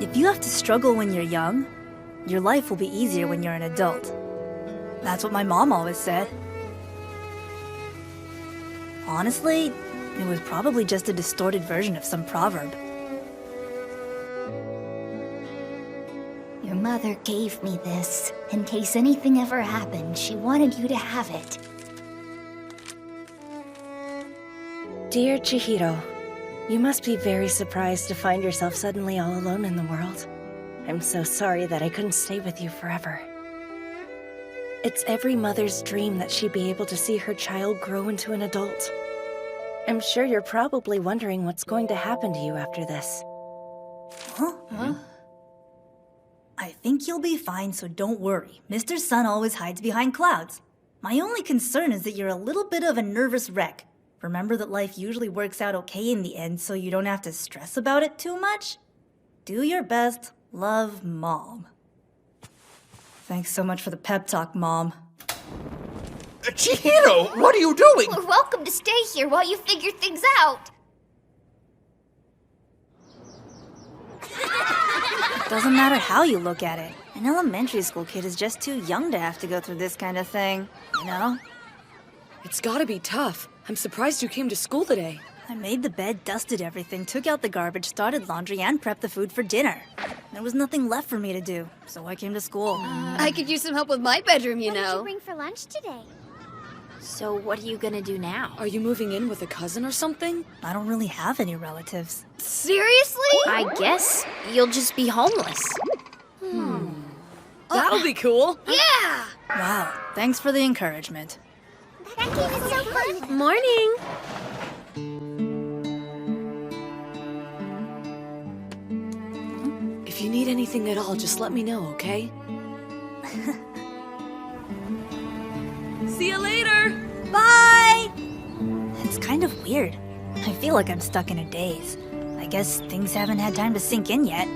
If you have to struggle when you're young, your life will be easier when you're an adult. That's what my mom always said. Honestly, it was probably just a distorted version of some proverb. Your mother gave me this. In case anything ever happened, she wanted you to have it. Dear Chihiro, you must be very surprised to find yourself suddenly all alone in the world. I'm so sorry that I couldn't stay with you forever. It's every mother's dream that she be able to see her child grow into an adult. I'm sure you're probably wondering what's going to happen to you after this. Huh? I think you'll be fine, so don't worry. Mr. Sun always hides behind clouds. My only concern is that you're a little bit of a nervous wreck. Remember that life usually works out okay in the end, so you don't have to stress about it too much? Do your best. Love, Mom. Thanks so much for the pep talk, Mom. Chihiro, what are you doing? We're welcome to stay here while you figure things out. Doesn't matter how you look at it. An elementary school kid is just too young to have to go through this kind of thing, you know? It's gotta be tough. I'm surprised you came to school today. I made the bed, dusted everything, took out the garbage, started laundry, and prepped the food for dinner. There was nothing left for me to do, so I came to school. I could use some help with my bedroom, you What did you know. bring for lunch today? So what are you gonna do now? Are you moving in with a cousin or something? I don't really have any relatives. Seriously? I guess you'll just be homeless. That'll be cool. Yeah! Wow, thanks for the encouragement. That game is so fun. Morning! If you need anything at all, just let me know, okay? See you later! Bye! It's kind of weird. I feel like I'm stuck in a daze. I guess things haven't had time to sink in yet.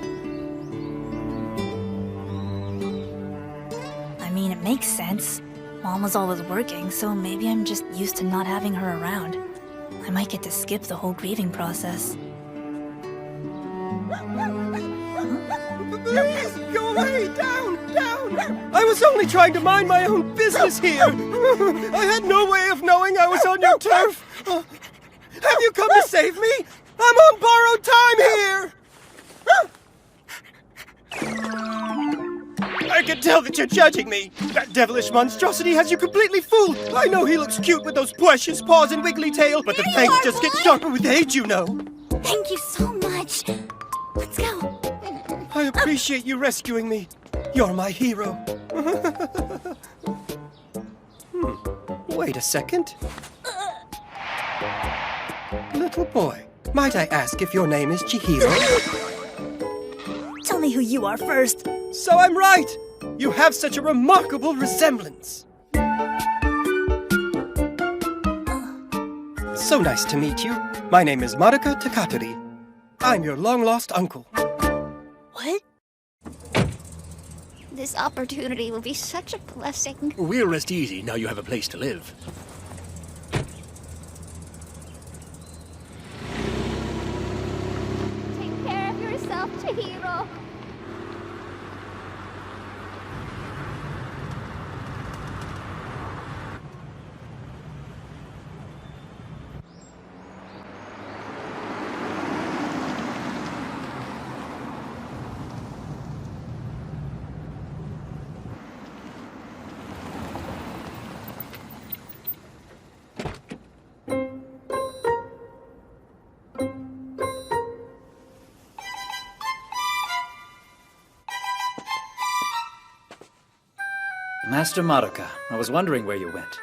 I mean, it makes sense. Mom was always working, so maybe I'm just used to not having her around. I might get to skip the whole grieving process. Please, go away! Down! Down! I was only trying to mind my own business here! I had no way of knowing I was on your turf! Have you come to save me? I'm on borrowed time here! I can tell that you're judging me. That devilish monstrosity has you completely fooled. I know he looks cute with those precious paws and wiggly tail, but the fangs just get sharper with age, you know. Thank you so much. Let's go. I appreciate you rescuing me. You're my hero. Wait a second. Little boy, might I ask if your name is Chihiro? Tell me who you are first. So I'm right! You have such a remarkable resemblance. So nice to meet you. My name is Maruka Takatori. I'm your long-lost uncle. What? This opportunity will be such a blessing. We'll rest easy now you have a place to live. Take care of yourself, Chihiro. Master Maruka, I was wondering where you went.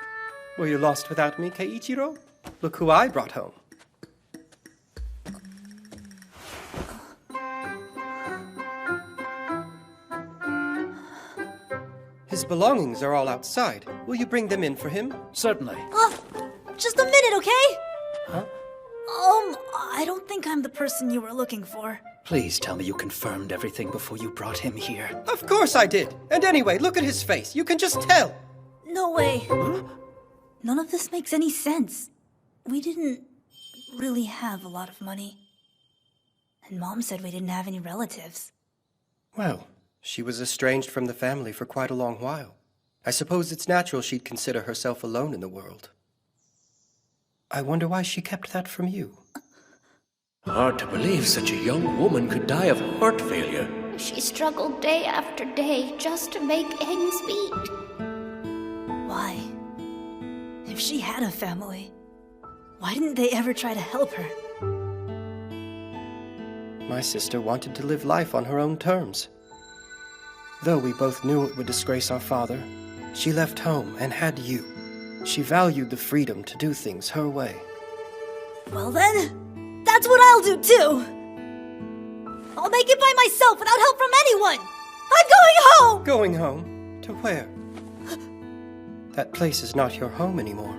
Were you lost without me, Keiichiro? Look who I brought home. His belongings are all outside. Will you bring them in for him? Certainly. Just a minute, okay? Huh? I don't think I'm the person you were looking for. Please tell me you confirmed everything before you brought him here. Of course I did. And anyway, look at his face. You can just tell. No way. None of this makes any sense. We didn't really have a lot of money. And Mom said we didn't have any relatives. Well, she was estranged from the family for quite a long while. I suppose it's natural she'd consider herself alone in the world. I wonder why she kept that from you. Hard to believe such a young woman could die of heart failure. She struggled day after day just to make ends meet. Why? If she had a family, why didn't they ever try to help her? My sister wanted to live life on her own terms. Though we both knew it would disgrace our father, she left home and had you. She valued the freedom to do things her way. Well then, that's what I'll do too! I'll make it by myself without help from anyone! I'm going home! Going home? To where? That place is not your home anymore.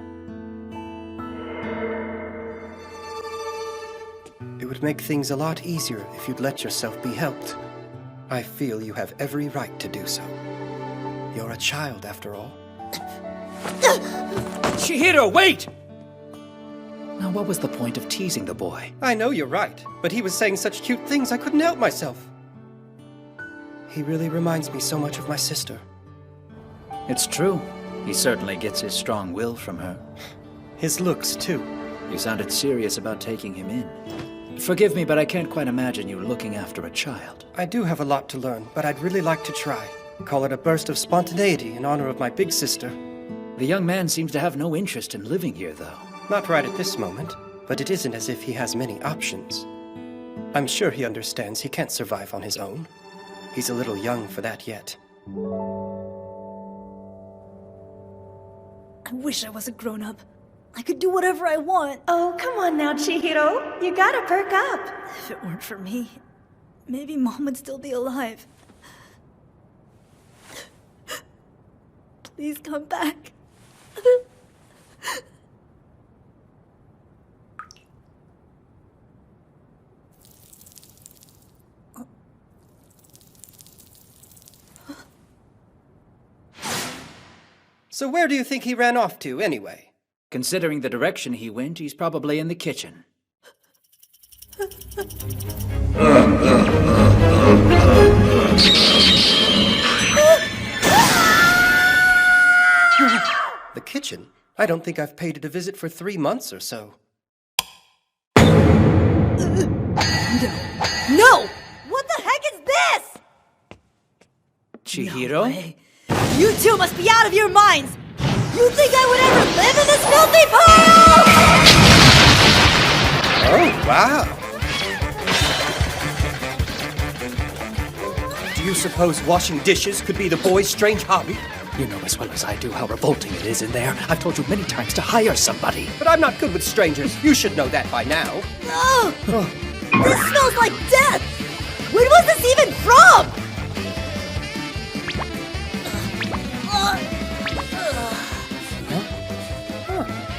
It would make things a lot easier if you'd let yourself be helped. I feel you have every right to do so. You're a child, after all. Chihiro, wait! Now, what was the point of teasing the boy? I know you're right, but he was saying such cute things I couldn't help myself. He really reminds me so much of my sister. It's true. He certainly gets his strong will from her. His looks, too. You sounded serious about taking him in. Forgive me, but I can't quite imagine you looking after a child. I do have a lot to learn, but I'd really like to try. Call it a burst of spontaneity in honor of my big sister. The young man seems to have no interest in living here, though. Not right at this moment, but it isn't as if he has many options. I'm sure he understands he can't survive on his own. He's a little young for that yet. I wish I was a grown-up. I could do whatever I want. Oh, come on now, Chihiro. You gotta perk up. If it weren't for me, maybe Mom would still be alive. Please come back. So where do you think he ran off to, anyway? Considering the direction he went, he's probably in the kitchen. The kitchen? I don't think I've paid it a visit for 3 months or so. No! What the heck is this? Chihiro? No way. You two must be out of your minds! You think I would ever live in this filthy Oh, wow! Do you suppose washing dishes could be the boy's strange hobby? You know as well as I do how revolting it is in there. I've told you many times to hire somebody. But I'm not good with strangers. You should know that by now. No! This smells like death! When was this even from?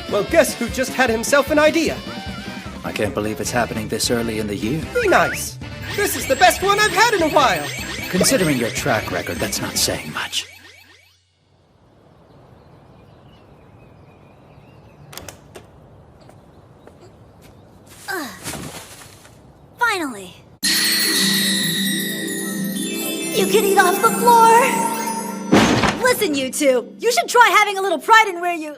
Well, guess who just had himself an idea? I can't believe it's happening this early in the year. Be nice. This is the best one I've had in a while. Considering your track record, that's not saying much. Finally. You can eat off the floor. Listen, you two. You should try having a little pride in where you...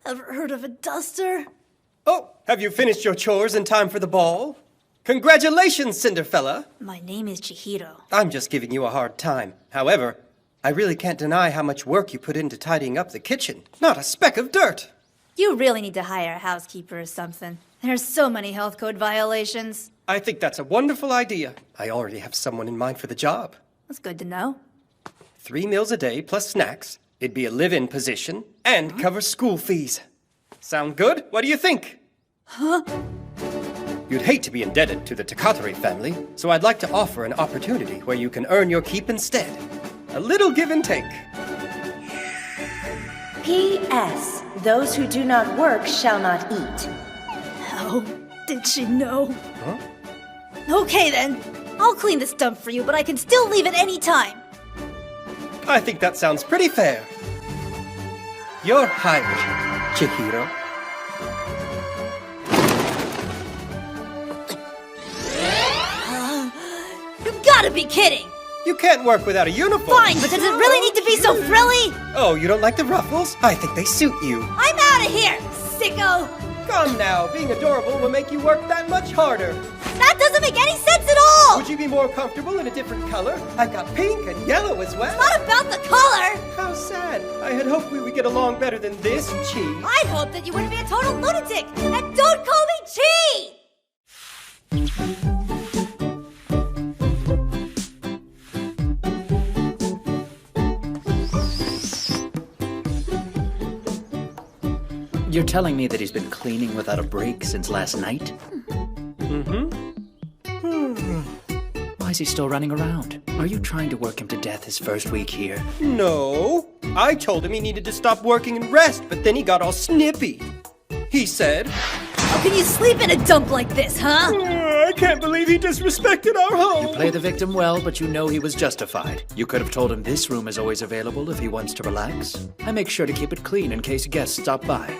Ever heard of a duster? Oh, have you finished your chores in time for the ball? Congratulations, Cinderfella. My name is Chihiro. I'm just giving you a hard time. However, I really can't deny how much work you put into tidying up the kitchen. Not a speck of dirt. You really need to hire a housekeeper or something. There's so many health code violations. I think that's a wonderful idea. I already have someone in mind for the job. That's good to know. 3 meals a day plus snacks. It'd be a live-in position and cover school fees. Sound good? What do you think? Huh? You'd hate to be indebted to the Takatari family, so I'd like to offer an opportunity where you can earn your keep instead. A little give and take. P.S. Those who do not work shall not eat. How did she know? Huh? Okay then. I'll clean this dump for you, but I can still leave at any time. I think that sounds pretty fair. You're hired, Chihiro. gotta be kidding! You can't work without a uniform. Fine, but does it really need to be so frilly? Oh, you don't like the ruffles? I think they suit you. I'm out of here, sicko! Come now, being adorable will make you work that much harder. That doesn't make any sense at all! Would you be more comfortable in a different color? I've got pink and yellow as well. It's not about the color! How sad. I had hoped we would get along better than this, Chi. I'd hope that you wouldn't be a total lunatic! And don't call me Chi! You're telling me that he's been cleaning without a break since last night? Why is he still running around? Are you trying to work him to death his first week here? No. I told him he needed to stop working and rest, but then he got all snippy. He said, How can you sleep in a dump like this, huh? I can't believe he disrespected our home. You play the victim well, but you know he was justified. You could have told him this room is always available if he wants to relax. I make sure to keep it clean in case guests stop by.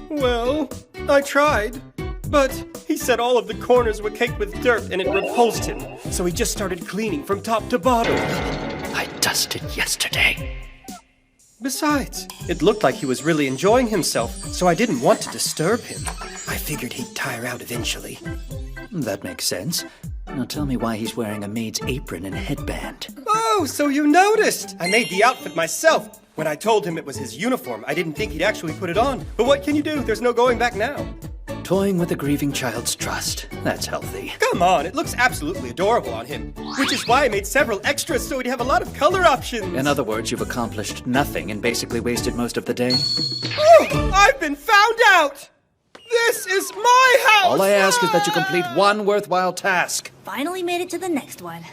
Well, I tried. But he said all of the corners were caked with dirt and it repulsed him. So he just started cleaning from top to bottom. I dusted yesterday. Besides, it looked like he was really enjoying himself, so I didn't want to disturb him. I figured he'd tire out eventually. That makes sense. Now tell me why he's wearing a maid's apron and headband. Oh, so you noticed! I made the outfit myself. When I told him it was his uniform, I didn't think he'd actually put it on. But what can you do? There's no going back now. Toying with a grieving child's trust. That's healthy. Come on, it looks absolutely adorable on him. Which is why I made several extras so he'd have a lot of color options. In other words, you've accomplished nothing and basically wasted most of the day. Oh, I've been found out! This is my house! All I ask is that you complete one worthwhile task. Finally made it to the next one.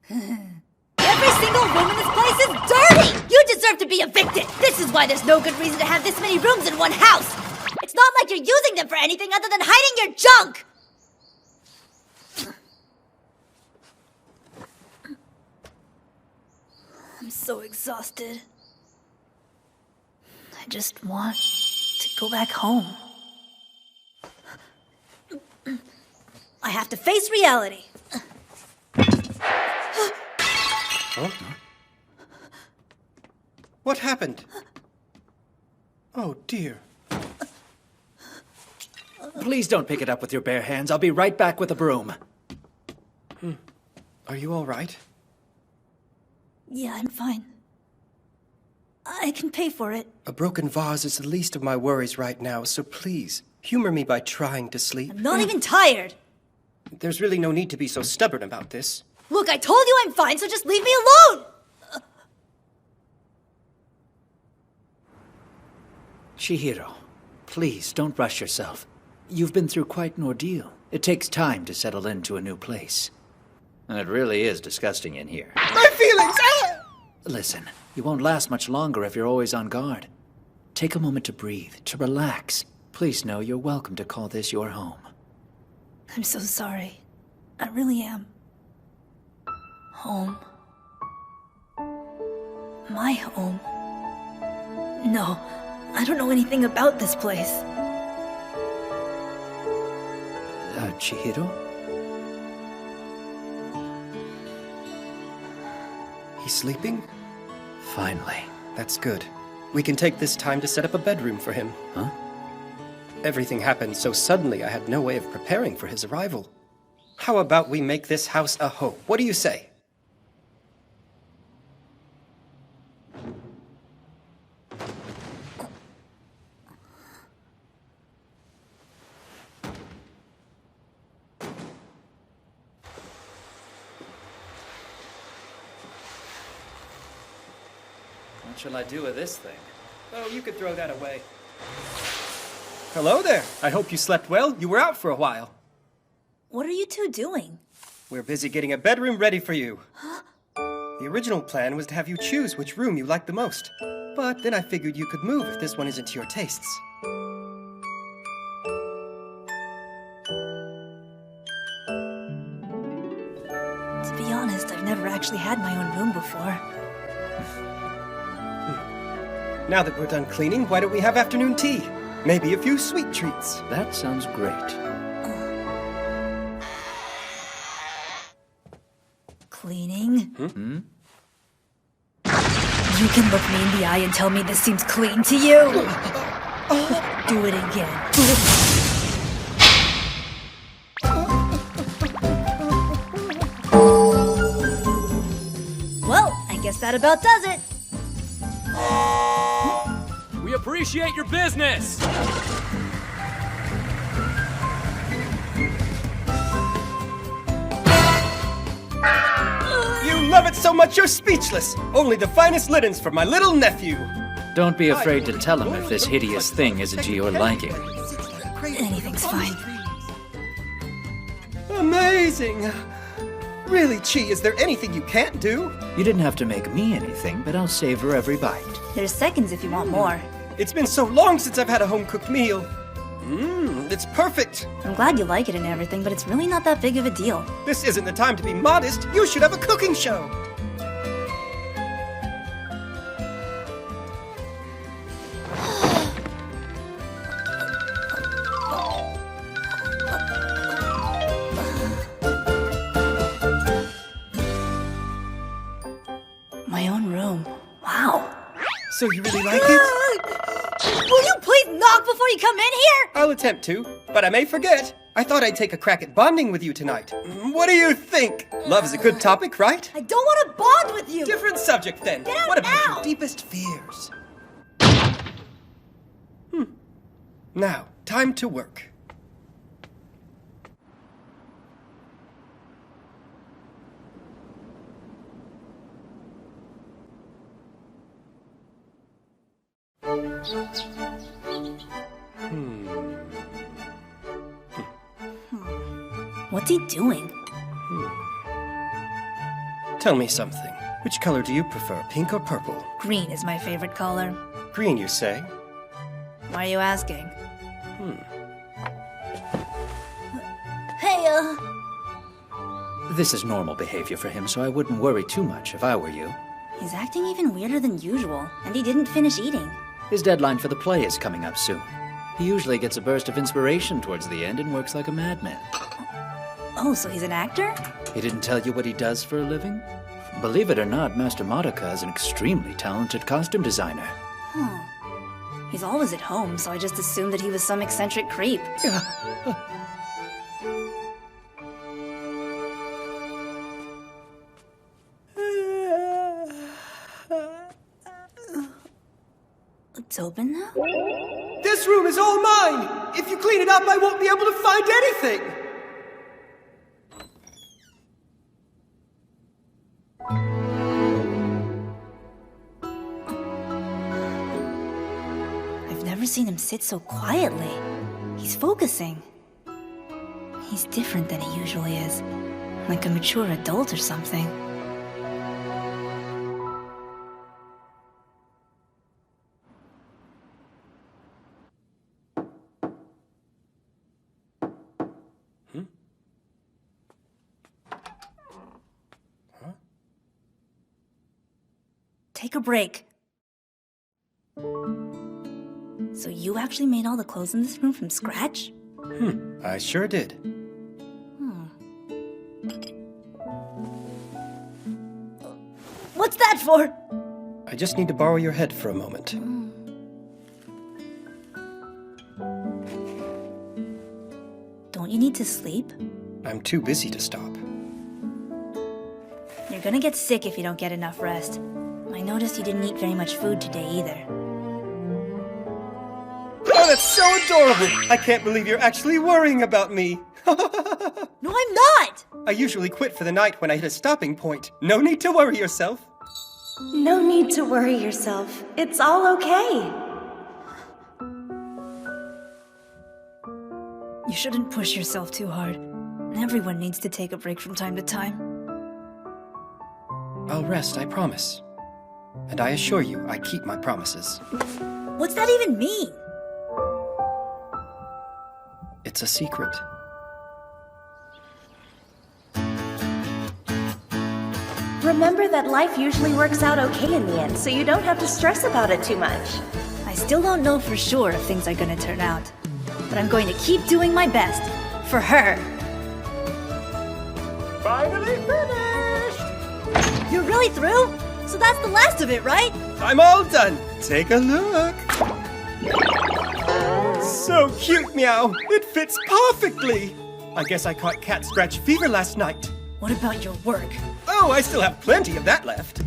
Every single room in this place is dirty! You deserve to be evicted! This is why there's no good reason to have this many rooms in one house! It's not like you're using them for anything other than hiding your junk! I'm so exhausted. I just want to go back home. I have to face reality. Huh? What happened? Oh, dear. Please don't pick it up with your bare hands. I'll be right back with a broom. Are you all right? Yeah, I'm fine. I can pay for it. A broken vase is the least of my worries right now, so please, humor me by trying to sleep. I'm not even tired. There's really no need to be so stubborn about this. Look, I told you I'm fine, so just leave me alone! Chihiro, please don't rush yourself. You've been through quite an ordeal. It takes time to settle into a new place. And it really is disgusting in here. My feelings! Ah! Listen, you won't last much longer if you're always on guard. Take a moment to breathe, to relax. Please know you're welcome to call this your home. I'm so sorry. I really am. Home. My home. No, I don't know anything about this place. Chihiro? He's sleeping? Finally. That's good. We can take this time to set up a bedroom for him. Huh? Everything happened so suddenly I had no way of preparing for his arrival. How about we make this house a home? What do you say? What shall I do with this thing? Oh, you could throw that away. Hello there. I hope you slept well. You were out for a while. What are you two doing? We're busy getting a bedroom ready for you. The original plan was to have you choose which room you liked the most. But then I figured you could move if this one isn't to your tastes. To be honest, I've never actually had my own room before. Now that we're done cleaning, why don't we have afternoon tea? Maybe a few sweet treats. That sounds great. You can look me in the eye and tell me this seems clean to you? Do it again. Well, I guess that about does it. We appreciate your business! You love it so much you're speechless. Only the finest linens for my little nephew. Don't be afraid to tell him if this hideous thing isn't to your liking. Anything's fine. Amazing. Really, Chi, is there anything you can't do? You didn't have to make me anything, but I'll savor every bite. There's seconds if you want more. It's been so long since I've had a home-cooked meal. It's perfect. I'm glad you like it and everything, but it's really not that big of a deal. This isn't the time to be modest. You should have a cooking show. My own room. Wow. So you really like it? Will you please knock before you come in here? I'll attempt to, but I may forget. I thought I'd take a crack at bonding with you tonight. What do you think? Love's a good topic, right? I don't want to bond with you. Different subject then. Get out what about now. your deepest fears? Now, time to work. What's he doing? Tell me something. Which color do you prefer, pink or purple? Green is my favorite color. Green, you say? Why are you asking? Hey, This is normal behavior for him, so I wouldn't worry too much if I were you. He's acting even weirder than usual, and he didn't finish eating. His deadline for the play is coming up soon. He usually gets a burst of inspiration towards the end and works like a madman. Oh, so he's an actor? He didn't tell you what he does for a living? Believe it or not, Master Madoka is an extremely talented costume designer. He's always at home, so I just assumed that he was some eccentric creep. It's open now? This room is all mine! If you clean it up, I won't be able to find anything! I've never seen him sit so quietly. He's focusing. He's different than he usually is. Like a mature adult or something. Take a break. So you actually made all the clothes in this room from scratch? I sure did. What's that for? I just need to borrow your head for a moment. Don't you need to sleep? I'm too busy to stop. You're gonna get sick if you don't get enough rest. I noticed you didn't eat very much food today either. Oh, that's so adorable! I can't believe you're actually worrying about me. No, I'm not! I usually quit for the night when I hit a stopping point. No need to worry yourself. No need to worry yourself. It's all okay. You shouldn't push yourself too hard. Everyone needs to take a break from time to time. I'll rest, I promise. And I assure you, I keep my promises. What's that even mean? It's a secret. Remember that life usually works out okay in the end, so you don't have to stress about it too much. I still don't know for sure if things are gonna turn out. But I'm going to keep doing my best. For her. Finally finished! You're really through? So that's the last of it, right? I'm all done. Take a look. So cute, Meow. It fits perfectly. I guess I caught cat scratch fever last night. What about your work? Oh, I still have plenty of that left.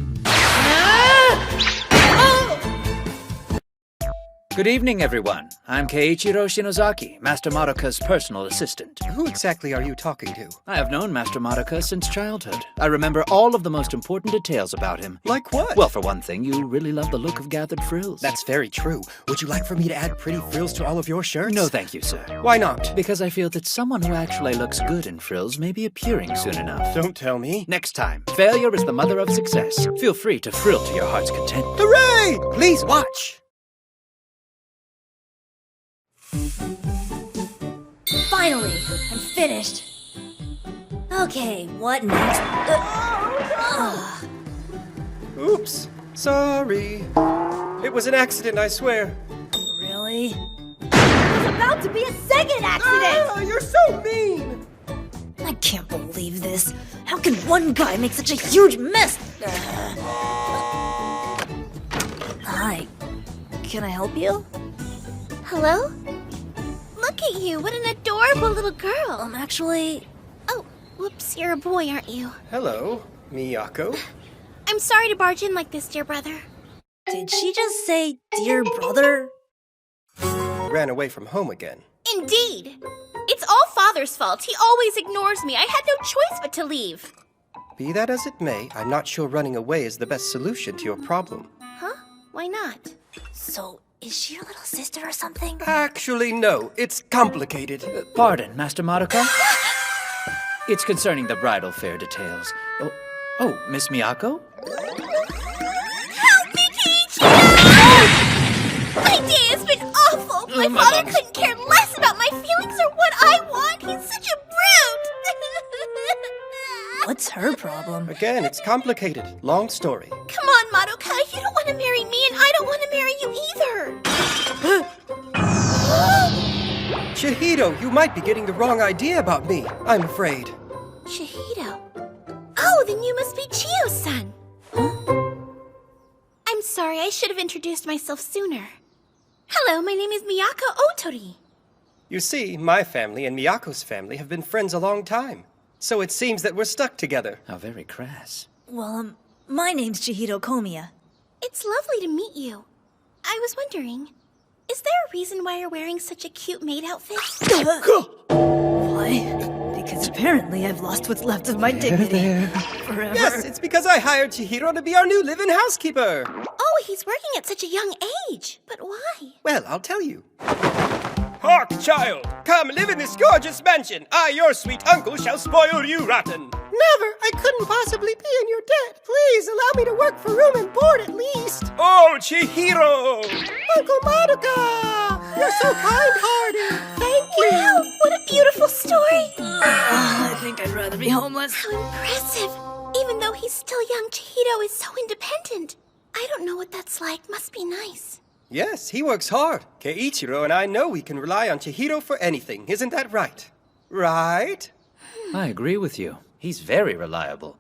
Good evening, everyone. I'm Keiichiro Shinozaki, Master Madoka's personal assistant. Who exactly are you talking to? I have known Master Madoka since childhood. I remember all of the most important details about him. Like what? Well, for one thing, you really love the look of gathered frills. That's very true. Would you like for me to add pretty frills to all of your shirts? No, thank you, sir. Why not? Because I feel that someone who actually looks good in frills may be appearing soon enough. Don't tell me. Next time, failure is the mother of success. Feel free to frill to your heart's content. Hooray! Please watch. Finally, I'm finished. Okay, what next? Oops. Sorry. It was an accident, I swear. Really? There's about to be a second accident! Ah, you're so mean! I can't believe this. How can one guy make such a huge mess? Hi. Can I help you? Hello? Look at you, what an adorable little girl. Actually... Oh, whoops, you're a boy, aren't you? Hello, Miyako. I'm sorry to barge in like this, dear brother. Did she just say, dear brother? Ran away from home again. Indeed. It's all Father's fault. He always ignores me. I had no choice but to leave. Be that as it may, I'm not sure running away is the best solution to your problem. Huh? Why not? So, is she your little sister or something? Actually, no. It's complicated. Pardon, Master Madoka? It's concerning the bridal fair details. Oh, Miss Miyako? Help me, Peach! My day has been awful. My father couldn't care less about my feelings or what I want. He's such a brute. What's her problem? Again, it's complicated. Long story. Come on, Madoka. You don't want to marry me, and I don't want to marry you either. Chihiro, you might be getting the wrong idea about me, I'm afraid. Chihiro. Oh, then you must be Chiyo-san. I'm sorry, I should have introduced myself sooner. Hello, my name is Miyako Otori. You see, my family and Miyako's family have been friends a long time. So it seems that we're stuck together. How very crass. Well, my name's Chihiro Komiya. It's lovely to meet you. I was wondering, is there a reason why you're wearing such a cute maid outfit? Why? Because apparently I've lost what's left of my dignity. Forever. Yes, it's because I hired Chihiro to be our new live-in housekeeper. Oh, he's working at such a young age. But why? Well, I'll tell you. Hark, child! Come live in this gorgeous mansion. I, your sweet uncle, shall spoil you rotten. Never! I couldn't possibly be in your debt. Please allow me to work for room and board at least. Oh, Chihiro! Uncle Madoka! You're so kind-hearted. Thank you. Wow, what a beautiful story. I think I'd rather be homeless. How impressive. Even though he's still young, Chihiro is so independent. I don't know what that's like. Must be nice. Yes, he works hard. Keiichiro and I know we can rely on Chihiro for anything. Isn't that right? Right? I agree with you. He's very reliable.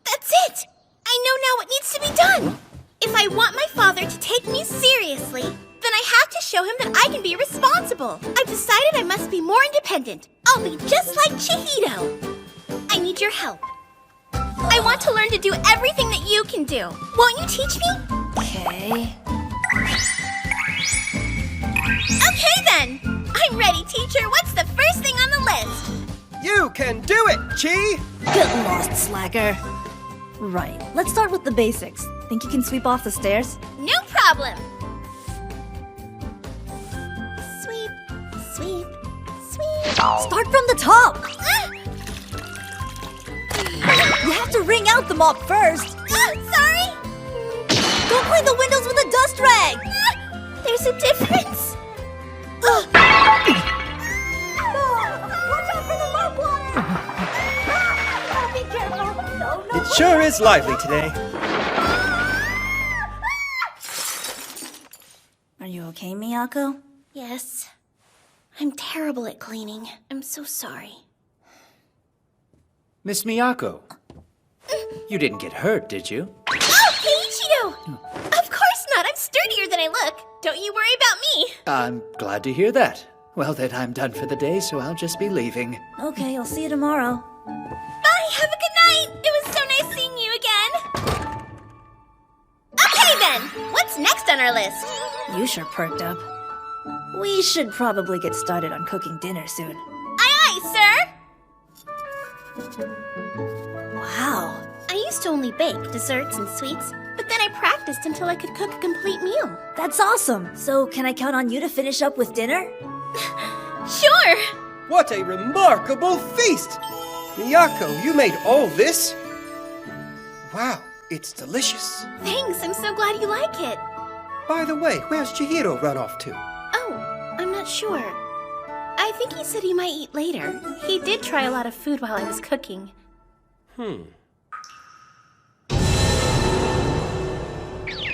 That's it! I know now what needs to be done! If I want my father to take me seriously, then I have to show him that I can be responsible. I've decided I must be more independent. I'll be just like Chihiro. I need your help. I want to learn to do everything that you can do. Won't you teach me? Okay. Okay then! I'm ready, teacher. What's the first thing on the list? You can do it, Chi! Get lost, slacker. Right, let's start with the basics. Think you can sweep off the stairs? No problem! Sweep, sweep, sweep. Start from the top! Ah! You have to wring out the mop first! Sorry! Go clean the windows with a dust rag! There's a difference! Watch out for the mop water! Be careful! No. It sure is lively today. Are you okay, Miyako? Yes. I'm terrible at cleaning. I'm so sorry. Miss Miyako, You didn't get hurt, did you? Oh, Keiichiro! Of course not. I'm sturdier than I look. Don't you worry about me. I'm glad to hear that. Well, then I'm done for the day, so I'll just be leaving. Okay, I'll see you tomorrow. Bye. Have a good night. It was so nice seeing you again. Okay, then. What's next on our list? You sure perked up. We should probably get started on cooking dinner soon. Aye, sir. Wow. I used to only bake desserts and sweets, but then I practiced until I could cook a complete meal. That's awesome. So can I count on you to finish up with dinner? Sure. What a remarkable feast! Miyako, you made all this? Wow, it's delicious. Thanks. I'm so glad you like it. By the way, where's Chihiro run off to? Oh, I'm not sure. I think he said he might eat later. He did try a lot of food while I was cooking.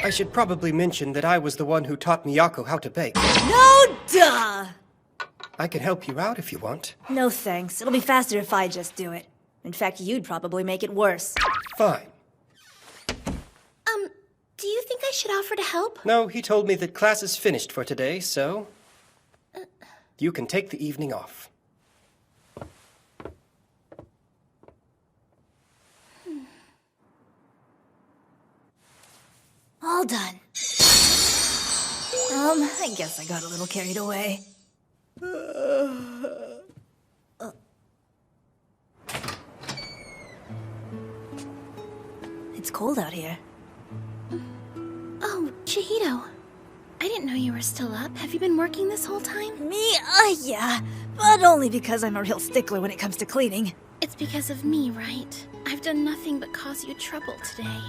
I should probably mention that I was the one who taught Miyako how to bake. No duh! I can help you out if you want. No thanks. It'll be faster if I just do it. In fact, you'd probably make it worse. Fine. Do you think I should offer to help? No, he told me that class is finished for today, so you can take the evening off. All done. I guess I got a little carried away. It's cold out here. Oh, Chihiro. I didn't know you were still up. Have you been working this whole time? Me? Yeah. But only because I'm a real stickler when it comes to cleaning. It's because of me, right? I've done nothing but cause you trouble today.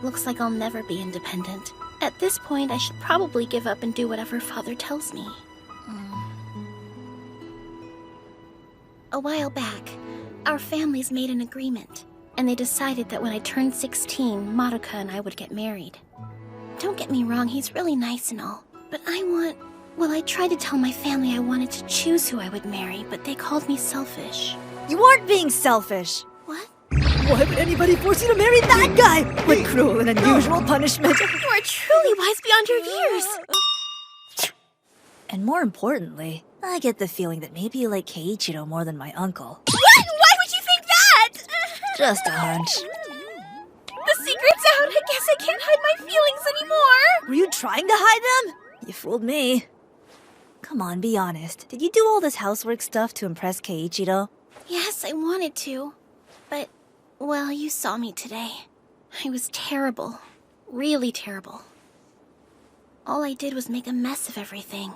Looks like I'll never be independent. At this point, I should probably give up and do whatever Father tells me. A while back, our families made an agreement, and they decided that when I turned 16, Madoka and I would get married. Don't get me wrong, he's really nice and all, but I tried to tell my family I wanted to choose who I would marry, but they called me selfish. You aren't being selfish. What? Why would anybody force you to marry that guy? What cruel and unusual punishment. You are truly wise beyond your years. And more importantly, I get the feeling that maybe you like Keiichiro more than my uncle. What? Why would you think that? Just a hunch. The secret's out. I guess I can't hide my feelings anymore. Were you trying to hide them? You fooled me. Come on, be honest. Did you do all this housework stuff to impress Keiichiro? Yes, I wanted to. But, well, you saw me today. I was terrible. Really terrible. All I did was make a mess of everything.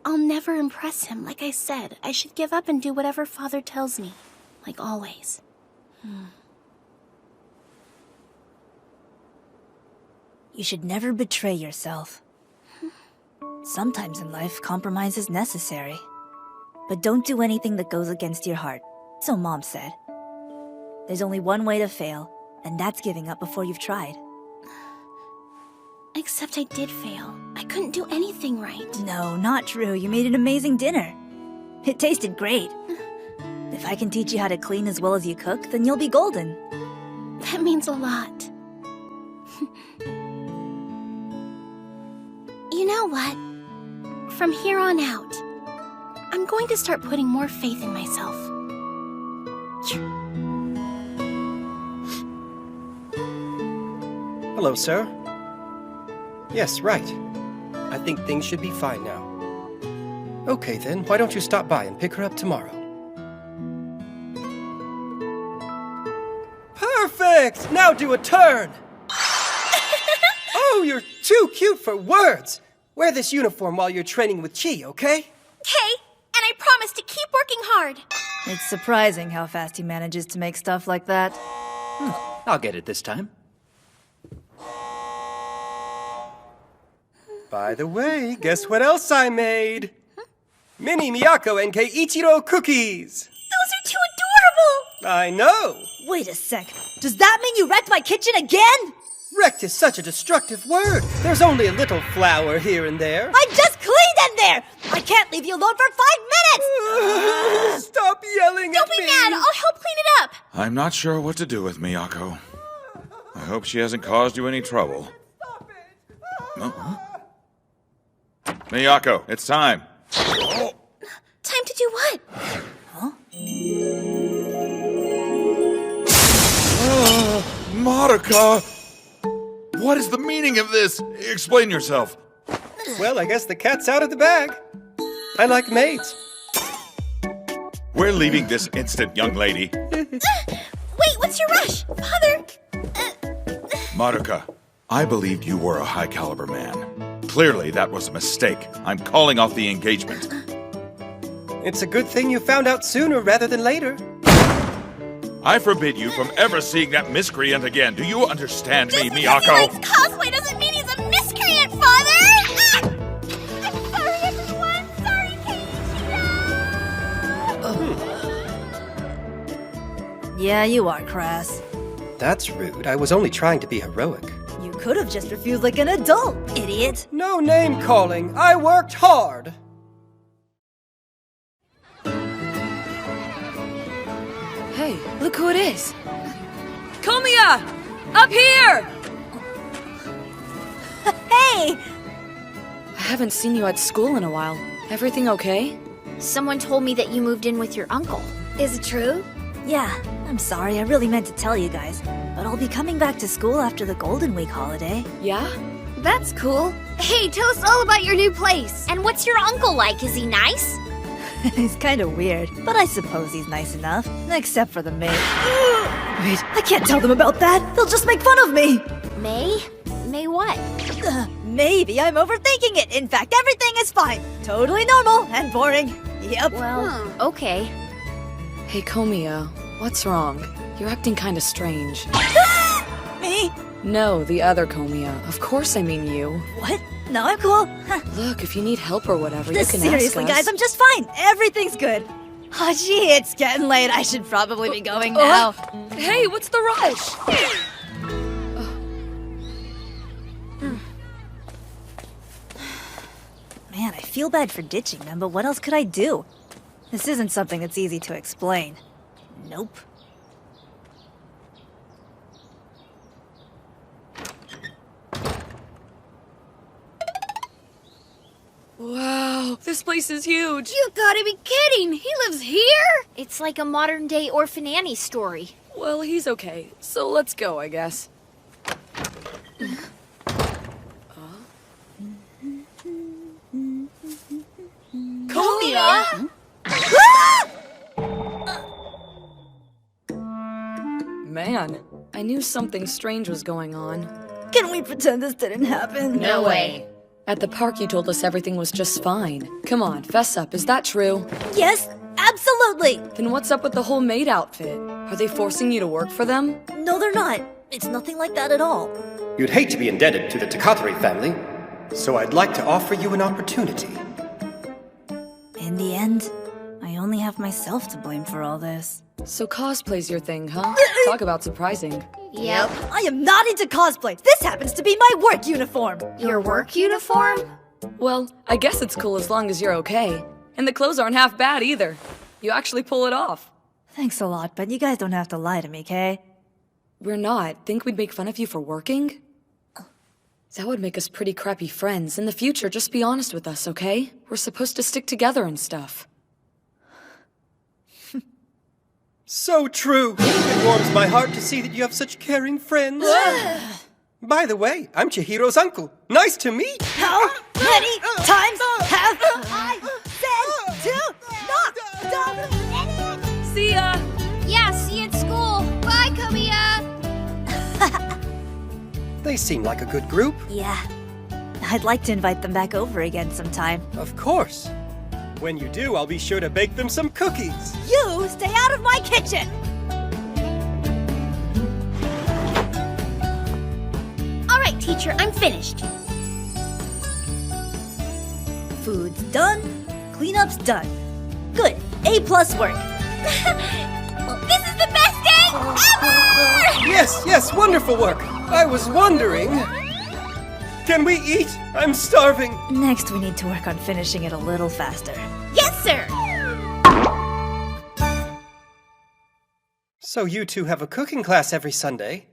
I'll never impress him. Like I said, I should give up and do whatever Father tells me. Like always. You should never betray yourself. Sometimes in life, compromise is necessary. But don't do anything that goes against your heart. So Mom said. There's only one way to fail, and that's giving up before you've tried. Except I did fail. I couldn't do anything right. No, not true. You made an amazing dinner. It tasted great. If I can teach you how to clean as well as you cook, then you'll be golden. That means a lot. You know what? From here on out, I'm going to start putting more faith in myself. Hello, sir. Yes, right. I think things should be fine now. Okay then, why don't you stop by and pick her up tomorrow? Perfect! Now do a turn! Oh, you're too cute for words! Wear this uniform while you're training with Chi, okay? Okay, and I promise to keep working hard. It's surprising how fast he manages to make stuff like that. I'll get it this time. By the way, guess what else I made? Mini Miyako and Keiichiro cookies! Those are too adorable! I know! Wait a sec. Does that mean you wrecked my kitchen again? Wrecked is such a destructive word. There's only a little flour here and there. I just cleaned in there! I can't leave you alone for 5 minutes! Stop yelling Don't at me! be mad, I'll help clean it up! I'm not sure what to do with Miyako. hope she hasn't caused you any trouble. Huh? Miyako, it's time. Time to do what? Madoka! What is the meaning of this? Explain yourself. Well, I guess the cat's out of the bag. I like maids. We're leaving this instant, young lady. Wait, what's your rush? Father! Madoka, I believed you were a high-caliber man. Clearly, that was a mistake. I'm calling off the engagement. It's a good thing you found out sooner rather than later. I forbid you from ever seeing that miscreant again. Do you understand me, Just because Miyako? he likes cosplay doesn't mean he's a miscreant, Father! Ah! I'm sorry, everyone! Sorry, Keiichiro! Yeah, you are, Crass. That's rude. I was only trying to be heroic. You could have just refused like an adult, idiot. No name calling. I worked hard. Hey, look who it is. Komiya! Up here! Hey! I haven't seen you at school in a while. Everything okay? Someone told me that you moved in with your uncle. Is it true? Yeah, I'm sorry, I really meant to tell you guys. But I'll be coming back to school after the Golden Week holiday. Yeah? That's cool. Hey, tell us all about your new place. And what's your uncle like? Is he nice? He's kind of weird, but I suppose he's nice enough. Except for the maid. Wait, I can't tell them about that. They'll just make fun of me. May? May what? Maybe I'm overthinking it. In fact, everything is fine. Totally normal and boring. Yep. Well, okay. Hey, Komiya, what's wrong? You're acting kinda strange. Me? No, the other Komiya. Of course I mean you. What? No, I'm cool. Look, if you need help or whatever, you can Seriously, ask us. guys, I'm just fine. Everything's good. Oh, gee, it's getting late. I should probably be going now. Hey, what's the rush? Man, I feel bad for ditching them, but what else could I do? This isn't something that's easy to explain. Nope. Wow, this place is huge. You gotta be kidding! He lives here? It's like a modern-day Orphan Annie story. Well, he's okay, so let's go, I guess. Komiya! Man, I knew something strange was going on. Can we pretend this didn't happen? No way. At the park, you told us everything was just fine. Come on, fess up, is that true? Yes, absolutely. Then what's up with the whole maid outfit? Are they forcing you to work for them? No, they're not. It's nothing like that at all. You'd hate to be indebted to the Takatari family, so I'd like to offer you an opportunity. In the end, I only have myself to blame for all this. So cosplay's your thing, huh? Talk about surprising. Yep. I am not into cosplay. This happens to be my work uniform. Your work uniform? Well, I guess it's cool as long as you're okay. And the clothes aren't half bad either. You actually pull it off. Thanks a lot, but you guys don't have to lie to me, Kay? We're not. Think we'd make fun of you for working? That would make us pretty crappy friends. In the future, just be honest with us, okay? We're supposed to stick together and stuff. So true. It warms my heart to see that you have such caring friends. By the way, I'm Chihiro's uncle. Nice to meet. How many times have I said to not stop? See ya! Yeah, see you at school. Bye, Komiya! They seem like a good group. Yeah. I'd like to invite them back over again sometime. Of course. When you do, I'll be sure to bake them some cookies. You stay out of my kitchen! All right, teacher, I'm finished. Food's done. Cleanup's done. Good. A+ work. This is the best day ever! Yes, wonderful work. I was wondering... Can we eat? I'm starving. Next, we need to work on finishing it a little faster. Yes, sir! So you two have a cooking class every Sunday.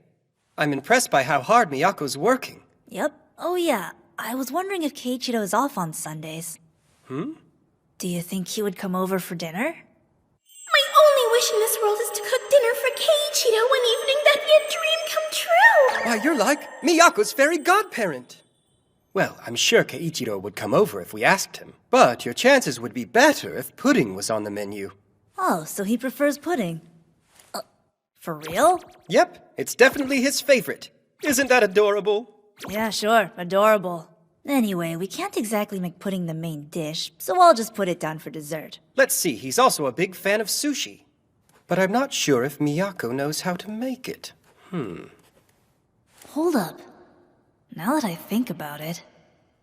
I'm impressed by how hard Miyako's working. Yep. Oh yeah, I was wondering if Keiichiro is off on Sundays. Do you think he would come over for dinner? My only wish in this world is to cook dinner for Keiichiro one evening. That'd be a dream come true. Why, you're like Miyako's fairy godparent. Well, I'm sure Keiichiro would come over if we asked him. But your chances would be better if pudding was on the menu. Oh, so he prefers pudding. For real? Yep, it's definitely his favorite. Isn't that adorable? Yeah, sure. Adorable. Anyway, we can't exactly make pudding the main dish, so I'll just put it down for dessert. Let's see, he's also a big fan of sushi. But I'm not sure if Miyako knows how to make it. Hold up. Now that I think about it,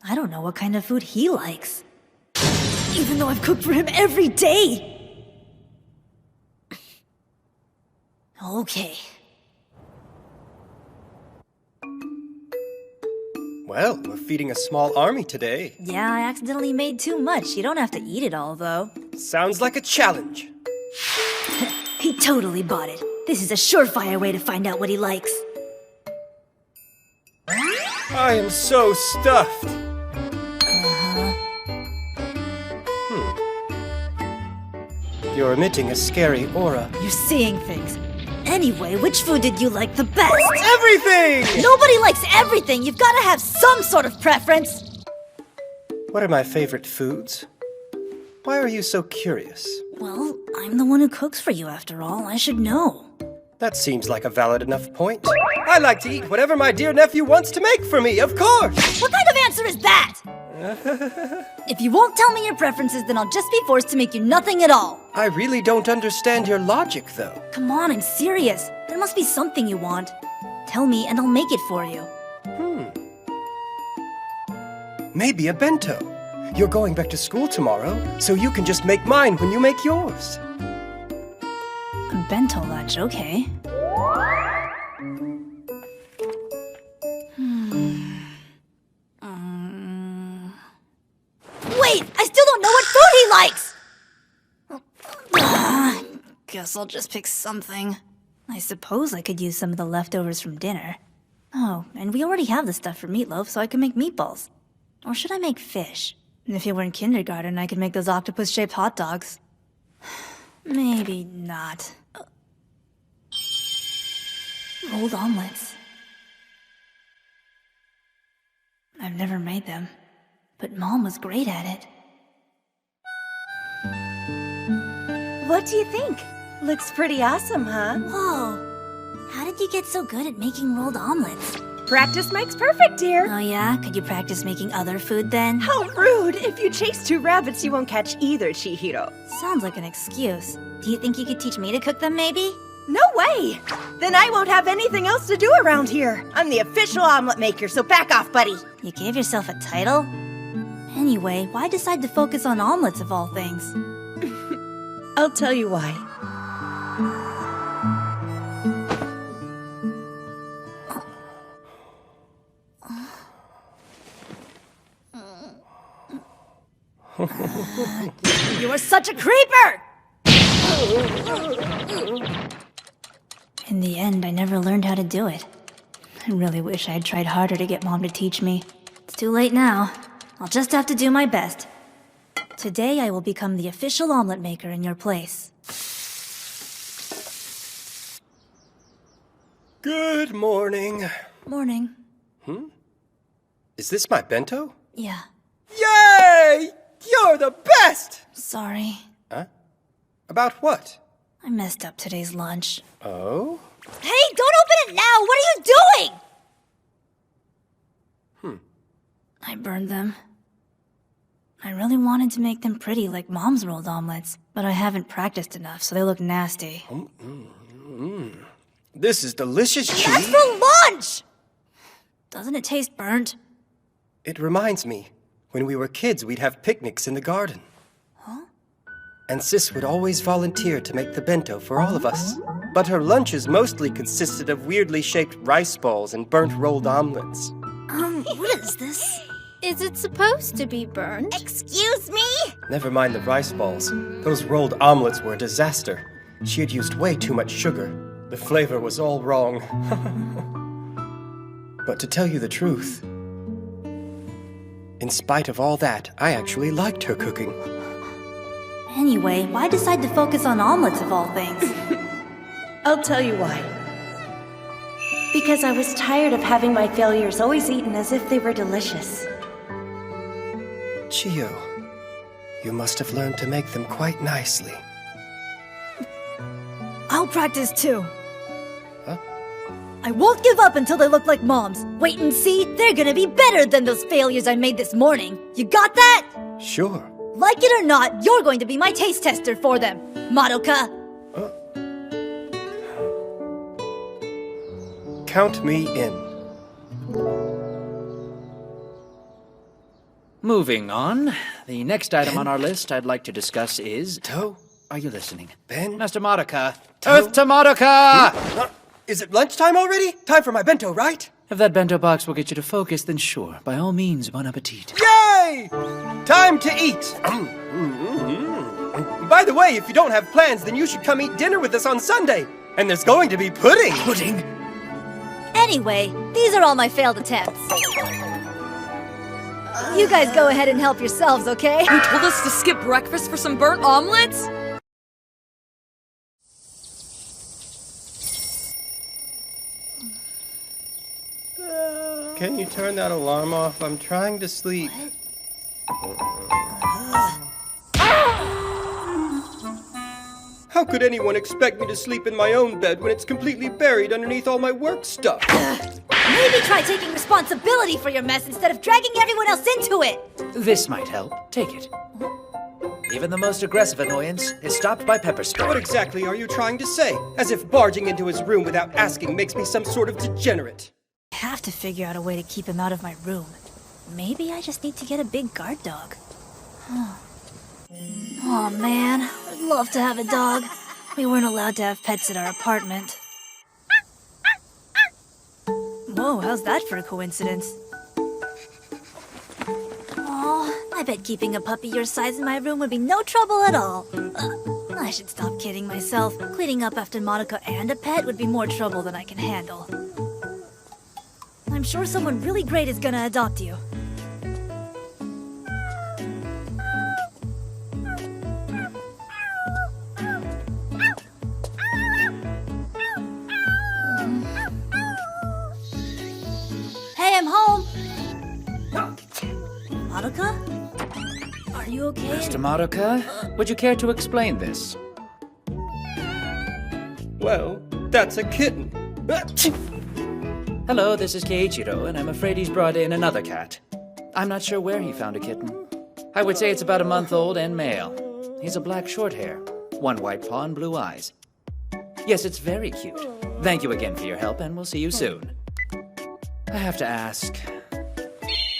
I don't know what kind of food he likes. Even though I've cooked for him every day! Okay. Well, we're feeding a small army today. Yeah, I accidentally made too much. You don't have to eat it all, though. Sounds like a challenge. He totally bought it. This is a surefire way to find out what he likes. I am so stuffed. You're emitting a scary aura. You're seeing things. Anyway, which food did you like the best? Everything! Nobody likes everything! You've got to have some sort of preference! What are my favorite foods? Why are you so curious? Well, I'm the one who cooks for you after all. I should know. That seems like a valid enough point. I like to eat whatever my dear nephew wants to make for me, of course! What kind of answer is that? If you won't tell me your preferences, then I'll just be forced to make you nothing at all. I really don't understand your logic, though. Come on, I'm serious. There must be something you want. Tell me and I'll make it for you. Maybe a bento. You're going back to school tomorrow, so you can just make mine when you make yours. A bento lunch, okay. Wait! I still don't know what food he likes! Guess I'll just pick something. I suppose I could use some of the leftovers from dinner. Oh, and we already have the stuff for meatloaf, so I can make meatballs. Or should I make fish? If you were in kindergarten, I could make those octopus-shaped hot dogs. Maybe not. Rolled omelets. I've never made them, but Mom was great at it. What do you think? Looks pretty awesome, huh? Whoa! How did you get so good at making rolled omelets? Practice makes perfect, dear. Oh yeah? Could you practice making other food then? How rude! If you chase two rabbits, you won't catch either, Chihiro. Sounds like an excuse. Do you think you could teach me to cook them, maybe? No way! Then I won't have anything else to do around here. I'm the official omelet maker, so back off, buddy. You gave yourself a title? Anyway, why decide to focus on omelets of all things? I'll tell you why. You are such a creeper! In the end, I never learned how to do it. I really wish I had tried harder to get Mom to teach me. It's too late now. I'll just have to do my best. Today, I will become the official omelet maker in your place. Good morning. Morning. Is this my bento? Yeah. Yay! You're the best! Sorry. Huh? About what? I messed up today's lunch. Oh? Hey, don't open it now! What are you doing? I burned them. I really wanted to make them pretty like Mom's rolled omelets, but I haven't practiced enough, so they look nasty. This is delicious, Chi. That's for lunch! Doesn't it taste burnt? It reminds me, when we were kids, we'd have picnics in the garden. Huh? And Sis would always volunteer to make the bento for all of us. But her lunches mostly consisted of weirdly shaped rice balls and burnt rolled omelets. What is this? Is it supposed to be burned? Excuse me? Never mind the rice balls. Those rolled omelets were a disaster. She had used way too much sugar. The flavor was all wrong. But to tell you the truth, in spite of all that, I actually liked her cooking. Anyway, why decide to focus on omelets of all things? I'll tell you why. Because I was tired of having my failures always eaten as if they were delicious. Chio, you must have learned to make them quite nicely. I'll practice too. Huh? I won't give up until they look like Mom's. Wait and see, they're gonna be better than those failures I made this morning. You got that? Sure. Like it or not, you're going to be my taste tester for them, Madoka. Count me in. Moving on, the next item on our list I'd like to discuss is... Toe? Are you listening? Ben? Master Madoka! Toe? Earth to Madoka! Is it lunchtime already? Time for my bento, right? If that bento box will get you to focus, then sure. By all means, bon appetit. Yay! Time to eat! By the way, if you don't have plans, then you should come eat dinner with us on Sunday. And there's going to be pudding! Pudding? Anyway, these are all my failed attempts. You guys go ahead and help yourselves, okay? You told us to skip breakfast for some burnt omelets? Can you turn that alarm off? I'm trying to sleep. How could anyone expect me to sleep in my own bed when it's completely buried underneath all my work stuff? Maybe try taking responsibility for your mess instead of dragging everyone else into it! This might help. Take it. Even the most aggressive annoyance is stopped by pepper spray. What exactly are you trying to say? As if barging into his room without asking makes me some sort of degenerate. I have to figure out a way to keep him out of my room. Maybe I just need to get a big guard dog. Oh man, I'd love to have a dog. We weren't allowed to have pets at our apartment. Whoa, how's that for a coincidence? Oh, I bet keeping a puppy your size in my room would be no trouble at all. I should stop kidding myself. Cleaning up after Madoka and a pet would be more trouble than I can handle. I'm sure someone really great is gonna adopt you. Hey, I'm home! Madoka? Are you okay? Master Madoka, would you care to explain this? Well, that's a kitten. Hello, this is Keiichiro, and I'm afraid he's brought in another cat. I'm not sure where he found a kitten. I would say it's about a month old and male. He's a black short hair, one white paw and blue eyes. Yes, it's very cute. Thank you again for your help, and we'll see you soon. I have to ask,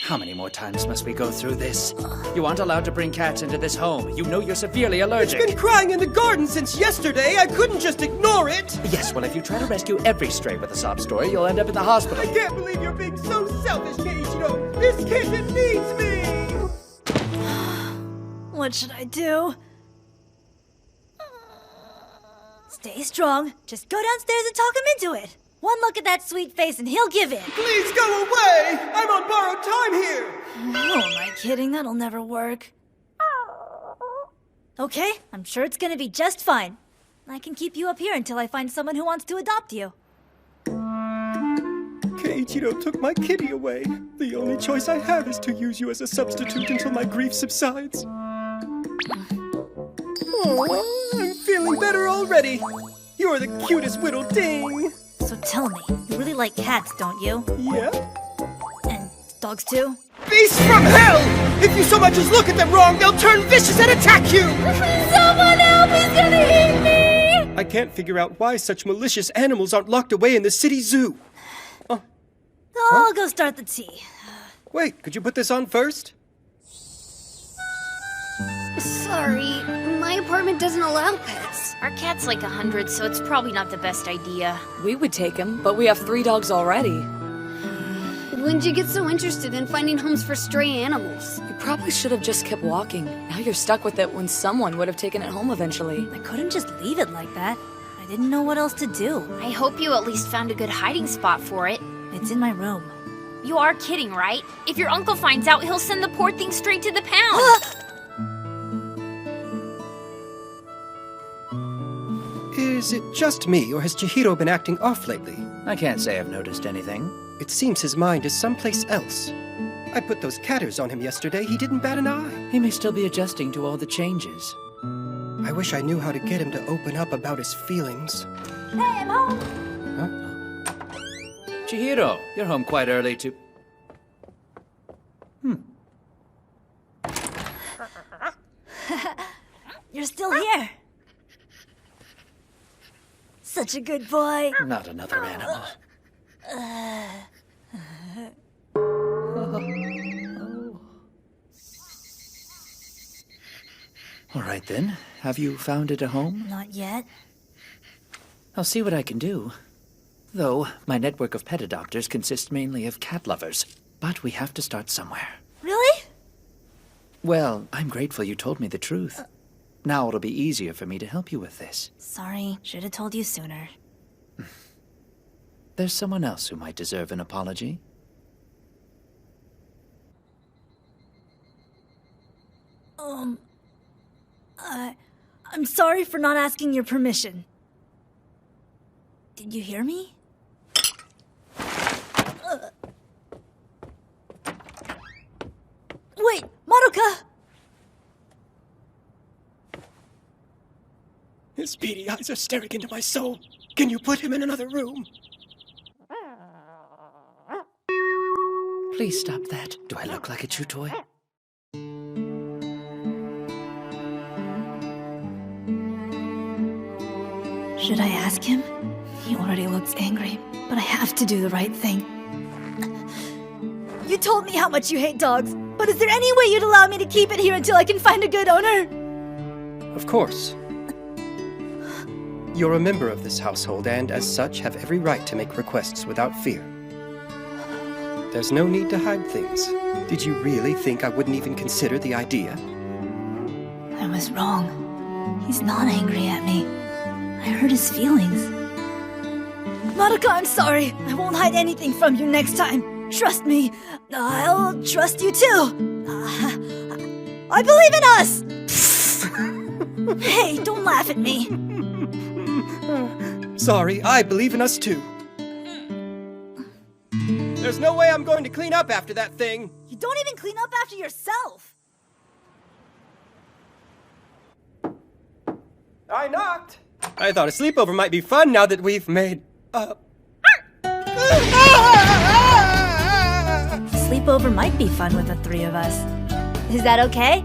how many more times must we go through this? You aren't allowed to bring cats into this home. You know you're severely allergic. It's been crying in the garden since yesterday. I couldn't just ignore it. Yes, well, if you try to rescue every stray with a sob story, you'll end up in the hospital. I can't believe you're being so selfish, Keiichiro. This kitten needs me. What should I do? Stay strong. Just go downstairs and talk him into it. One look at that sweet face and he'll give in. Please go away! I'm on borrowed time here! Oh, am I kidding? That'll never work. Okay, I'm sure it's gonna be just fine. I can keep you up here until I find someone who wants to adopt you. Keiichiro took my kitty away. The only choice I have is to use you as a substitute until my grief subsides. Oh, I'm feeling better already. You're the cutest little ding. So tell me, you really like cats, don't you? Yeah? And dogs too? Beasts from hell! If you so much as look at them wrong, they'll turn vicious and attack you! Someone help! He's gonna eat me! I can't figure out why such malicious animals aren't locked away in the city zoo. I'll go start the tea. Wait, could you put this on first? Sorry, my apartment doesn't allow pets. Our cat's like 100, so it's probably not the best idea. We would take him, but we have 3 dogs already. When'd you get so interested in finding homes for stray animals? You probably should have just kept walking. Now you're stuck with it when someone would have taken it home eventually. I couldn't just leave it like that. I didn't know what else to do. I hope you at least found a good hiding spot for it. It's in my room. You are kidding, right? If your uncle finds out, he'll send the poor thing straight to the pound. Is it just me, or has Chihiro been acting off lately? I can't say I've noticed anything. It seems his mind is someplace else. I put those catters on him yesterday. He didn't bat an eye. He may still be adjusting to all the changes. I wish I knew how to get him to open up about his feelings. Hey, I'm home. Chihiro, you're home quite early to... You're still here. Such a good boy. Not another animal. All right then. Have you found it a home? Not yet. I'll see what I can do. Though, my network of pet adopters consists mainly of cat lovers. But we have to start somewhere. Really? Well, I'm grateful you told me the truth. Now it'll be easier for me to help you with this. Sorry, should have told you sooner. There's someone else who might deserve an apology. I'm sorry for not asking your permission. Did you hear me? Wait, Madoka! His beady eyes are staring into my soul. Can you put him in another room? Please stop that. Do I look like a chew toy? Should I ask him? He already looks angry, but I have to do the right thing. You told me how much you hate dogs, but is there any way you'd allow me to keep it here until I can find a good owner? Of course. You're a member of this household and, as such, have every right to make requests without fear. There's no need to hide things. Did you really think I wouldn't even consider the idea? I was wrong. He's not angry at me. I hurt his feelings. Madoka, I'm sorry. I won't hide anything from you next time. Trust me. I'll trust you too. I believe in us! Hey, don't laugh at me. Sorry, I believe in us too. There's no way I'm going to clean up after that thing. You don't even clean up after yourself. I knocked. I thought a sleepover might be fun now that we've made up. Sleepover might be fun with the three of us. Is that okay?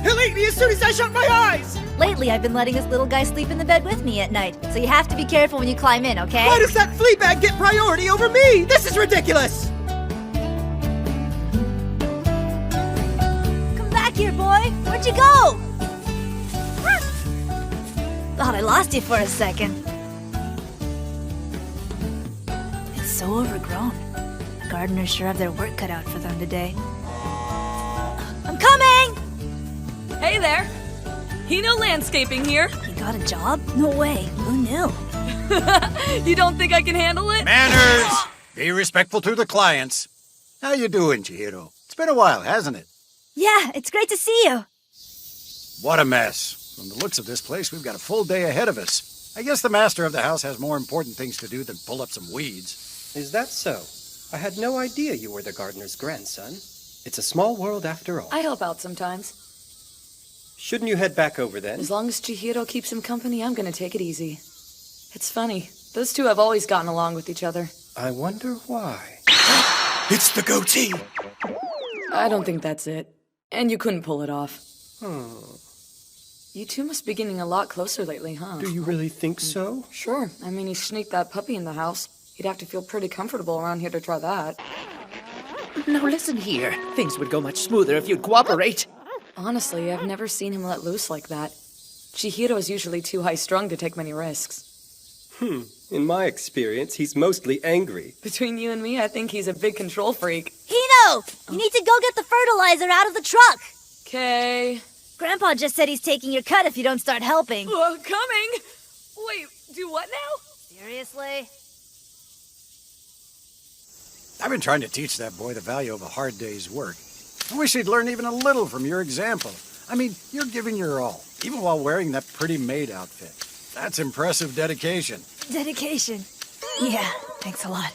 He'll eat me as soon as I shut my eyes! Lately, I've been letting this little guy sleep in the bed with me at night, so you have to be careful when you climb in, okay? Why does that flea bag get priority over me? This is ridiculous! Come back here, boy! Where'd you go? Thought I lost you for a second. It's so overgrown. The gardeners sure have their work cut out for them today. I'm coming! Hey there! Hino Landscaping here. You got a job? No way. Who knew? You don't think I can handle it? Manners! Be respectful to the clients. How you doing, Chihiro? It's been a while, hasn't it? Yeah, it's great to see you. What a mess. From the looks of this place, we've got a full day ahead of us. I guess the master of the house has more important things to do than pull up some weeds. Is that so? I had no idea you were the gardener's grandson. It's a small world after all. I help out sometimes. Shouldn't you head back over then? As long as Chihiro keeps him company, I'm gonna take it easy. It's funny. Those two have always gotten along with each other. I wonder why. It's the goatee! I don't think that's it. And you couldn't pull it off. You two must be getting a lot closer lately, huh? Do you really think so? Sure. I mean, he sneaked that puppy in the house. He'd have to feel pretty comfortable around here to try that. Now listen here. Things would go much smoother if you'd cooperate. Honestly, I've never seen him let loose like that. Chihiro's usually too high-strung to take many risks. In my experience, he's mostly angry. Between you and me, I think he's a big control freak. Hino! You need to go get the fertilizer out of the truck! Okay. Grandpa just said he's taking your cut if you don't start helping. Coming! Wait, do what now? Seriously? I've been trying to teach that boy the value of a hard day's work. I wish he'd learn even a little from your example. I mean, you're giving your all, even while wearing that pretty maid outfit. That's impressive dedication. Dedication. Yeah, thanks a lot.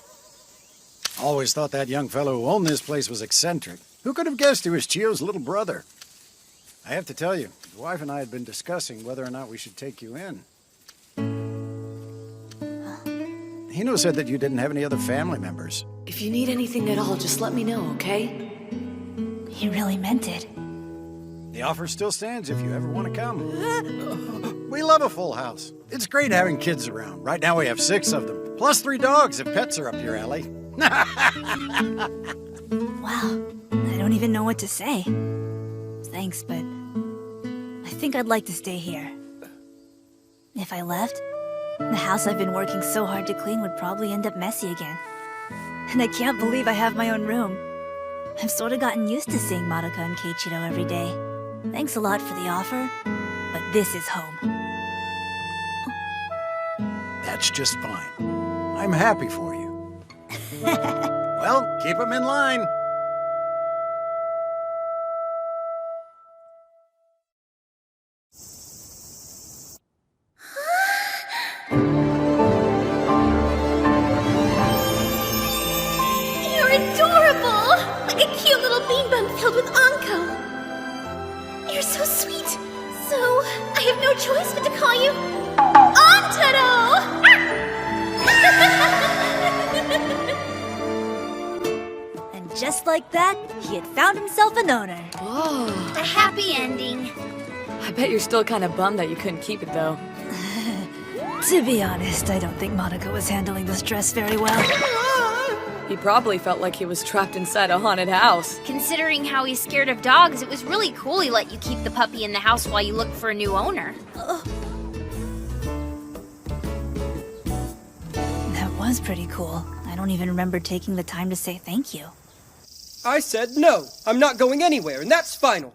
Always thought that young fellow who owned this place was eccentric. Who could have guessed he was Chio's little brother? I have to tell you, his wife and I had been discussing whether or not we should take you in. Hino said that you didn't have any other family members. If you need anything at all, just let me know, okay? He really meant it. The offer still stands if you ever want to come. We love a full house. It's great having kids around. Right now we have 6 of them, plus 3 dogs if pets are up your alley. Wow, I don't even know what to say. Thanks, but I think I'd like to stay here. If I left, the house I've been working so hard to clean would probably end up messy again. And I can't believe I have my own room. I've sort of gotten used to seeing Madoka and Keiichiro every day. Thanks a lot for the offer, but this is home. That's just fine. I'm happy for you. Well, keep them in line. You're adorable! Like a cute little bean bun filled with Anko. You're so sweet. So, I have no choice but to call you Antaro! And just like that, he had found himself an owner. Whoa. A happy ending. I bet you're still kind of bummed that you couldn't keep it, though. To be honest, I don't think Madoka was handling the stress very well. He probably felt like he was trapped inside a haunted house. Considering how he's scared of dogs, it was really cool he let you keep the puppy in the house while you looked for a new owner. That was pretty cool. I don't even remember taking the time to say thank you. I said no. I'm not going anywhere, and that's final.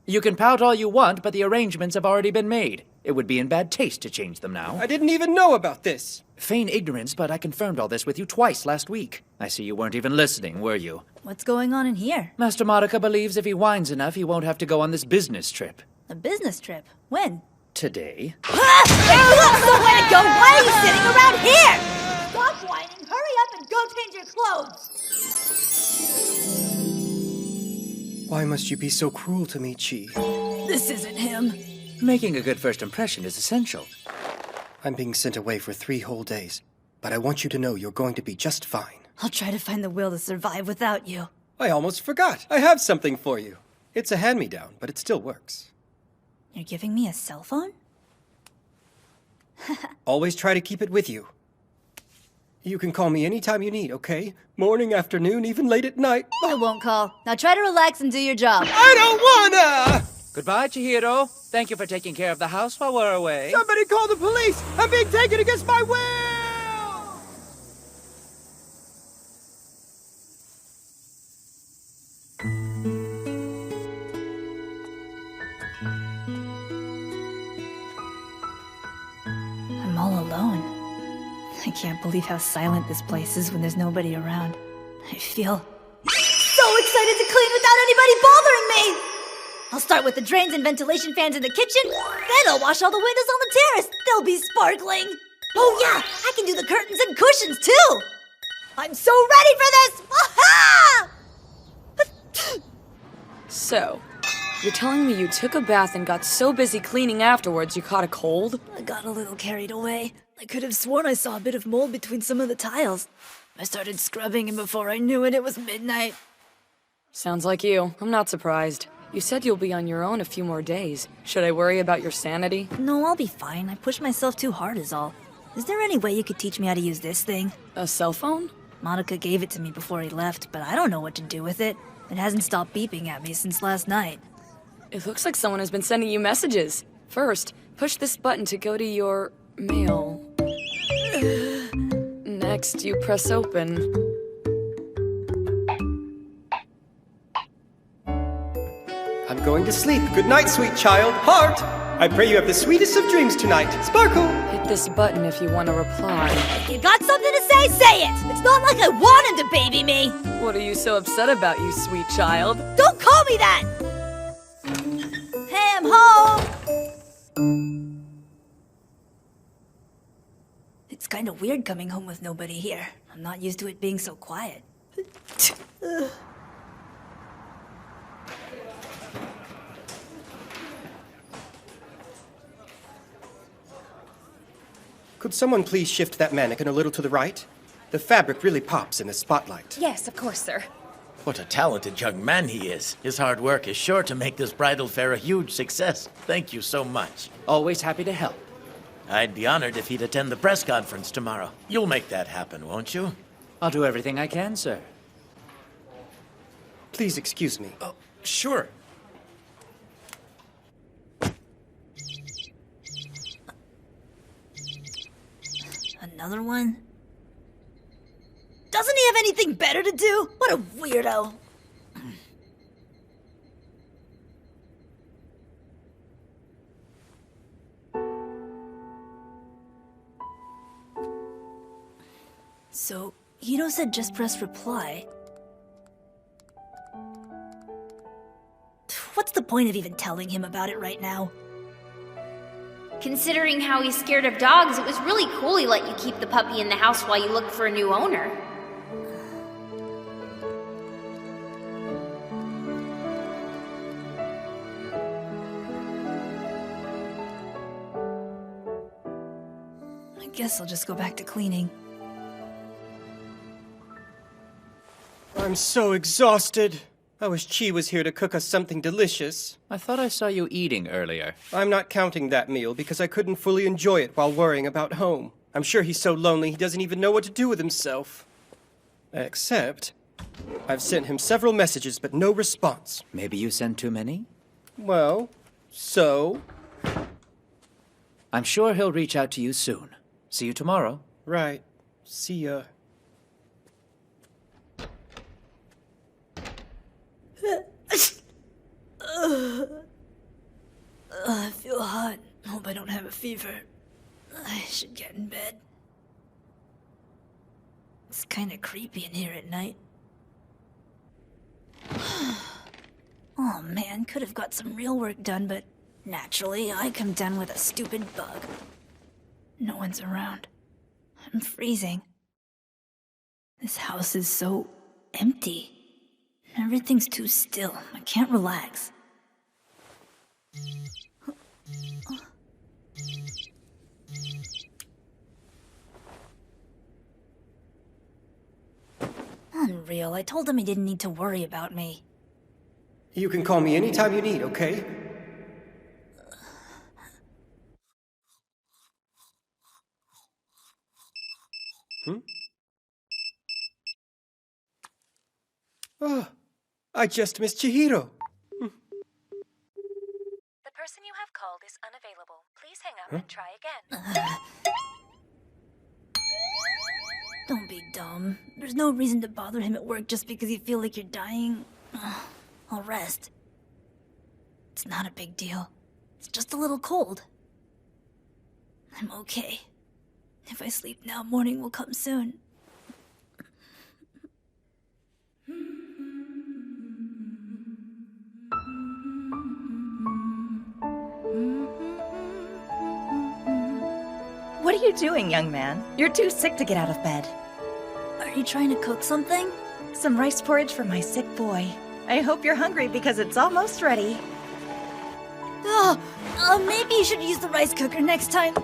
You can pout all you want, but the arrangements have already been made. It would be in bad taste to change them now. I didn't even know about this. Feign ignorance, but I confirmed all this with you twice last week. I see you weren't even listening, were you? What's going on in here? Master Madoka believes if he whines enough, he won't have to go on this business trip. A business trip? When? Today. That's the way to go! Why are you sitting around here? Stop whining, hurry up and go change your clothes! Why must you be so cruel to me, Chi? This isn't him. Making a good first impression is essential. I'm being sent away for 3 whole days, but I want you to know you're going to be just fine. I'll try to find the will to survive without you. I almost forgot. I have something for you. It's a hand-me-down, but it still works. You're giving me a cell phone? Always try to keep it with you. You can call me anytime you need, okay? Morning, afternoon, even late at night. I won't call. Now try to relax and do your job. I don't wanna! Goodbye, Chihiro. Thank you for taking care of the house while we're away. Somebody call the police! I'm being taken against my will! I'm all alone. I can't believe how silent this place is when there's nobody around. I feel so excited to clean without anybody bothering me! I'll start with the drains and ventilation fans in the kitchen, then I'll wash all the windows on the terrace. They'll be sparkling. Oh yeah, I can do the curtains and cushions too! I'm so ready for this! Aha! So, you're telling me you took a bath and got so busy cleaning afterwards you caught a cold? I got a little carried away. I could have sworn I saw a bit of mold between some of the tiles. I started scrubbing, and before I knew it, it was midnight. Sounds like you. I'm not surprised. You said you'll be on your own a few more days. Should I worry about your sanity? No, I'll be fine. I pushed myself too hard is all. Is there any way you could teach me how to use this thing? A cell phone? Madoka gave it to me before he left, but I don't know what to do with it. It hasn't stopped beeping at me since last night. It looks like someone has been sending you messages. First, push this button to go to your mail. Next, you press open. I'm going to sleep. Good night, sweet child. Heart! I pray you have the sweetest of dreams tonight. Sparkle! Hit this button if you want to reply. You got something to say? I say it! It's not like I want him to baby me! What are you so upset about, you sweet child? Don't call me that! Hey, I'm home! It's kind of weird coming home with nobody here. I'm not used to it being so quiet. Could someone please shift that mannequin a little to the right? The fabric really pops in the spotlight. Yes, of course, sir. What a talented young man he is. His hard work is sure to make this bridal fair a huge success. Thank you so much. Always happy to help. I'd be honored if he'd attend the press conference tomorrow. You'll make that happen, won't you? I'll do everything I can, sir. Please excuse me. Oh, sure. Another one? Doesn't he have anything better to do? What a weirdo. So, Hiro said just press reply. What's the point of even telling him about it right now? Considering how he's scared of dogs, it was really cool he let you keep the puppy in the house while you looked for a new owner. I guess I'll just go back to cleaning. I'm so exhausted. I wish Chi was here to cook us something delicious. I thought I saw you eating earlier. I'm not counting that meal because I couldn't fully enjoy it while worrying about home. I'm sure he's so lonely he doesn't even know what to do with himself. Except, I've sent him several messages but no response. Maybe you sent too many? Well, so? I'm sure he'll reach out to you soon. See you tomorrow. Right. See ya. I feel hot. Hope I don't have a fever. I should get in bed. It's kind of creepy in here at night. Oh man, could have got some real work done, but naturally I come down with a stupid bug. No one's around. I'm freezing. This house is so empty. Everything's too still. I can't relax. Unreal. I told him he didn't need to worry about me. You can call me anytime you need, okay? Oh, I just missed Chihiro. The person you have called is unavailable. Please hang up and try again. Don't be dumb. There's no reason to bother him at work just because you feel like you're dying. I'll rest. It's not a big deal. It's just a little cold. I'm okay. If I sleep now, morning will come soon. What are you doing, young man? You're too sick to get out of bed. Are you trying to cook something? Some rice porridge for my sick boy. I hope you're hungry because it's almost ready. Maybe you should use the rice cooker next time.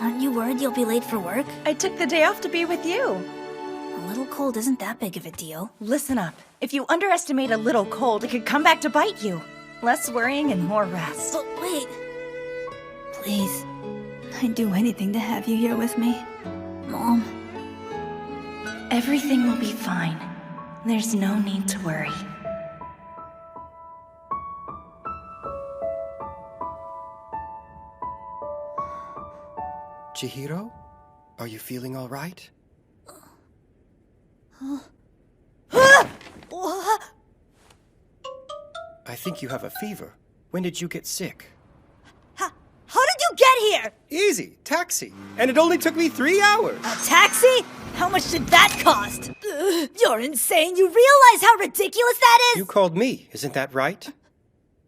Aren't you worried you'll be late for work? I took the day off to be with you. A little cold isn't that big of a deal. Listen up. If you underestimate a little cold, it could come back to bite you. Less worrying and more rest. But wait. Please. I'd do anything to have you here with me. Mom. Everything will be fine. There's no need to worry. Chihiro? Are you feeling all right? I think you have a fever. When did you get sick? How did you get here? Easy, taxi. And it only took me 3 hours. A taxi? How much did that cost? You're insane. You realize how ridiculous that is? You called me, isn't that right?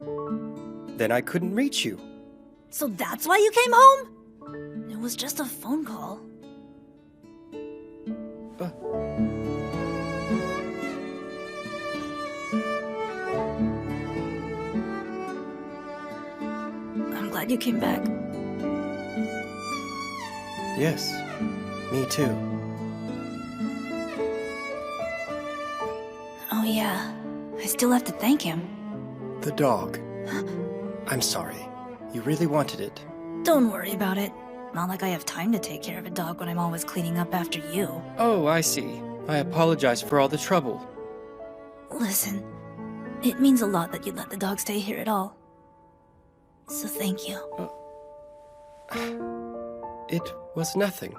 Then I couldn't reach you. So that's why you came home? It was just a phone call. I'm glad you came back. Yes, me too. Oh yeah, I still have to thank him. The dog. I'm sorry. You really wanted it. Don't worry about it. Not like I have time to take care of a dog when I'm always cleaning up after you. Oh, I see. I apologize for all the trouble. Listen, it means a lot that you let the dog stay here at all. So thank you. It was nothing.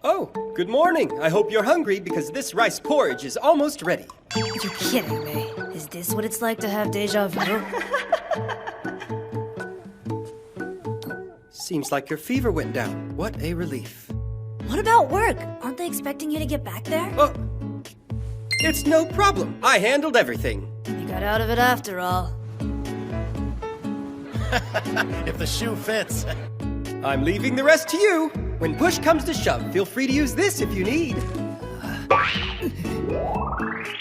Oh, good morning. I hope you're hungry because this rice porridge is almost ready. You're kidding me. Is this what it's like to have deja vu? Seems like your fever went down. What a relief. What about work? Aren't they expecting you to get back there? Oh, it's no problem. I handled everything. You got out of it after all. If the shoe fits. I'm leaving the rest to you. When push comes to shove, feel free to use this if you need.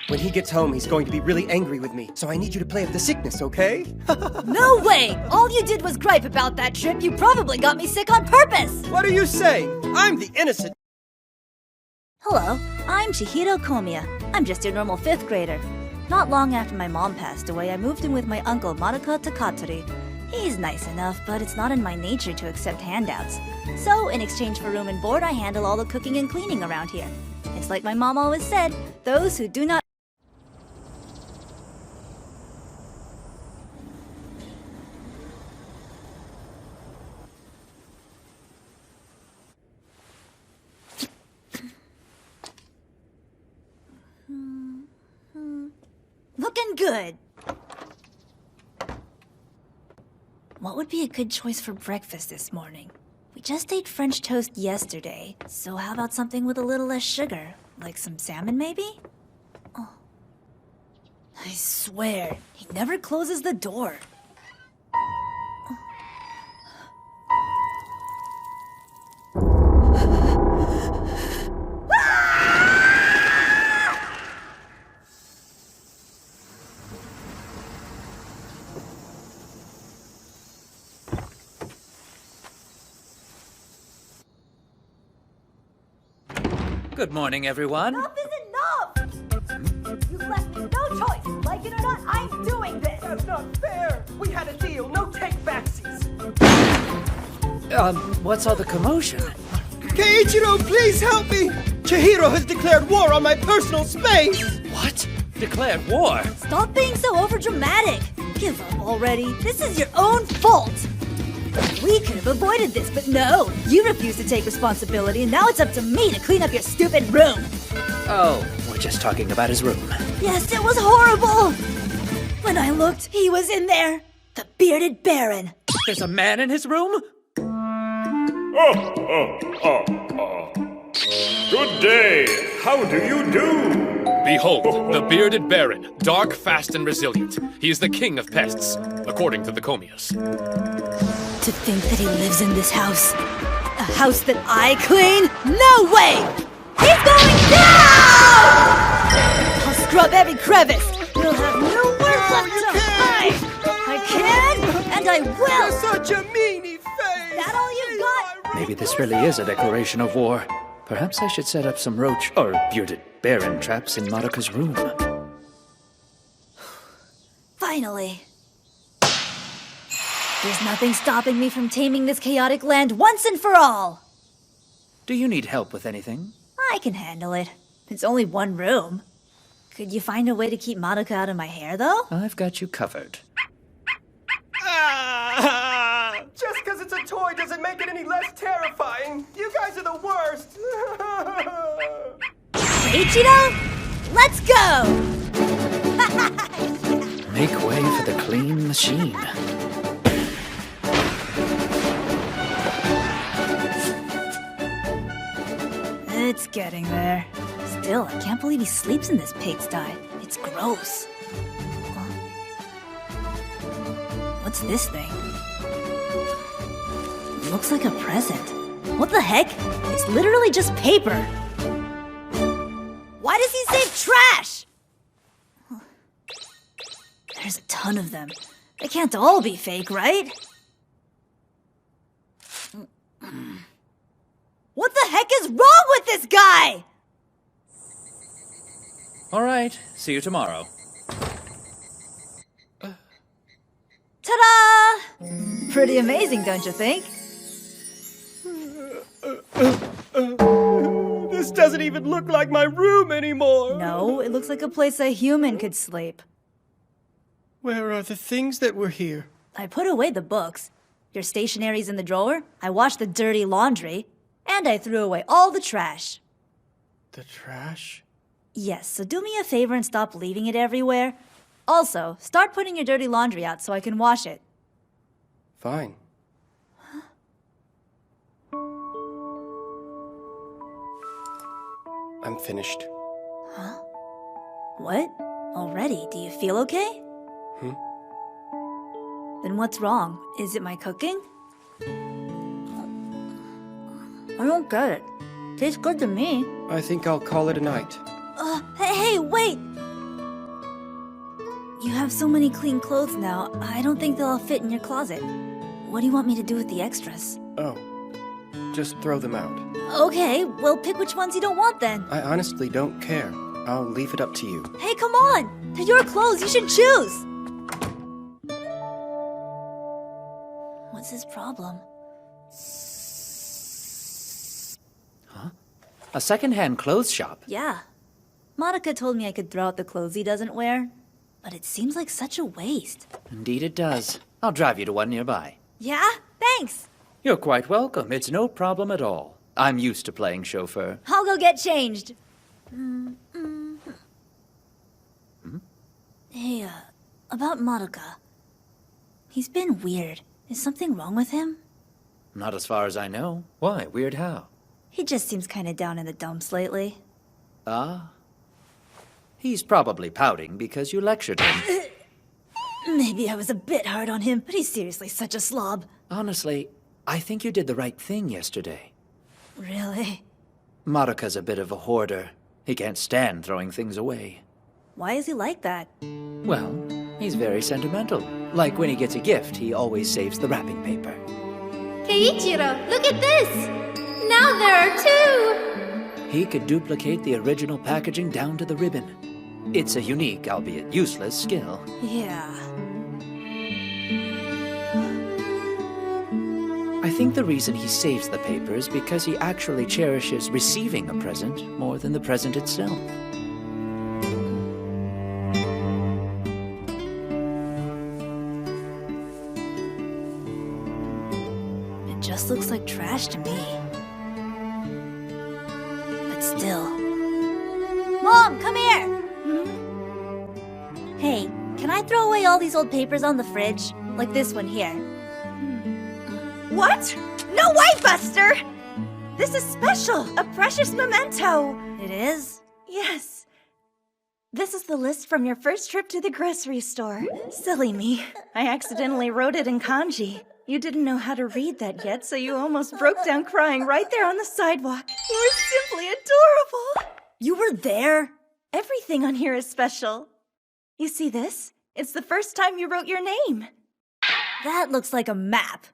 When he gets home, he's going to be really angry with me, so I need you to play up the sickness, okay? No way! All you did was gripe about that trip. You probably got me sick on purpose! What are you saying? I'm the innocent. Hello, I'm Chihiro Komiya. I'm just your normal 5th grader. Not long after my mom passed away, I moved in with my uncle Maruka Takatori. He's nice enough, but it's not in my nature to accept handouts. So, in exchange for room and board, I handle all the cooking and cleaning around here. It's like my mom always said, those who do not... Looking good! What would be a good choice for breakfast this morning? We just ate French toast yesterday, so how about something with a little less sugar? Like some salmon, maybe? Oh. I swear, he never closes the door. Good morning, everyone. Enough is enough! You left me no choice. Like it or not, I'm doing this. That's not fair. We had a deal. No take-backsies. What's all the commotion? Keiichiro, please help me! Chihiro has declared war on my personal space! What? Declared war? Stop being so overdramatic. Give up already. This is your own fault. We could have avoided this, but no. You refuse to take responsibility, and now it's up to me to clean up your stupid room. Oh, we're just talking about his room. Yes, it was horrible. When I looked, he was in there. The bearded baron. There's a man in his room? Good day. How do you do? Behold, the bearded baron, dark, fast, and resilient. He is the king of pests, according to the Komiyas. To think that he lives in this house. A house that I clean? No way! He's going down! I'll scrub every crevice. You'll have no work left to hide. I can, and I will. You're such a meanie face. That all you got? Maybe this really is a declaration of war. Perhaps I should set up some roach or bearded baron traps in Maruka's room. Finally. There's nothing stopping me from taming this chaotic land once and for all. Do you need help with anything? I can handle it. It's only one room. Could you find a way to keep Maruka out of my hair, though? I've got you covered. Just because it's a toy doesn't make it any less terrifying. You guys are the worst. Ichido, let's go! Make way for the clean machine. It's getting there. Still, I can't believe he sleeps in this pigsty. It's gross. What's this thing? Looks like a present. What the heck? It's literally just paper. Why does he say trash? There's a ton of them. They can't all be fake, right? What the heck is wrong with this guy? All right, see you tomorrow. Ta-da! Pretty amazing, don't you think? This doesn't even look like my room anymore. No, it looks like a place a human could sleep. Where are the things that were here? I put away the books. Your stationery's in the drawer. I washed the dirty laundry. And I threw away all the trash. The trash? Yes, so do me a favor and stop leaving it everywhere. Also, start putting your dirty laundry out so I can wash it. Fine. I'm finished. Huh? What? Already? Do you feel okay? Then what's wrong? Is it my cooking? I don't get it. Tastes good to me. I think I'll call it a night. Hey, wait! You have so many clean clothes now, I don't think they'll all fit in your closet. What do you want me to do with the extras? Oh. Just throw them out. Okay, well, pick which ones you don't want then. I honestly don't care. I'll leave it up to you. Hey, come on! They're your clothes, you should choose! What's his problem? A second-hand clothes shop? Yeah. Monica told me I could throw out the clothes he doesn't wear. But it seems like such a waste. Indeed it does. I'll drive you to one nearby. Yeah? Thanks! You're quite welcome. It's no problem at all. I'm used to playing chauffeur. I'll go get changed. Hey, about Madoka. He's been weird. Is something wrong with him? Not as far as I know. Why? Weird how? He just seems kinda down in the dumps lately. Ah? He's probably pouting because you lectured him. Maybe I was a bit hard on him, but he's seriously such a slob. Honestly, I think you did the right thing yesterday. Really? Madoka's a bit of a hoarder. He can't stand throwing things away. Why is he like that? Well, he's very sentimental. Like when he gets a gift, he always saves the wrapping paper. Keiichiro, look at this! Now there are two! He could duplicate the original packaging down to the ribbon. It's a unique, albeit useless, skill. Yeah. I think the reason he saves the paper is because he actually cherishes receiving a present more than the present itself. It just looks like trash to me. But still. Mom, come here! Hey, can I throw away all these old papers on the fridge? Like this one here. What? No way, Buster! This is special, a precious memento. It is? Yes. This is the list from your first trip to the grocery store. Silly me. I accidentally wrote it in kanji. You didn't know how to read that yet, so you almost broke down crying right there on the sidewalk. You were simply adorable. You were there? Everything on here is special. You see this? It's the first time you wrote your name. That looks like a map.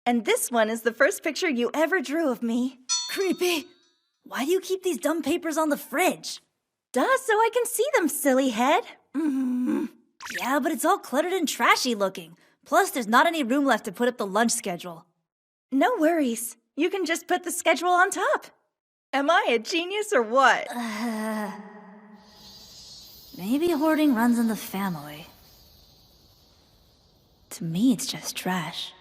And this one is the first picture you ever drew of me. Creepy. Why do you keep these dumb papers on the fridge? Duh, so I can see them, silly head. Yeah, but it's all cluttered and trashy looking. Plus, there's not any room left to put up the lunch schedule. No worries. You can just put the schedule on top. Am I a genius or what? Maybe hoarding runs in the family. To me, it's just trash.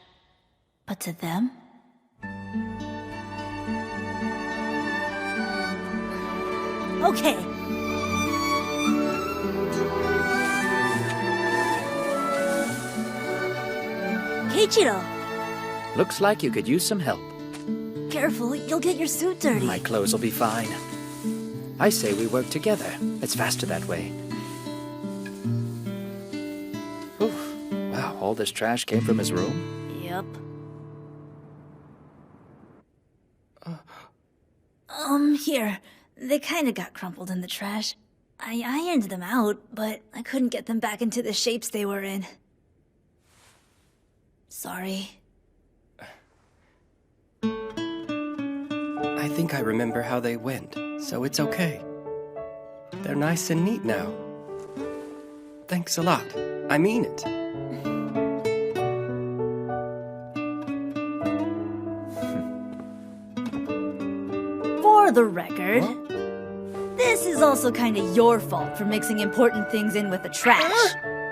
But to them? Okay. Keiichiro, Looks like you could use some help. careful, you'll get your suit dirty. My clothes will be fine. I say we work together. It's faster that way. Oof. Wow, all this trash came from his room? Yep. Here. They kinda got crumpled in the trash. I ironed them out, but I couldn't get them back into the shapes they were in. Sorry. I think I remember how they went, so it's okay. They're nice and neat now. Thanks a lot. I mean it. For the record, this is also kinda your fault for mixing important things in with the trash.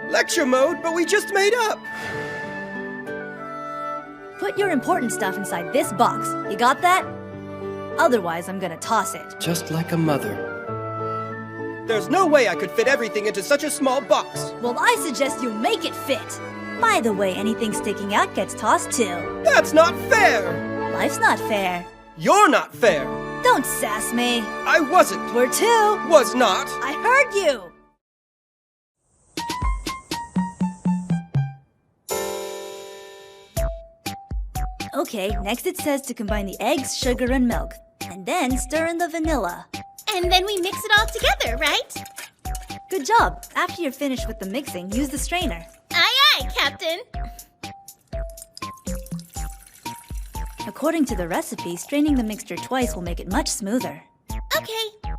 Lecture mode, but we just made up. Put your important stuff inside this box. You got that? Otherwise, I'm gonna toss it. Just like a mother. There's no way I could fit everything into such a small box. Well, I suggest you make it fit. By the way, anything sticking out gets tossed too. That's not fair! Life's not fair. You're not fair! Don't sass me. I wasn't. We're two. Was not. I heard you. Okay, next it says to combine the eggs, sugar, and milk. And then stir in the vanilla. And then we mix it all together, right? Good job. After you're finished with the mixing, use the strainer. Aye, aye, Captain. According to the recipe, straining the mixture twice will make it much smoother. Okay.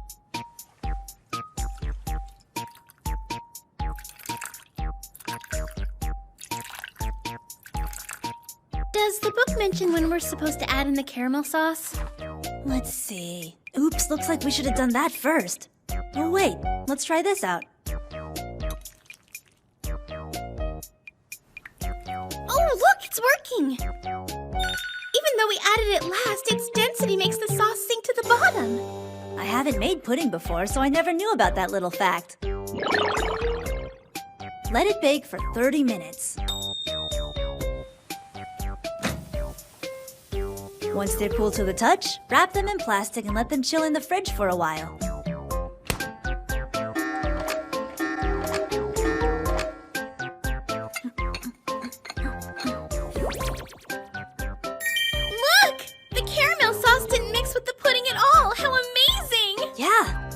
Does the book mention when we're supposed to add in the caramel sauce? Let's see. Oops, looks like we should have done that first. Oh wait, let's try this out. Oh, look, it's working! Even though we added it last, its density makes the sauce sink to the bottom. I haven't made pudding before, so I never knew about that little fact. Let it bake for 30 minutes. Once they're cool to the touch, wrap them in plastic and let them chill in the fridge for a while. Look! The caramel sauce didn't mix with the pudding at all! How amazing! Yeah,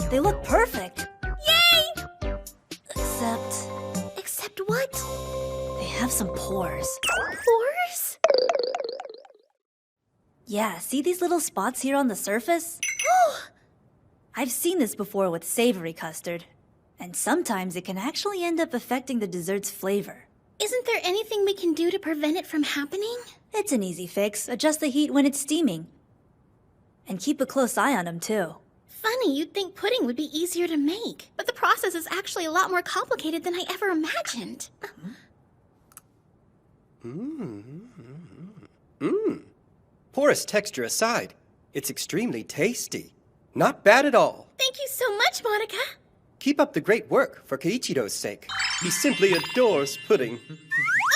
they look perfect. Yay! Except what? they have some pores. Pores? Yeah, see these little spots here on the surface? I've seen this before with savory custard. And sometimes it can actually end up affecting the dessert's flavor. Isn't there anything we can do to prevent it from happening? It's an easy fix. Adjust the heat when it's steaming. And keep a close eye on them, too. Funny, you'd think pudding would be easier to make. But the process is actually a lot more complicated than I ever imagined. Porous texture aside, it's extremely tasty. Not bad at all. Thank you so much, Monica. Keep up the great work for Keiichiro's sake. He simply adores pudding.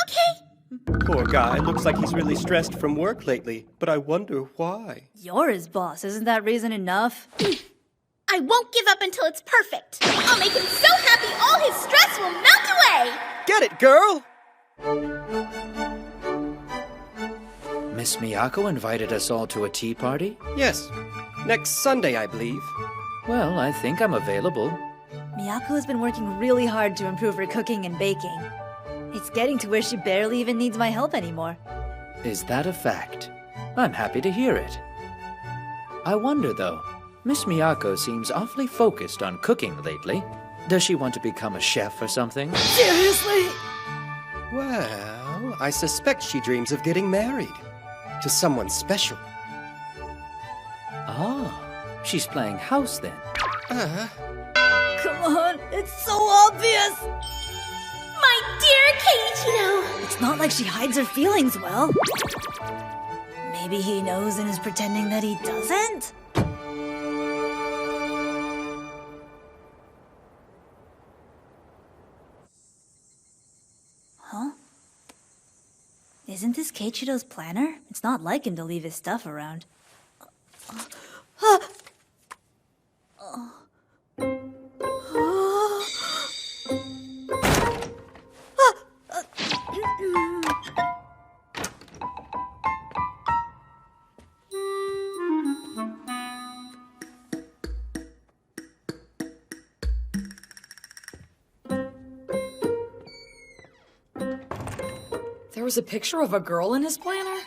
Okay. Poor guy, looks like he's really stressed from work lately, but I wonder why. You're his boss. Isn't that reason enough? I won't give up until it's perfect. I'll make him so happy all his stress will melt away. Get it, girl! Miss Miyako invited us all to a tea party? Yes. Next Sunday, I believe. Well, I think I'm available. Miyako has been working really hard to improve her cooking and baking. It's getting to where she barely even needs my help anymore. Is that a fact? I'm happy to hear it. I wonder, though, Miss Miyako seems awfully focused on cooking lately. Does she want to become a chef or something? Seriously? Well, I suspect she dreams of getting married. To someone special. Ah, she's playing house then. Come on, it's so obvious! My dear Keiichiro! It's not like she hides her feelings well. Maybe he knows and is pretending that he doesn't? Huh? Isn't this Keiichiro's planner? It's not like him to leave his stuff around. There was a picture of a girl in his planner?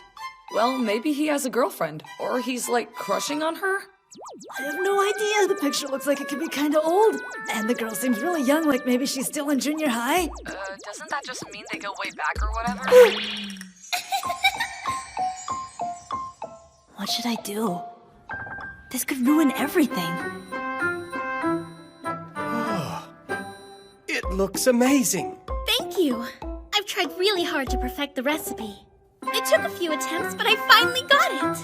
Well, maybe he has a girlfriend, or he's like crushing on her? I have no idea. The picture looks like it could be kind of old. And the girl seems really young, like maybe she's still in junior high. Doesn't that just mean they go way back or whatever? What should I do? This could ruin everything. It looks amazing. Thank you. I've tried really hard to perfect the recipe. It took a few attempts, but I finally got it.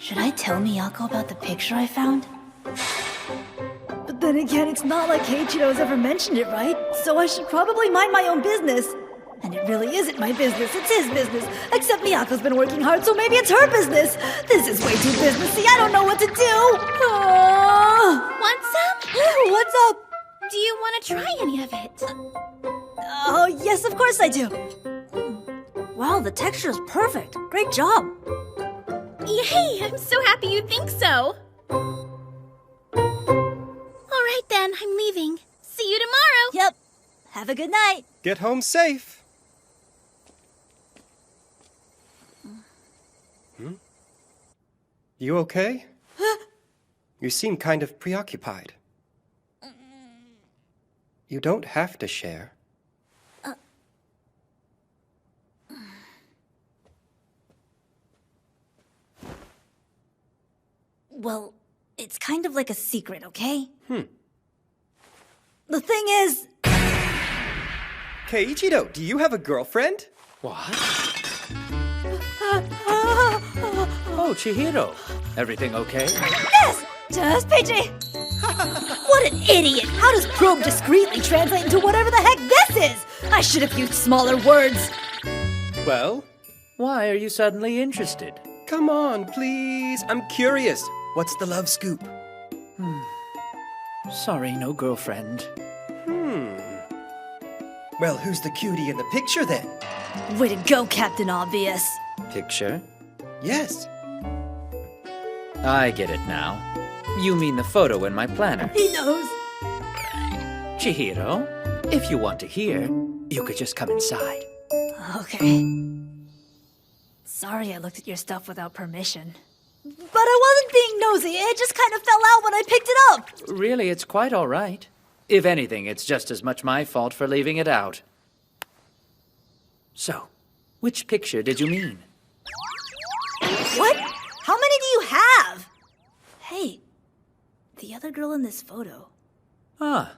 Should I tell Miyako about the picture I found? But then again, it's not like Keiichiro's ever mentioned it, right? So I should probably mind my own business. And it really isn't my business, it's his business. Except Miyako's been working hard, so maybe it's her business. This is way too businessy, I don't know what to do. Want some? What's up? Do you want to try any of it? Oh, yes, of course I do. Wow, the texture is perfect. Great job. Yay, I'm so happy you think so. All right then, I'm leaving. See you tomorrow. Yep. Have a good night. Get home safe. You okay? You seem kind of preoccupied. You don't have to share. Well, it's kind of like a secret, okay? The thing is... Keiichiro, do you have a girlfriend? What? Oh, Chihiro. Everything okay? Yes! Just peachy! What an idiot! How does probe discreetly translate into whatever the heck this is? I should have used smaller words. Well? Why are you suddenly interested? Come on, please. I'm curious. What's the love scoop? Sorry, no girlfriend. Well, who's the cutie in the picture then? Way to go, Captain Obvious. Picture? Yes. I get it now. You mean the photo in my planner. He knows. Chihiro, if you want to hear, you could just come inside. Okay. Sorry I looked at your stuff without permission. But I wasn't being nosy. It just kind of fell out when I picked it up. Really, it's quite all right. If anything, it's just as much my fault for leaving it out. So, which picture did you mean? What? How many do you have? Hey, the other girl in this photo. Ah,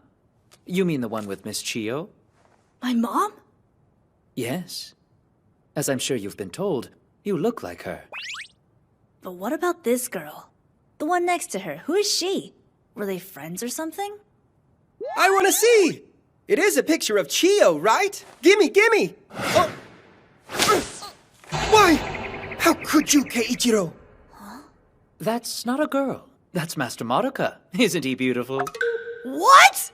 you mean the one with Miss Chio? My mom? Yes. As I'm sure you've been told, you look like her. But what about this girl? The one next to her. Who is she? Were they friends or something? I want to see! It is a picture of Chio, right? Gimme, gimme! Oh. Why? How could you, Keiichiro? That's not a girl. That's Master Madoka. Isn't he beautiful? What?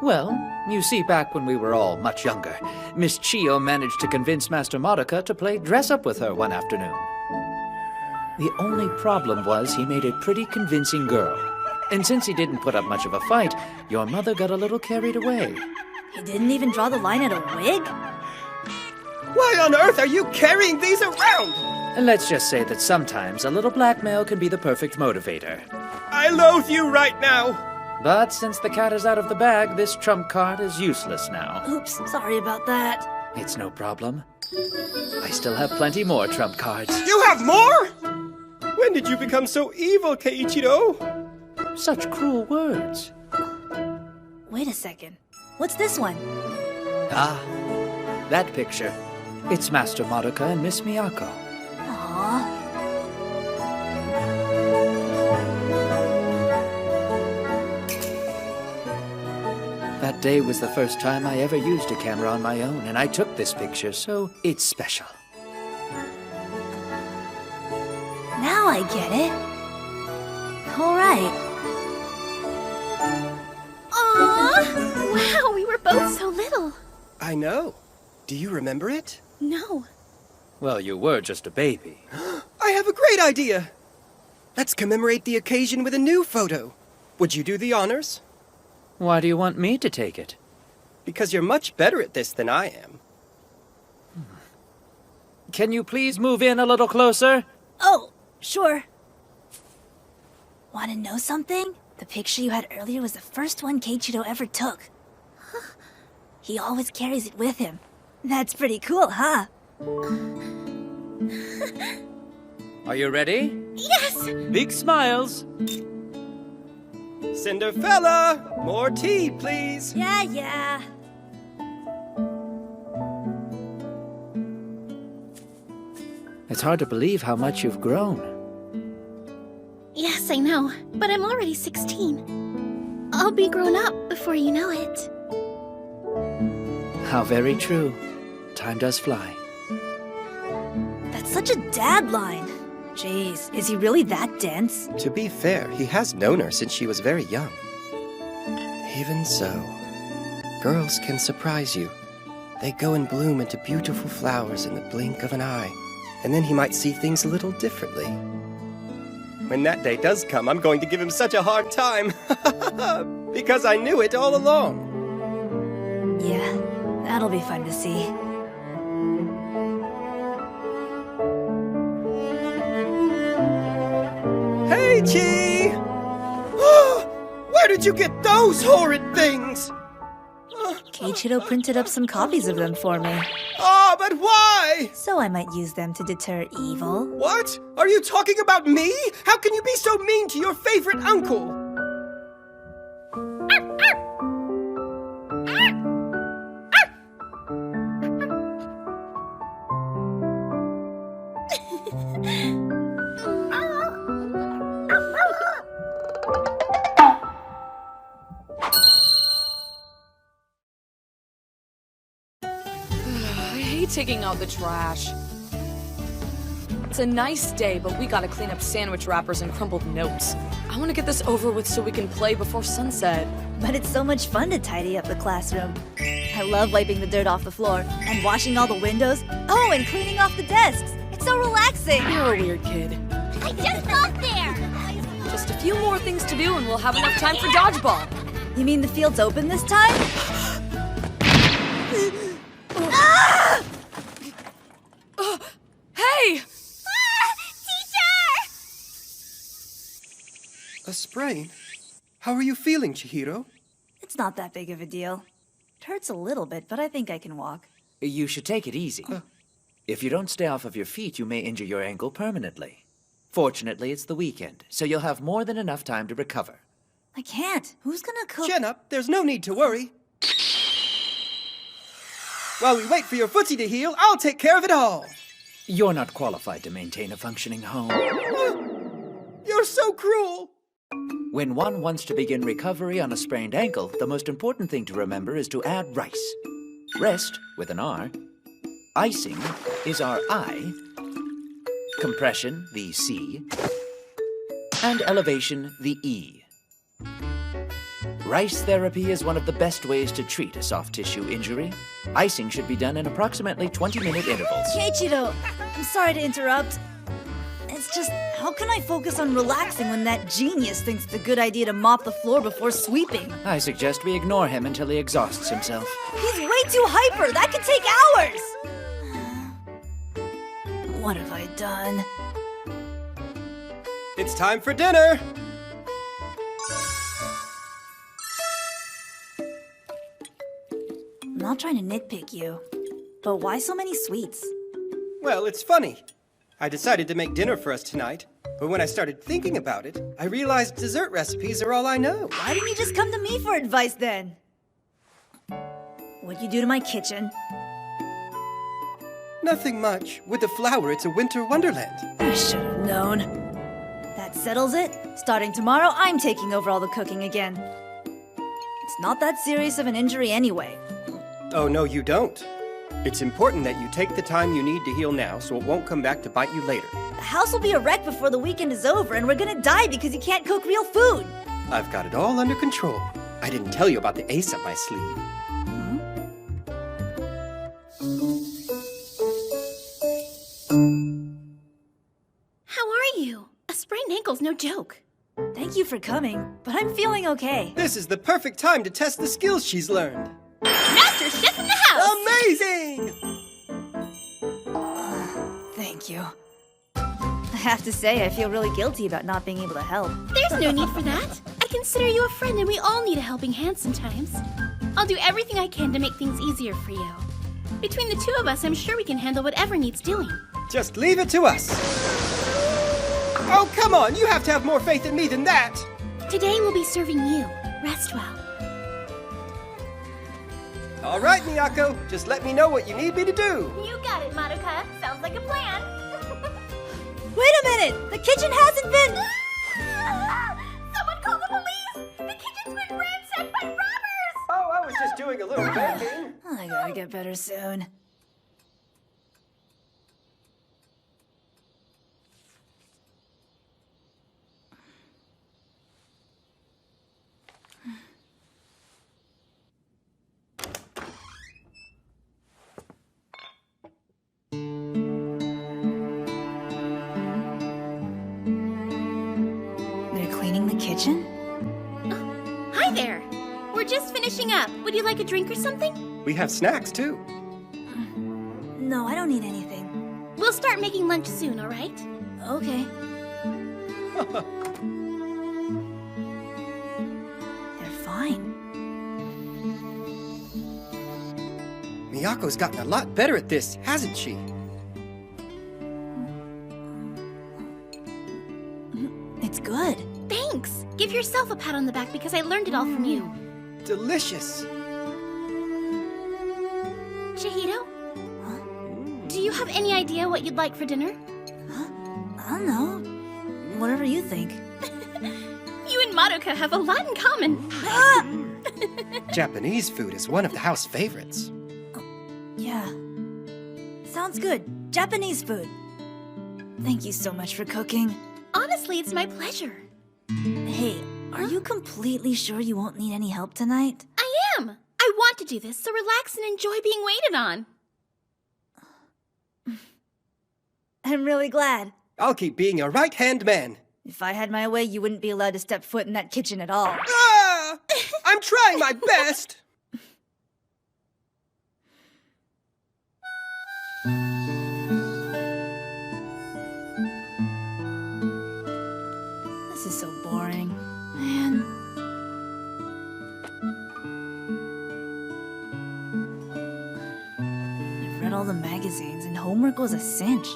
Well, you see, back when we were all much younger, Miss Chio managed to convince Master Madoka to play dress-up with her one afternoon. The only problem was he made a pretty convincing girl. And since he didn't put up much of a fight, your mother got a little carried away. He didn't even draw the line at a wig? Why on earth are you carrying these around? And let's just say that sometimes a little blackmail can be the perfect motivator. I loathe you right now. But since the cat is out of the bag, this trump card is useless now. Oops, sorry about that. It's no problem. I still have plenty more trump cards. You have more? When did you become so evil, Keiichiro? Such cruel words. Wait a second. What's this one? Ah, that picture. It's Master Madoka and Miss Miyako. Aww. That day was the first time I ever used a camera on my own, and I took this picture, so it's special. Now I get it. All right. Aww! Wow, we were both so little. I know. Do you remember it? No. Well, you were just a baby. I have a great idea! Let's commemorate the occasion with a new photo. Would you do the honors? Why do you want me to take it? Because you're much better at this than I am. Can you please move in a little closer? Oh, sure. Want to know something? The picture you had earlier was the first one Keiichiro ever took. He always carries it with him. That's pretty cool, huh? Are you ready? Yes! Big smiles. Cinderfella! More tea, please! Yeah. It's hard to believe how much you've grown. Yes, I know, but I'm already 16. I'll be grown up before you know it. How very true. Time does fly. That's such a dad line. Jeez, is he really that dense? To be fair, he has known her since she was very young. Even so, girls can surprise you. They go and bloom into beautiful flowers in the blink of an eye, and then he might see things a little differently. When that day does come, I'm going to give him such a hard time. Because I knew it all along. Yeah, that'll be fun to see. Hey, Chi! Where did you get those horrid things? Keiichiro printed up some copies of them for me. Oh, but why? So I might use them to deter evil. What? Are you talking about me? How can you be so mean to your favorite uncle? Taking out the trash. It's a nice day, but we gotta clean up sandwich wrappers and crumpled notes. I want to get this over with so we can play before sunset. But it's so much fun to tidy up the classroom. I love wiping the dirt off the floor and washing all the windows. Oh, and cleaning off the desks. It's so relaxing. You're a weird kid. I just got there! Just a few more things to do and we'll have enough time for dodgeball. You mean the field's open this time? Hey! Teacher! A sprain? How are you feeling, Chihiro? It's not that big of a deal. It hurts a little bit, but I think I can walk. You should take it easy. If you don't stay off of your feet, you may injure your ankle permanently. Fortunately, it's the weekend, so you'll have more than enough time to recover. I can't. Who's gonna cook? Chin up, there's no need to worry. While we wait for your footsie to heal, I'll take care of it all. You're not qualified to maintain a functioning home. You're so cruel. When one wants to begin recovery on a sprained ankle, the most important thing to remember is to add rice. Rest, with an R. Icing is our I. Compression, the C. And elevation, the E. Rice therapy is one of the best ways to treat a soft tissue injury. Icing should be done in approximately 20-minute intervals. Keiichiro, I'm sorry to interrupt. It's just, how can I focus on relaxing when that genius thinks it's a good idea to mop the floor before sweeping? I suggest we ignore him until he exhausts himself. He's way too hyper! That could take hours! What have I done? It's time for dinner! I'm not trying to nitpick you, but why so many sweets? Well, it's funny. I decided to make dinner for us tonight, but when I started thinking about it, I realized dessert recipes are all I know. Why didn't you just come to me for advice then? What'd you do to my kitchen? Nothing much. With the flour, it's a winter wonderland. I should have known. That settles it. Starting tomorrow, I'm taking over all the cooking again. It's not that serious of an injury anyway. Oh, no, you don't. It's important that you take the time you need to heal now so it won't come back to bite you later. The house will be a wreck before the weekend is over, and we're gonna die because you can't cook real food. I've got it all under control. I didn't tell you about the ace up my sleeve. How are you? A sprained ankle's no joke. Thank you for coming, but I'm feeling okay. This is the perfect time to test the skills she's learned. Master Chef in the house! Amazing! Thank you. I have to say, I feel really guilty about not being able to help. There's no need for that. I consider you a friend and we all need a helping hand sometimes. I'll do everything I can to make things easier for you. Between the two of us, I'm sure we can handle whatever needs doing. Just leave it to us. Oh, come on! You have to have more faith in me than that! Today we'll be serving you. Rest well. All right, Miyako. Just let me know what you need me to do. You got it, Madoka. Sounds like a plan. Wait a minute! The kitchen hasn't been... Someone call the police! The kitchen's been ransacked by robbers! Oh, I was just doing a little baking. I gotta get better soon. Kitchen? Oh, hi there. We're just finishing up. Would you like a drink or something? We have snacks, too. No, I don't need anything. We'll start making lunch soon, all right? Okay. They're fine. Miyako's gotten a lot better at this, hasn't she? It's good. Thanks. Give yourself a pat on the back because I learned it all from you. Delicious. Chihiro? Do you have any idea what you'd like for dinner? I don't know. Whatever you think. You and Madoka have a lot in common. Japanese food is one of the house favorites. Yeah. Sounds good. Japanese food. Thank you so much for cooking. Honestly, it's my pleasure. Hey, are you completely sure you won't need any help tonight? I am! I want to do this, so relax and enjoy being waited on. I'm really glad. I'll keep being your right-hand man. If I had my way, you wouldn't be allowed to step foot in that kitchen at all. Ah! I'm trying my best! This is so boring. Man. I've read all the magazines, and homework was a cinch.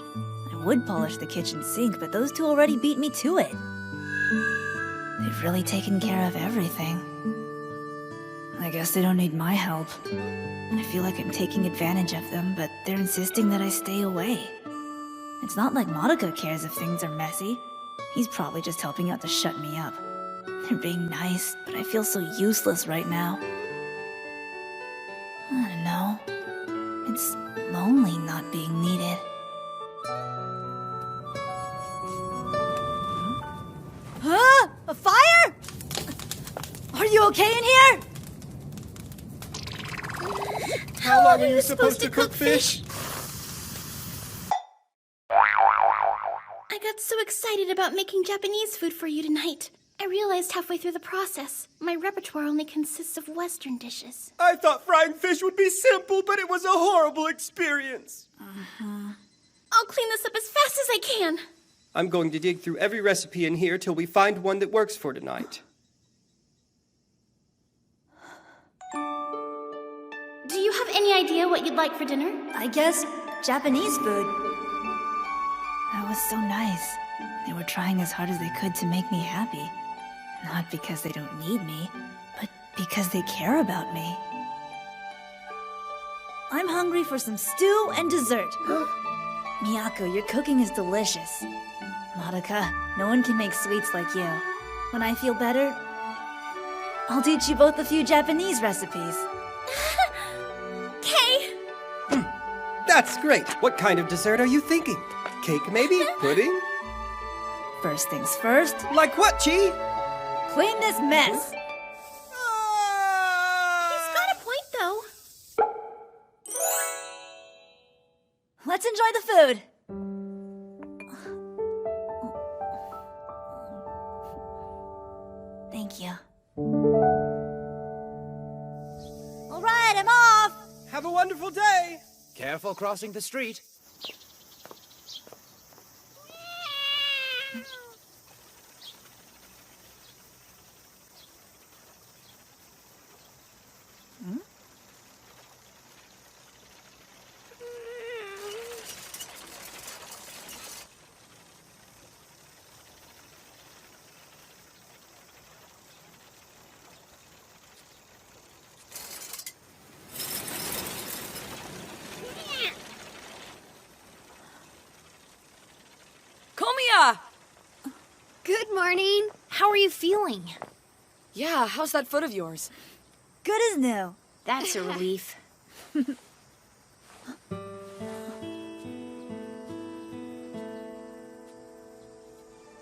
I would polish the kitchen sink, but those two already beat me to it. They've really taken care of everything. I guess they don't need my help. I feel like I'm taking advantage of them, but they're insisting that I stay away. It's not like Madoka cares if things are messy. He's probably just helping out to shut me up. They're being nice, but I feel so useless right now. I don't know. It's lonely not being needed. Huh? A fire? Are you okay in here? How long are you supposed to cook fish? I got so excited about making Japanese food for you tonight. I realized halfway through the process, my repertoire only consists of Western dishes. I thought frying fish would be simple, but it was a horrible experience. I'll clean this up as fast as I can. I'm going to dig through every recipe in here till we find one that works for tonight. Do you have any idea what you'd like for dinner? I guess Japanese food. That was so nice. They were trying as hard as they could to make me happy. Not because they don't need me, but because they care about me. I'm hungry for some stew and dessert. Miyako, your cooking is delicious. Madoka, no one can make sweets like you. When I feel better, I'll teach you both a few Japanese recipes. Okay. That's great. What kind of dessert are you thinking? Cake, maybe? Pudding? First things first. Like what, Chi? Clean this mess. He's got a point, though. Let's enjoy the food. Thank you. All right, I'm off. Have a wonderful day. Careful crossing the street. Komiya! Good morning. How are you feeling? Yeah, how's that foot of yours? Good as new. That's a relief.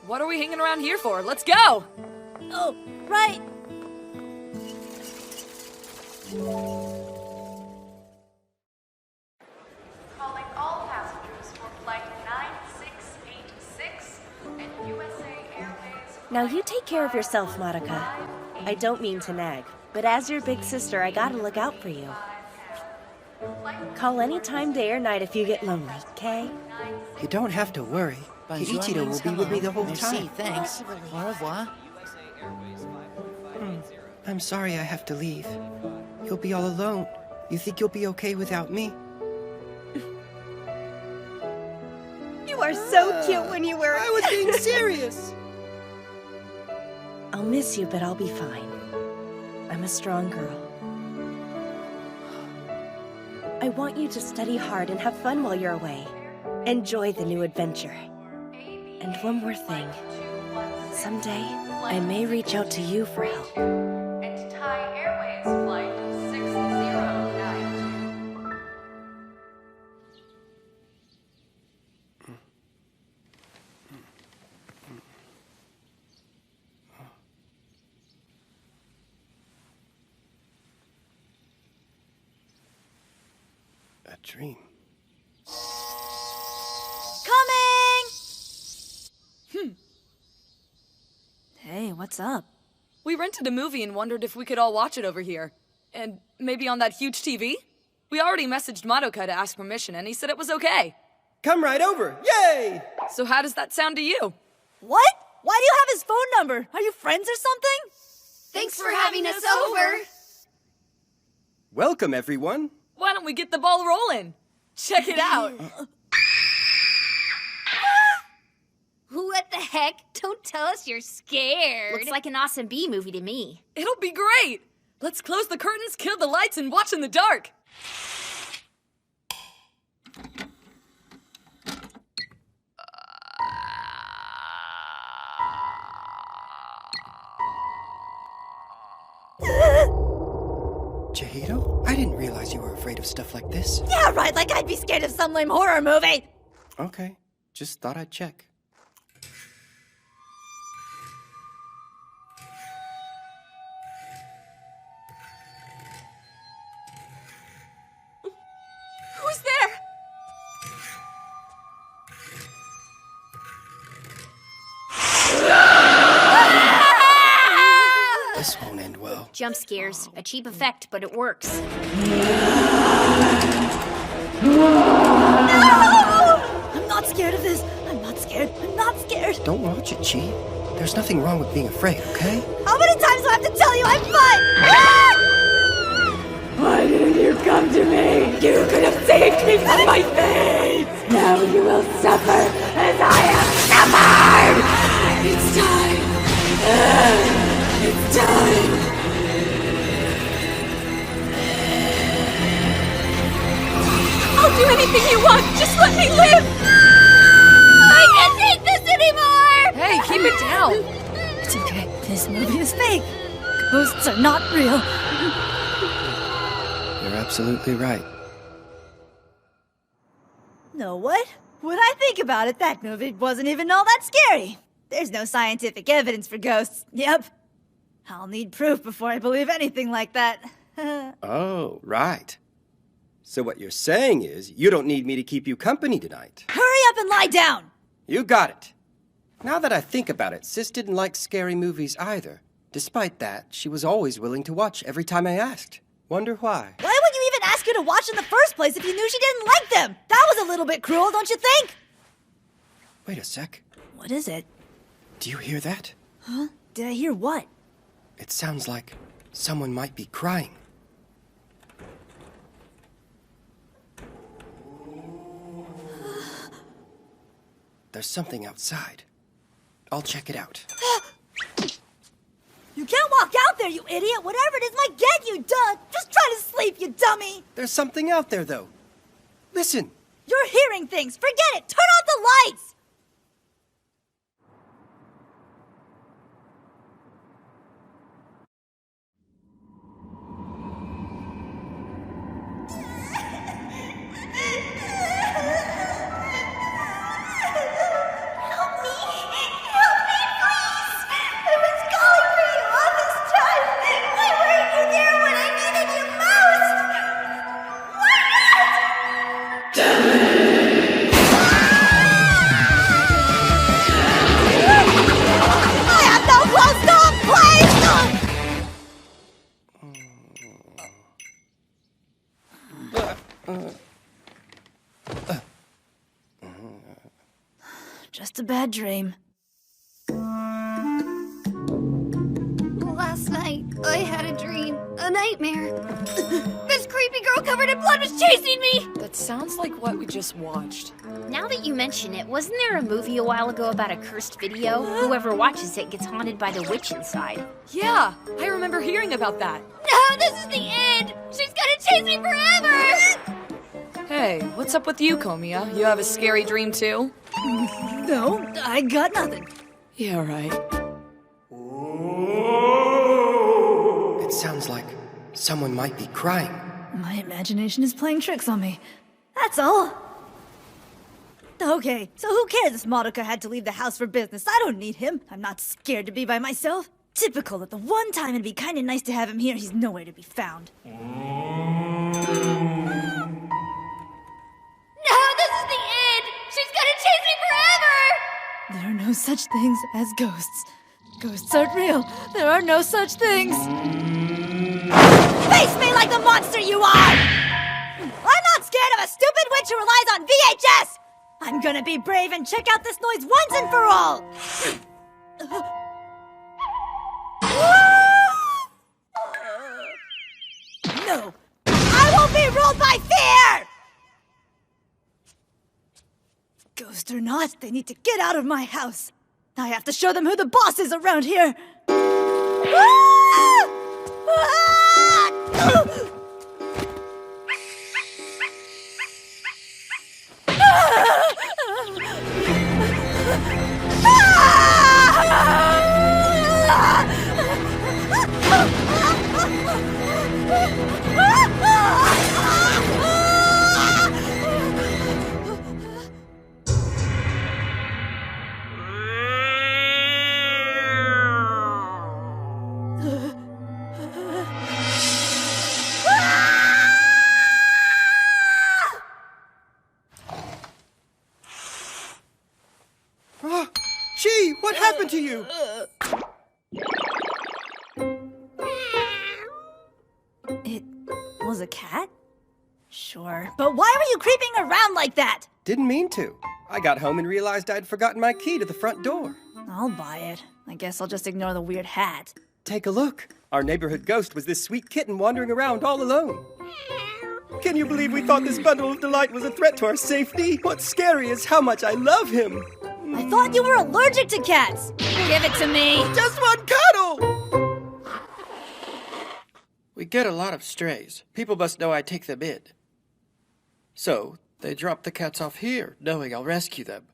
What are we hanging around here for? Let's go! Oh, right. Calling all passengers for flight 9686 and USA Airways. Now you take care of yourself, Madoka. I don't mean to nag, but as your big sister, I gotta look out for you. Call any time, day or night if you get lonely, okay? You don't have to worry. Kiichiro will be with me the whole time. Thanks. Au revoir. I'm sorry I have to leave. You'll be all alone. You think you'll be okay without me? You are so cute when you wear it. I was being serious. I'll miss you, but I'll be fine. I'm a strong girl. I want you to study hard and have fun while you're away. Enjoy the new adventure. And one more thing. Someday, I may reach out to you for help. And Thai Airways flight 6092. A dream. Coming! Hey, what's up? We rented a movie and wondered if we could all watch it over here. And maybe on that huge TV? We already messaged Madoka to ask permission, and he said it was okay. Come right over. Yay! So how does that sound to you? What? Why do you have his phone number? Are you friends or something? Thanks for having us over. Welcome, everyone. Why don't we get the ball rolling? Check it out. What the heck? Don't tell us you're scared. Looks like an awesome B movie to me. It'll be great. Let's close the curtains, kill the lights, and watch in the dark. Chihiro? I didn't realize you were afraid of stuff like this. Yeah, right, like I'd be scared of some lame horror movie. Okay, just thought I'd check. Who's there? This won't end well. Jump scares. A cheap effect, but it works. I'm not scared of this. I'm not scared. I'm not scared. Don't watch it, Chi. There's nothing wrong with being afraid, okay? How many times do I have to tell you I'm fine? Why didn't you come to me? You could have saved me from my fate! Now you will suffer as I have suffered! It's time! It's time! movie is fake. Ghosts are not real. You're absolutely right. No, what? When I think about it, that movie wasn't even all that scary. There's no scientific evidence for ghosts. Yep. I'll need proof before I believe anything like that. Oh, right. So what you're saying is you don't need me to keep you company tonight. Hurry up and lie down! You got it. Now that I think about it, Sis didn't like scary movies either. Despite that, she was always willing to watch every time I asked. Wonder why? Why would you even ask her to watch in the first place if you knew she didn't like them? That was a little bit cruel, don't you think? Wait a sec. What is it? Do you hear that? Huh? Did I hear what? It sounds like someone might be crying. There's something outside. I'll check it out. You can't walk out there, you idiot! Whatever it is might get you, duh! Just try to sleep, you dummy! There's something out there, though. Listen. You're hearing things! Forget it! Turn off the lights! Just a bad dream. Last night, I had a dream. A nightmare. This creepy girl covered in blood was chasing me! That sounds like what we just watched. Now that you mention it, wasn't there a movie a while ago about a cursed video? Whoever watches it gets haunted by the witch inside. Yeah, I remember hearing about that. No, this is the end! She's gonna chase me forever! Hey, what's up with you, Komiya? You have a scary dream too? No, I got nothing. Yeah, right. It sounds like someone might be crying. My imagination is playing tricks on me. That's all. Okay, so who cares if Madoka had to leave the house for business? I don't need him. I'm not scared to be by myself. Typical that the one time it'd be kinda nice to have him here, he's nowhere to be found. No, this is the end! She's gonna chase me forever! There are no such things as ghosts. Ghosts aren't real. There are no such things. Face me like the monster you are! I'm not scared of a stupid witch who relies on VHS! I'm gonna be brave and check out this noise once and for all! No! I won't be ruled by fear! Ghost or not, they need to get out of my house. I have to show them who the boss is around here. Gee, what happened to you? It was a cat? Sure. But why were you creeping around like that? Didn't mean to. I got home and realized I'd forgotten my key to the front door. I'll buy it. I guess I'll just ignore the weird hat. Take a look. Our neighborhood ghost was this sweet kitten wandering around all alone. Can you believe we thought this bundle of delight was a threat to our safety? What's scary is how much I love him. I thought you were allergic to cats. Give it to me. Just one cuddle! We get a lot of strays. People must know I take them in. So, they drop the cats off here, knowing I'll rescue them.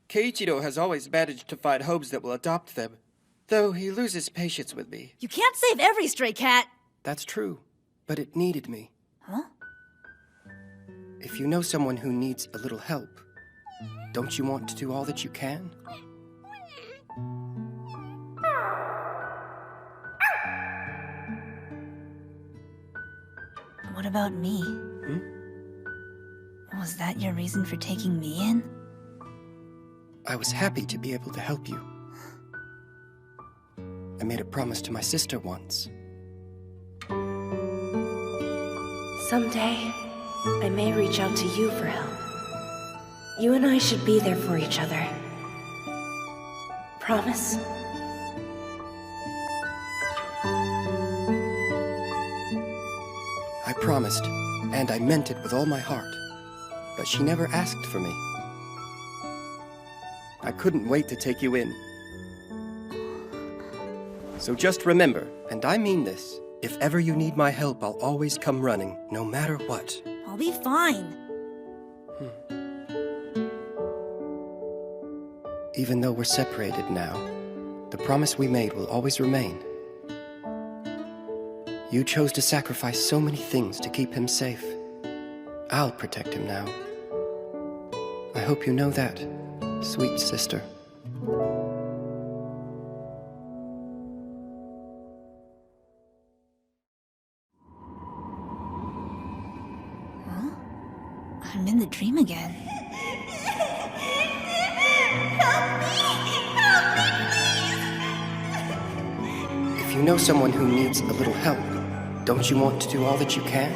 Keiichiro has always managed to find homes that will adopt them. Though he loses patience with me. You can't save every stray cat. That's true, but it needed me. Huh? If you know someone who needs a little help, don't you want to do all that you can? What about me? Was that your reason for taking me in? I was happy to be able to help you. I made a promise to my sister once. Someday, I may reach out to you for help. You and I should be there for each other. Promise? I promised, and I meant it with all my heart. But she never asked for me. I couldn't wait to take you in. So just remember, and I mean this, if ever you need my help, I'll always come running, no matter what. I'll be fine. Even though we're separated now, the promise we made will always remain. You chose to sacrifice so many things to keep him safe. I'll protect him now. I hope you know that, sweet sister. Huh? I'm in the dream again. If you know someone who needs a little help, don't you want to do all that you can?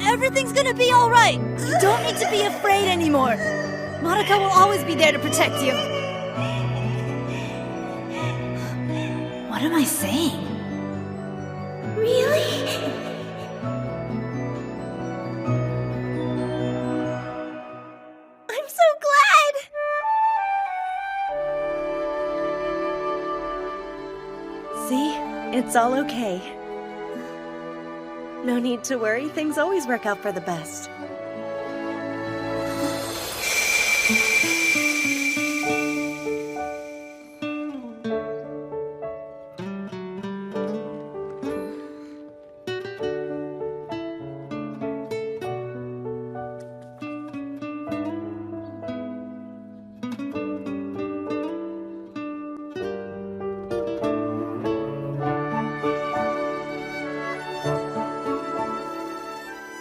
Everything's gonna be all right. You don't need to be afraid anymore. Madoka will always be there to protect you. What am I saying? Really? I'm so glad! See? It's all okay. No need to worry, things always work out for the best.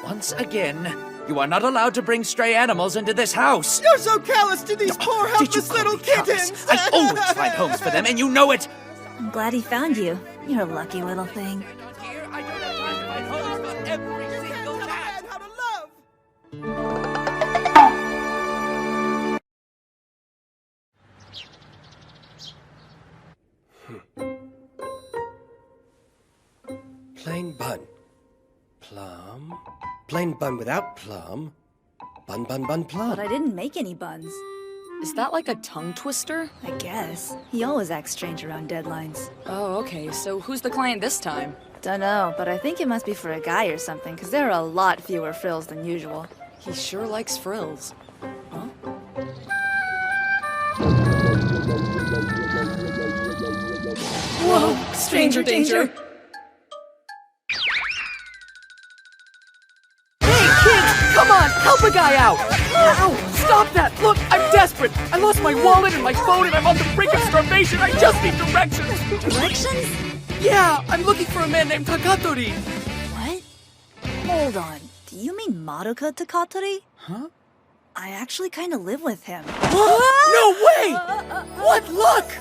Once again, you are not allowed to bring stray animals into this house. You're so callous to these poor helpless little kittens! I always find homes for them, and you know it! I'm glad he found you. You're a lucky little thing. Plain bun. Plum. Plain bun without plum. Bun, bun, bun, plum. But I didn't make any buns. Is that like a tongue twister? I guess. He always acts strange around deadlines. Oh, okay. So who's the client this time? Dunno, but I think it must be for a guy or something, because there are a lot fewer frills than usual. He sure likes frills. Huh? Whoa! Stranger danger! Come on, help a guy out! Ow! Stop that! Look, I'm desperate! I lost my wallet and my phone and I'm on the brink of starvation! I just need directions! Directions? Yeah, I'm looking for a man named Takatori! What? Hold on. Do you mean Madoka Takatori? Huh? I actually kind of live with him. No way! What luck!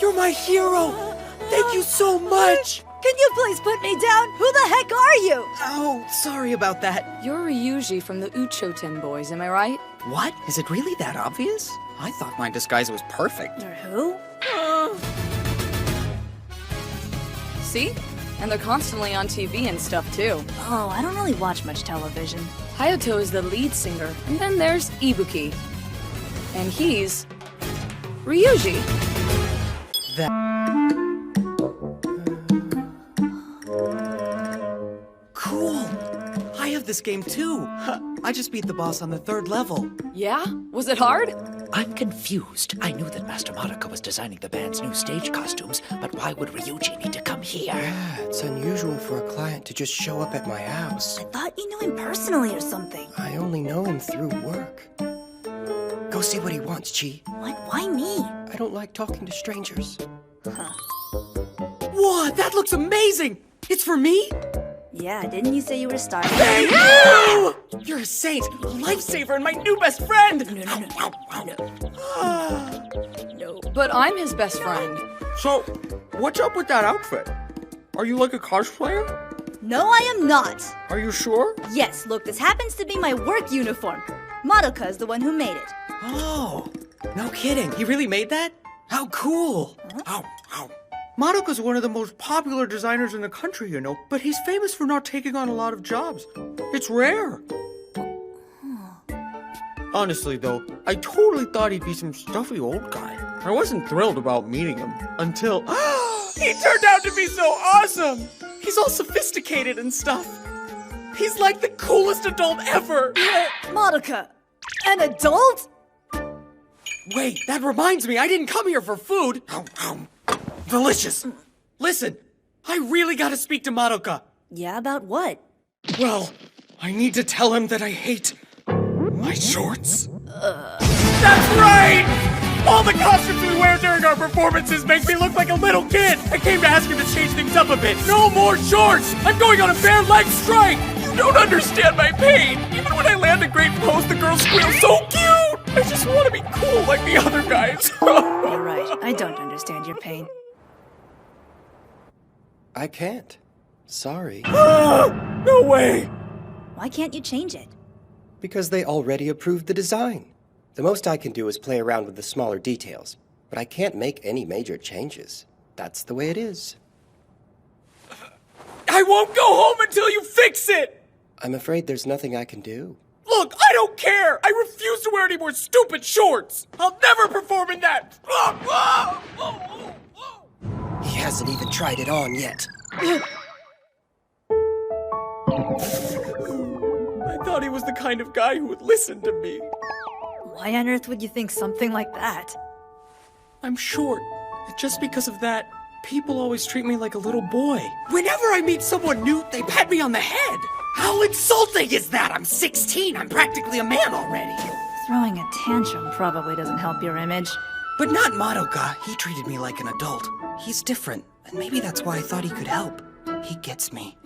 You're my hero! Thank you so much! Can you please put me down? Who the heck are you? Oh, sorry about that. You're Ryuji from the Uchoten boys, am I right? What? Is it really that obvious? I thought my disguise was perfect. You're who? See? And they're constantly on TV and stuff, too. Oh, I don't really watch much television. Hayato is the lead singer, and then there's Ibuki. And he's... Ryuji. Cool! I have this game too! I just beat the boss on the 3rd level. Yeah? Was it hard? I'm confused. I knew that Master Madoka was designing the band's new stage costumes, but why would Ryuji need to come here? Yeah, it's unusual for a client to just show up at my house. I thought you knew him personally or something. I only know him through work. Go see what he wants, Chi. What? Why me? I don't like talking to strangers. Whoa, that looks amazing! It's for me? Yeah, didn't you say you were starving? Thank you! You're a saint, a lifesaver, and my new best friend! No, but I'm his best friend. So, what's up with that outfit? Are you like a cosplayer? No, I am not. Are you sure? Yes, look, this happens to be my work uniform. Madoka is the one who made it. Oh, no kidding. He really made that? How cool. Ow. Madoka's one of the most popular designers in the country, you know, but he's famous for not taking on a lot of jobs. It's rare. Honestly, though, I totally thought he'd be some stuffy old guy. I wasn't thrilled about meeting him until... he turned out to be so awesome! He's all sophisticated and stuff. He's like the coolest adult ever! Madoka, an adult? Wait, that reminds me, I didn't come here for food. Delicious. Listen, I really gotta speak to Madoka. Yeah, about what? Well, I need to tell him that I hate my shorts. That's right! All the costumes we wear during our performances make me look like a little kid. I came to ask him to change things up a bit. No more shorts! I'm going on a bare leg strike! You don't understand my pain. Even when I land a great pose, the girls squeal so cute! I just want to be cool like the other guys. You're right. I don't understand your pain. I can't. Sorry. No way! Why can't you change it? Because they already approved the design. The most I can do is play around with the smaller details, but I can't make any major changes. That's the way it is. I won't go home until you fix it! I'm afraid there's nothing I can do. Look, I don't care! I refuse to wear any more stupid shorts! I'll never perform in that! He hasn't even tried it on yet. I thought he was the kind of guy who would listen to me. Why on earth would you think something like that? I'm short, and just because of that, people always treat me like a little boy. Whenever I meet someone new, they pat me on the head. How insulting is that? I'm 16. I'm practically a man already. Throwing a tantrum probably doesn't help your image. But not Madoka. He treated me like an adult. He's different, and maybe that's why I thought he could help. He gets me.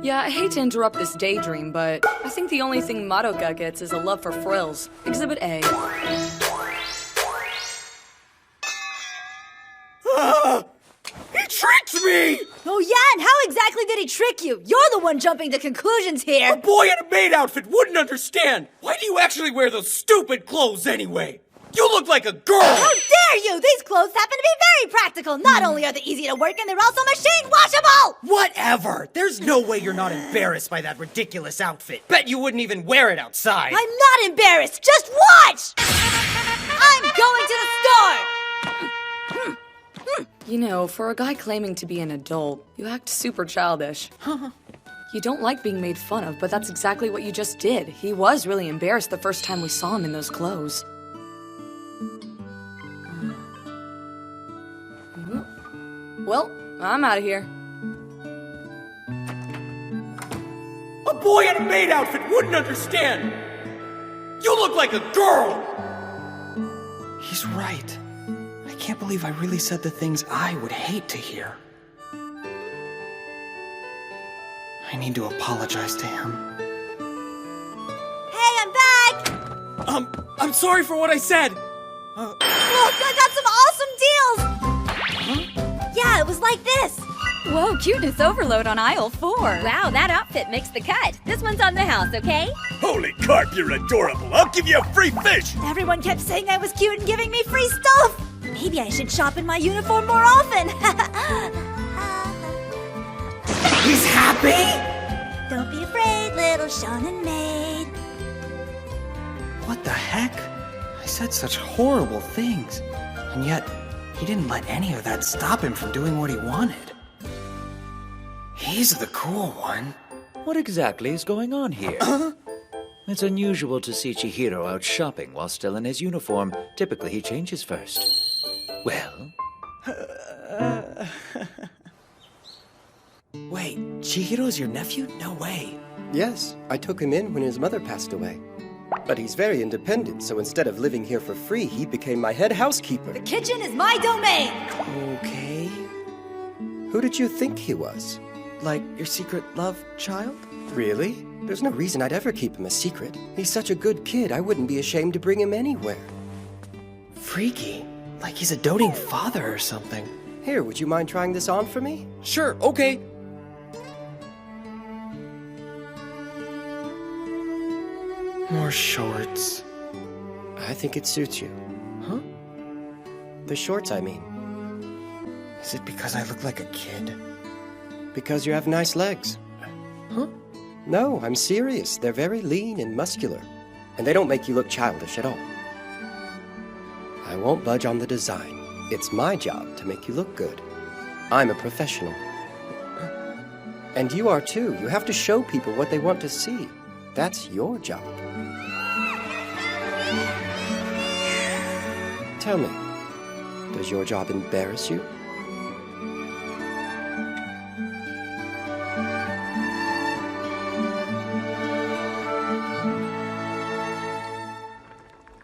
Yeah, I hate to interrupt this daydream, but I think the only thing Madoka gets is a love for frills. Exhibit A. He tricked me! Oh yeah, and how exactly did he trick you? You're the one jumping to conclusions here. A boy in a maid outfit wouldn't understand. Why do you actually wear those stupid clothes anyway? You look like a girl! How dare you! These clothes happen to be very practical. Not only are they easy to work in, they're also machine washable! Whatever! There's no way you're not embarrassed by that ridiculous outfit. Bet you wouldn't even wear it outside. I'm not embarrassed! Just watch! I'm going to the store! You know, for a guy claiming to be an adult, you act super childish. You don't like being made fun of, but that's exactly what you just did. He was really embarrassed the first time we saw him in those clothes. Well, I'm out of here. A boy in a maid outfit wouldn't understand. You look like a girl! He's right. I can't believe I really said the things I would hate to hear. I need to apologize to him. Hey, I'm back! I'm sorry for what I said. Look, I got some awesome deals! Yeah, it was like this. Whoa, cuteness overload on aisle 4. Wow, that outfit makes the cut. This one's on the house, okay? Holy carp, you're adorable. I'll give you a free fish. Everyone kept saying I was cute and giving me free stuff. Maybe I should shop in my uniform more often. He's happy? Don't be afraid, little shonen maid. What the heck? I said such horrible things. And yet, he didn't let any of that stop him from doing what he wanted. He's the cool one. What exactly is going on here? It's unusual to see Chihiro out shopping while still in his uniform. Typically, he changes first. Well? Wait, Chihiro's your nephew? No way. Yes, I took him in when his mother passed away. But he's very independent, so instead of living here for free, he became my head housekeeper. The kitchen is my domain! Okay. Who did you think he was? Like your secret love child? Really? There's no reason I'd ever keep him a secret. He's such a good kid, I wouldn't be ashamed to bring him anywhere. Freaky. Like he's a doting father or something. Here, would you mind trying this on for me? Sure, okay. More shorts. I think it suits you. Huh? The shorts, I mean. Is it because I look like a kid? Because you have nice legs. Huh? No, I'm serious. They're very lean and muscular. And they don't make you look childish at all. I won't budge on the design. It's my job to make you look good. I'm a professional. And you are too. You have to show people what they want to see. That's your job. Tell me, does your job embarrass you?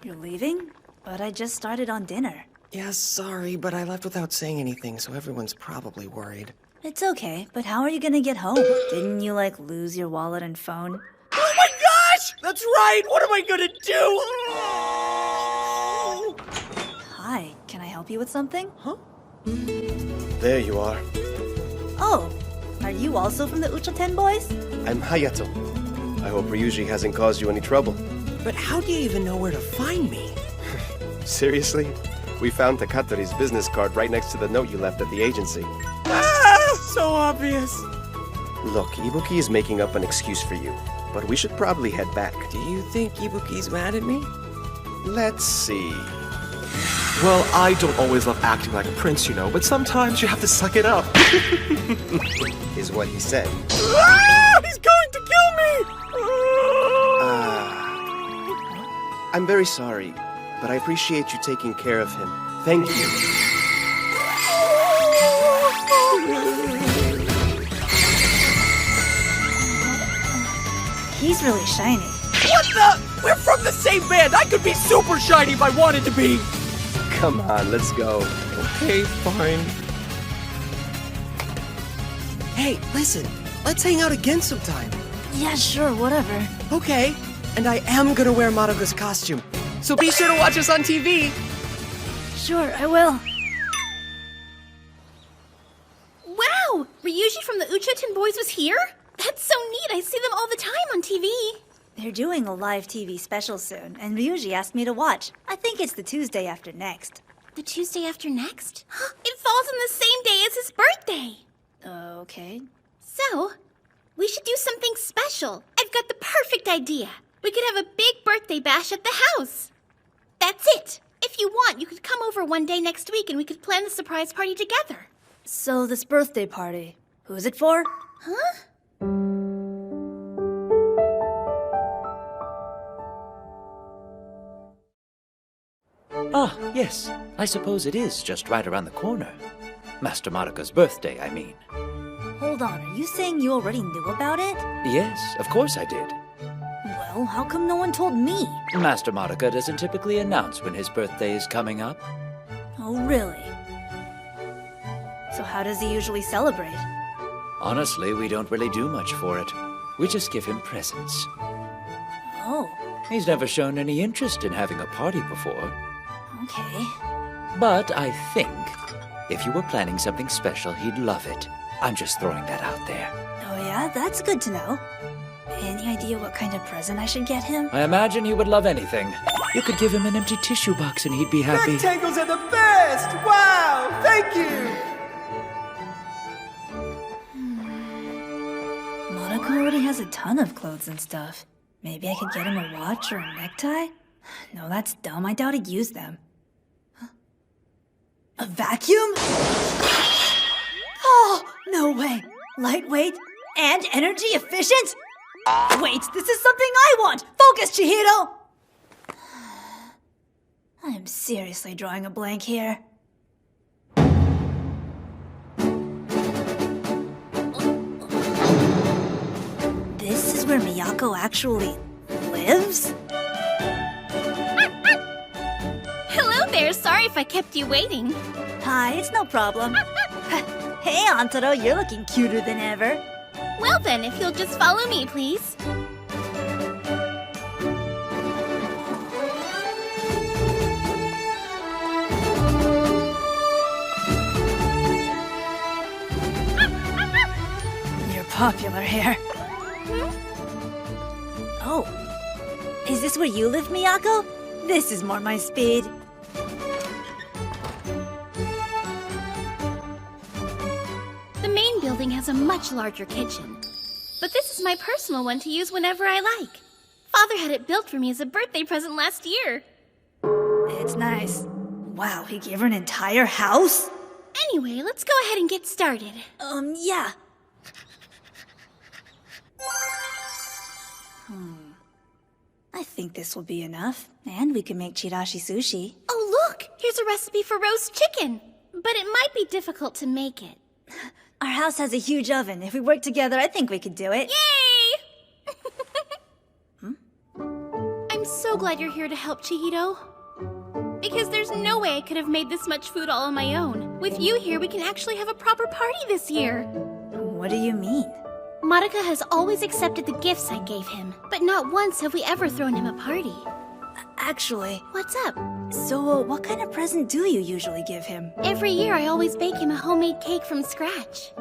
You're leaving? But I just started on dinner. Yeah, sorry, but I left without saying anything, so everyone's probably worried. It's okay, but how are you gonna get home? Didn't you, lose your wallet and phone? Oh my gosh! That's right! What am I gonna do? Hi, can I help you with something? Huh? There you are. Oh, are you also from the Uchoten boys? I'm Hayato. I hope Ryuji hasn't caused you any trouble. But how do you even know where to find me? Seriously? We found Takatori's business card right next to the note you left at the agency. Ah! So obvious! Look, Ibuki is making up an excuse for you, but we should probably head back. Do you think Ibuki's mad at me? Let's see. Well, I don't always love acting like a prince, you know, but sometimes you have to suck it up. Is what he said. Ah! He's going to kill me! I'm very sorry, but I appreciate you taking care of him. Thank you. He's really shiny. What the? We're from the same band! I could be super shiny if I wanted to be! Come on, let's go. Okay, fine. Hey, listen. Let's hang out again sometime. Yeah, sure, whatever. Okay. And I am gonna wear Madoka's costume. So be sure to watch us on TV! Sure, I will. Wow! Ryuji from the Uchoten boys was here? That's so neat. I see them all the time on TV. They're doing a live TV special soon, and Ryuji asked me to watch. I think it's the Tuesday after next. The Tuesday after next? It falls on the same day as his birthday. Okay. So, we should do something special. I've got the perfect idea. We could have a big birthday bash at the house. That's it. If you want, you could come over one day next week and we could plan the surprise party together. So this birthday party, who's it for? Huh? Ah, yes. I suppose it is just right around the corner. Master Madoka's birthday, I mean. Hold on, are you saying you already knew about it? Yes, of course I did. Well, how come no one told me? Master Madoka doesn't typically announce when his birthday is coming up. Oh, really? So how does he usually celebrate? Honestly, we don't really do much for it. We just give him presents. Oh. He's never shown any interest in having a party before. Okay. But I think if you were planning something special, he'd love it. I'm just throwing that out there. Oh yeah, that's good to know. Any idea what kind of present I should get him? I imagine he would love anything. You could give him an empty tissue box and he'd be happy. Rectangles are the best! Wow! Thank you! Madoka already has a ton of clothes and stuff. Maybe I could get him a watch or a necktie? No, that's dumb. I doubt he'd use them. A vacuum? Oh, no way. Lightweight and energy efficient? Wait, this is something I want! Focus, Chihiro! I am seriously drawing a blank here. This is where Miyako actually lives? Hello there. Sorry if I kept you waiting. Hi, it's no problem. Hey, Antaro, you're looking cuter than ever. Well then, if you'll just follow me, please. You're popular here. Oh. Is this where you live, Miyako? This is more my speed. The main building has a much larger kitchen. But this is my personal one to use whenever I like. Father had it built for me as a birthday present last year. It's nice. Wow, he gave her an entire house? Anyway, let's go ahead and get started. Yeah. I think this will be enough. And we can make chirashi sushi. Oh, look! Here's a recipe for roast chicken. But it might be difficult to make it. Our house has a huge oven. If we work together, I think we could do it. Yay! I'm so glad you're here to help, Chihiro. Because there's no way I could have made this much food all on my own. With you here, we can actually have a proper party this year. What do you mean? Madoka has always accepted the gifts I gave him, but not once have we ever thrown him a party. Actually... What's up? So, what kind of present do you usually give him? Every year I always bake him a homemade cake from scratch.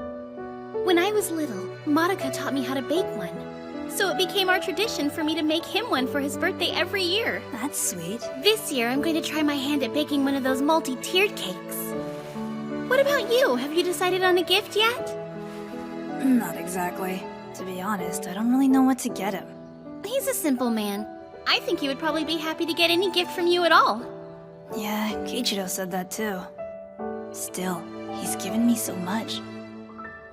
When I was little, Madoka taught me how to bake one. So it became our tradition for me to make him one for his birthday every year. That's sweet. This year I'm going to try my hand at baking one of those multi-tiered cakes. What about you? Have you decided on a gift yet? Not exactly. To be honest, I don't really know what to get him. He's a simple man. I think he would probably be happy to get any gift from you at all. Yeah, Keiichiro said that too. Still, he's given me so much.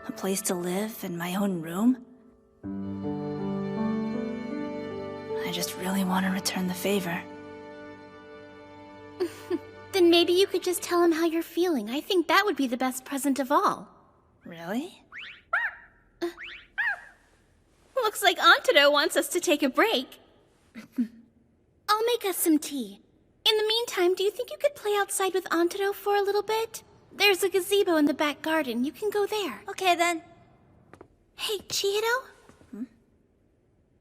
A place to live and my own room. I just really want to return the favor. Then maybe you could just tell him how you're feeling. I think that would be the best present of all. Really? Looks like Antaro wants us to take a break. I'll make us some tea. In the meantime, do you think you could play outside with Antaro for a little bit? There's a gazebo in the back garden. You can go there. Okay, then. Hey, Chihiro?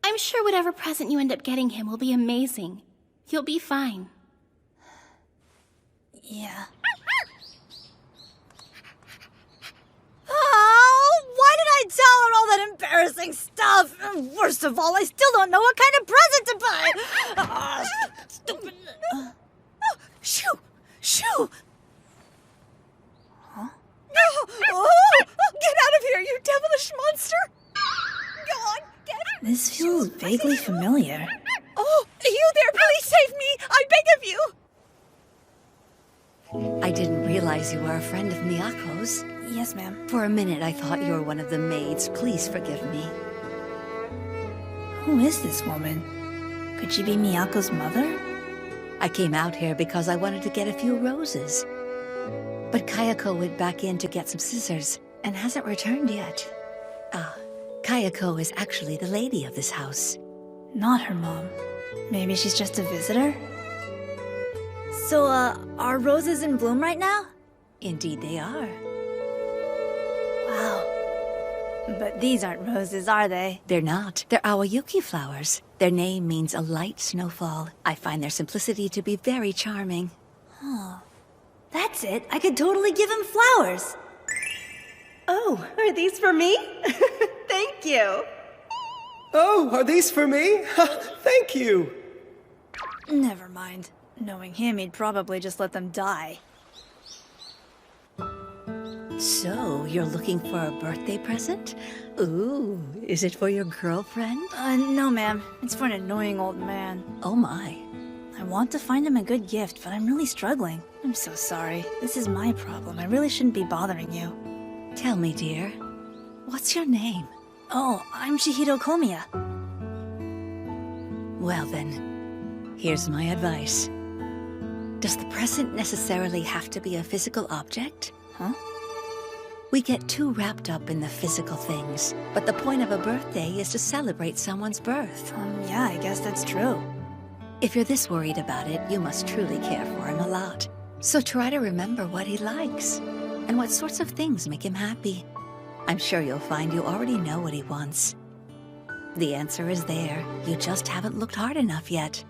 I'm sure whatever present you end up getting him will be amazing. You'll be fine. Yeah. Oh, why did I tell her all that embarrassing stuff? And worst of all, I still don't know what kind of present to buy. Stupid. Shoo! Shoo! Huh? No! Oh, get out of here, you devilish monster! Go on, get it! This feels vaguely familiar. Oh, you there, please save me! I beg of you! I didn't realize you were a friend of Miyako's. Yes, ma'am. For a minute, I thought you were one of the maids. Please forgive me. Who is this woman? Could she be Miyako's mother? I came out here because I wanted to get a few roses. But Kayako went back in to get some scissors and hasn't returned yet. Kayako is actually the lady of this house. Not her mom. Maybe she's just a visitor? So, are roses in bloom right now? Indeed they are. Wow. But these aren't roses, are they? They're not. They're Awayuki flowers. Their name means a light snowfall. I find their simplicity to be very charming. Oh. That's it. I could totally give him flowers. Oh, are these for me? Thank you. Oh, are these for me? Thank you. Never mind. Knowing him, he'd probably just let them die. So, you're looking for a birthday present? Ooh, is it for your girlfriend? No, ma'am. It's for an annoying old man. Oh my. I want to find him a good gift, but I'm really struggling. I'm so sorry. This is my problem. I really shouldn't be bothering you. Tell me, dear. What's your name? Oh, I'm Chihiro Komiya. Well then, here's my advice. Does the present necessarily have to be a physical object? Huh? We get too wrapped up in the physical things, but the point of a birthday is to celebrate someone's birth. Yeah, I guess that's true. If you're this worried about it, you must truly care for him a lot. So try to remember what he likes, and what sorts of things make him happy. I'm sure you'll find you already know what he wants. The answer is there, you just haven't looked hard enough yet.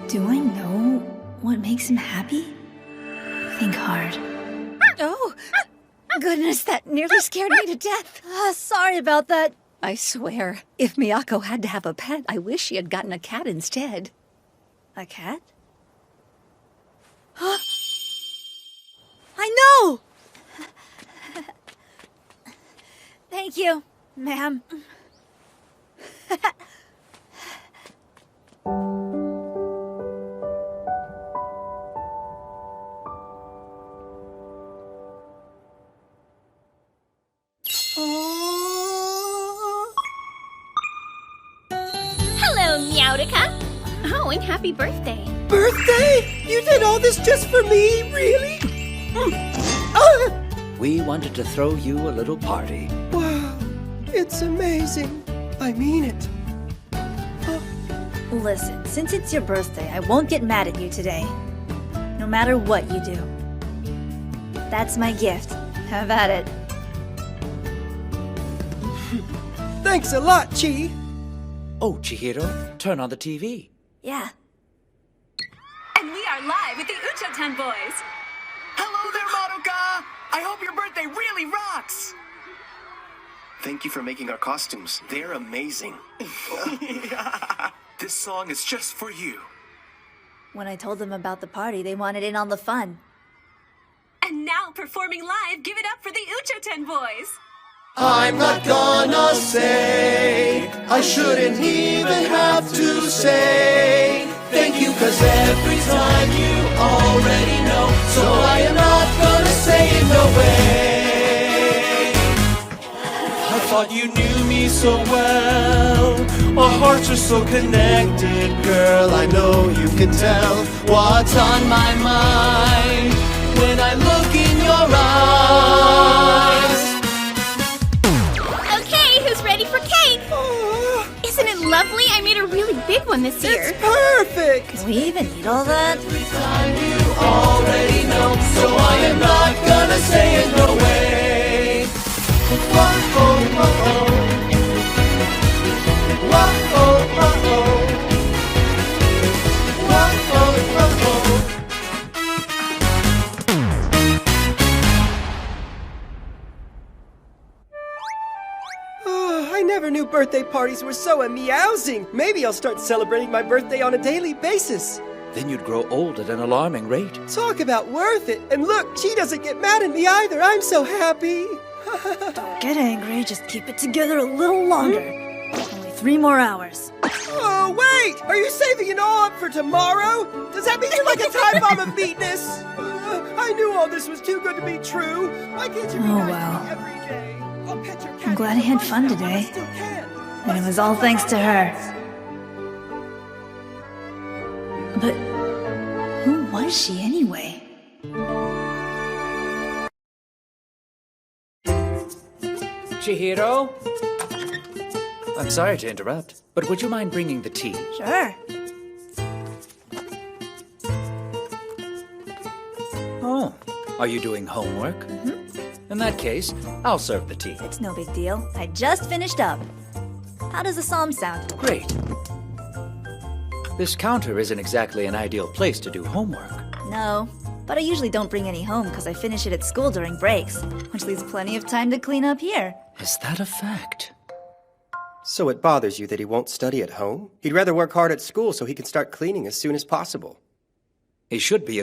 Do I know what makes him happy? Think hard. Oh! Goodness, that nearly scared me to death. Sorry about that. I swear, if Miyako had to have a pet, I wish she had gotten a cat instead. A cat? I know! Thank you, ma'am. Hello, Meowtica. Oh, and happy birthday. Birthday? You did all this just for me? Really? We wanted to throw you a little party. Wow, it's amazing. I mean it. Listen, since it's your birthday, I won't get mad at you today. No matter what you do. That's my gift. Have at it. Thanks a lot, Chi. Oh, Chihiro, turn on the TV. Yeah. And we are live with the Ucho-tan boys. Hello there, Madoka! I hope your birthday really rocks! Thank you for making our costumes. They're amazing. This song is just for you. When I told them about the party, they wanted in on the fun. And now performing live, give it up for the Ucho-tan boys. I'm not gonna say, I shouldn't even have to say thank you, cause every time you already know, so I am not gonna say it no way. I thought you knew me so well, our hearts are so connected, girl, I know you can tell what's on my mind when I look in your eyes. Ready for cake! Isn't it lovely? I made a really big one this year. It's perfect! Can we even eat all that? Every time you already know, so I am not gonna say it no way. Whoa-oh, whoa-oh. Whoa-oh, whoa-oh. Whoa-oh, whoa-oh. I never knew birthday parties were so amusing. Maybe I'll start celebrating my birthday on a daily basis. Then you'd grow old at an alarming rate. Talk about worth it. And look, she doesn't get mad at me either. I'm so happy. Don't get angry. Just keep it together a little longer. Only 3 more hours. Oh, wait! Are you saving it all up for tomorrow? Does that mean you're like a time bomb of neatness? I knew all this was too good to be true. Why can't you be nice to me every day? I'll pet your cat. I'm glad I had fun today. And it was all thanks to her. But who was she anyway? Chihiro? I'm sorry to interrupt, but would you mind bringing the tea? Sure. Oh, are you doing homework? In that case, I'll serve the tea. It's no big deal. I just finished up. How does the psalm sound? Great. This counter isn't exactly an ideal place to do homework. No, but I usually don't bring any home because I finish it at school during breaks, which leaves plenty of time to clean up here. Is that a fact? So it bothers you that he won't study at home? He'd rather work hard at school so he can start cleaning as soon as possible. He should be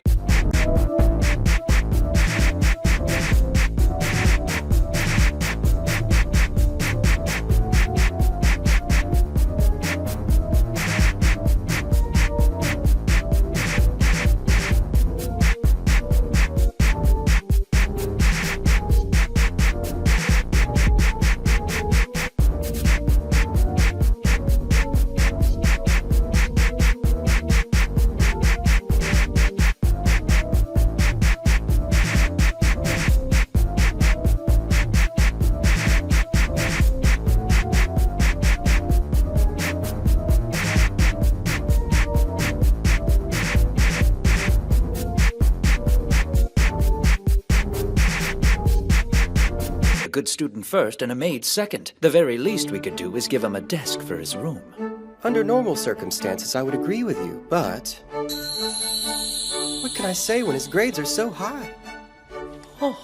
good student first and a maid second. The very least we could do is give him a desk for his room. Under normal circumstances, I would agree with you, but... what can I say when his grades are so high? Oh,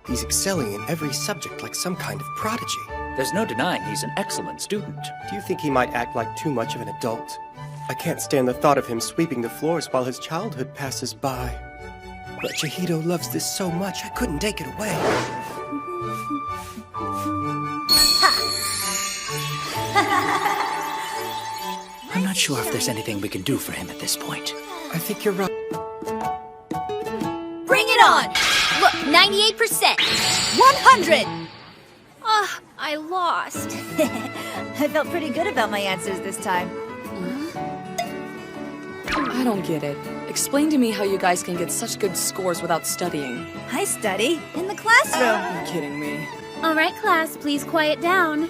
he's excelling in every subject like some kind of prodigy. There's no denying he's an excellent student. Do you think he might act like too much of an adult? I can't stand the thought of him sweeping the floors while his childhood passes by. But Chihito loves this so much, I couldn't take it away. I'm not sure if there's anything we can do for him at this point. I think you're right. Bring it on! Look, 98%! 100! Ah, I lost. I felt pretty good about my answers this time. I don't get it. Explain to me how you guys can get such good scores without studying. I study in the classroom. You're kidding me. All right, class, please quiet down.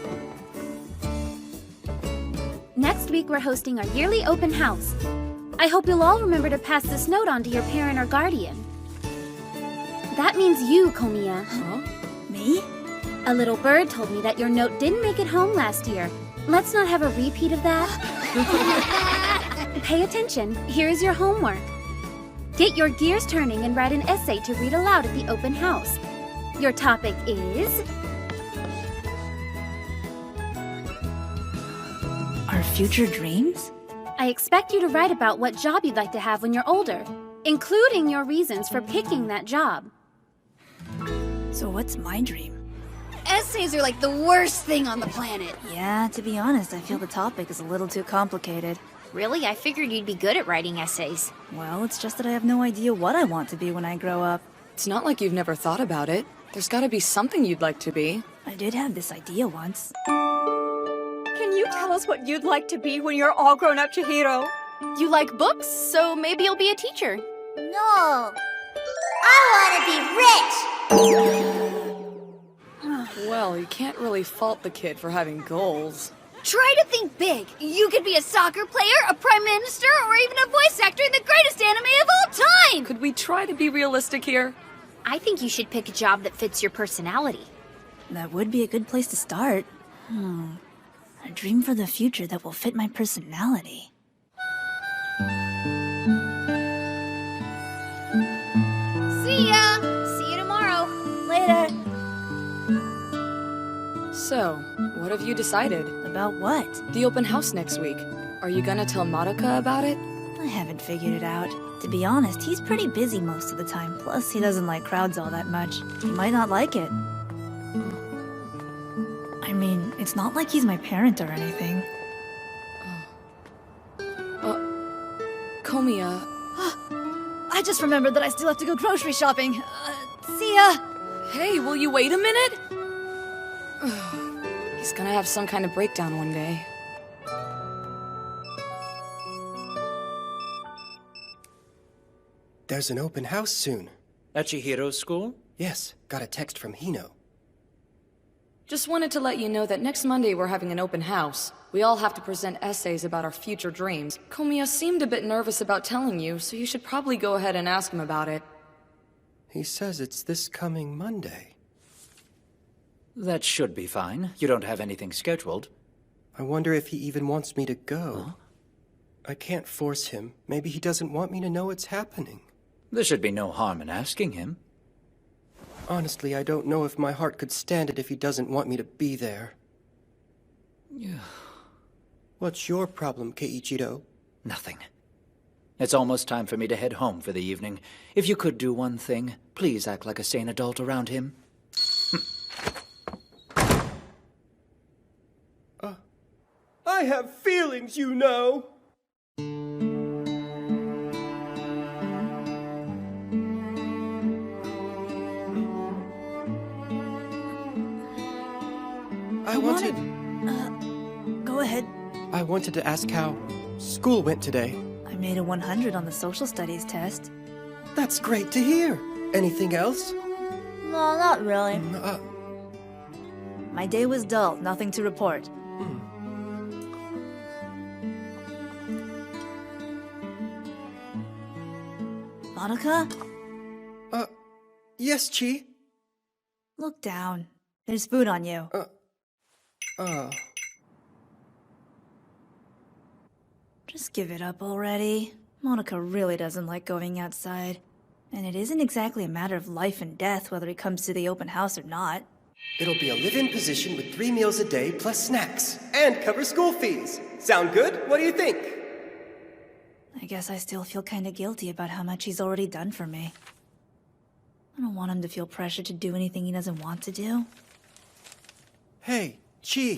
Next week, we're hosting our yearly open house. I hope you'll all remember to pass this note on to your parent or guardian. That means you, Komiya. Huh? Me? A little bird told me that your note didn't make it home last year. Let's not have a repeat of that. Pay attention. Here is your homework. Get your gears turning and write an essay to read aloud at the open house. Your topic is... our future dreams? I expect you to write about what job you'd like to have when you're older, including your reasons for picking that job. So what's my dream? Essays are like the worst thing on the planet. Yeah, to be honest, I feel the topic is a little too complicated. Really? I figured you'd be good at writing essays. Well, it's just that I have no idea what I want to be when I grow up. It's not like you've never thought about it. There's gotta be something you'd like to be. I did have this idea once. Can you tell us what you'd like to be when you're all grown up, Chihiro? You like books, so maybe you'll be a teacher. No. I want to be rich. Well, you can't really fault the kid for having goals. Try to think big. You could be a soccer player, a prime minister, or even a voice actor in the greatest anime of all time! Could we try to be realistic here? I think you should pick a job that fits your personality. That would be a good place to start. A dream for the future that will fit my personality. See ya! See you tomorrow. Later. So, what have you decided? About what? The open house next week. Are you gonna tell Madoka about it? I haven't figured it out. To be honest, he's pretty busy most of the time. Plus, he doesn't like crowds all that much. He might not like it. I mean, it's not like he's my parent or anything. Komiya... I just remembered that I still have to go grocery shopping. See ya! Hey, will you wait a minute? He's gonna have some kind of breakdown one day. There's an open house soon. At Chihiro's school? Yes, got a text from Hino. Just wanted to let you know that next Monday we're having an open house. We all have to present essays about our future dreams. Komiya seemed a bit nervous about telling you, so you should probably go ahead and ask him about it. He says it's this coming Monday. That should be fine. You don't have anything scheduled. I wonder if he even wants me to go. Huh? I can't force him. Maybe he doesn't want me to know it's happening. There should be no harm in asking him. Honestly, I don't know if my heart could stand it if he doesn't want me to be there. Yeah. What's your problem, Keiichiro? Nothing. It's almost time for me to head home for the evening. If you could do one thing, please act like a sane adult around him. I have feelings, you know. I wanted... Go ahead. I wanted to ask how school went today. I made a 100 on the social studies test. That's great to hear. Anything else? No, not really. My day was dull, nothing to report. Madoka? Yes, Chi? Look down. There's food on you. Just give it up already. Monica really doesn't like going outside. And it isn't exactly a matter of life and death whether he comes to the open house or not. It'll be a live-in position with 3 meals a day plus snacks. And cover school fees. Sound good? What do you think? I guess I still feel kinda guilty about how much he's already done for me. I don't want him to feel pressure to do anything he doesn't want to do. Hey, Chi.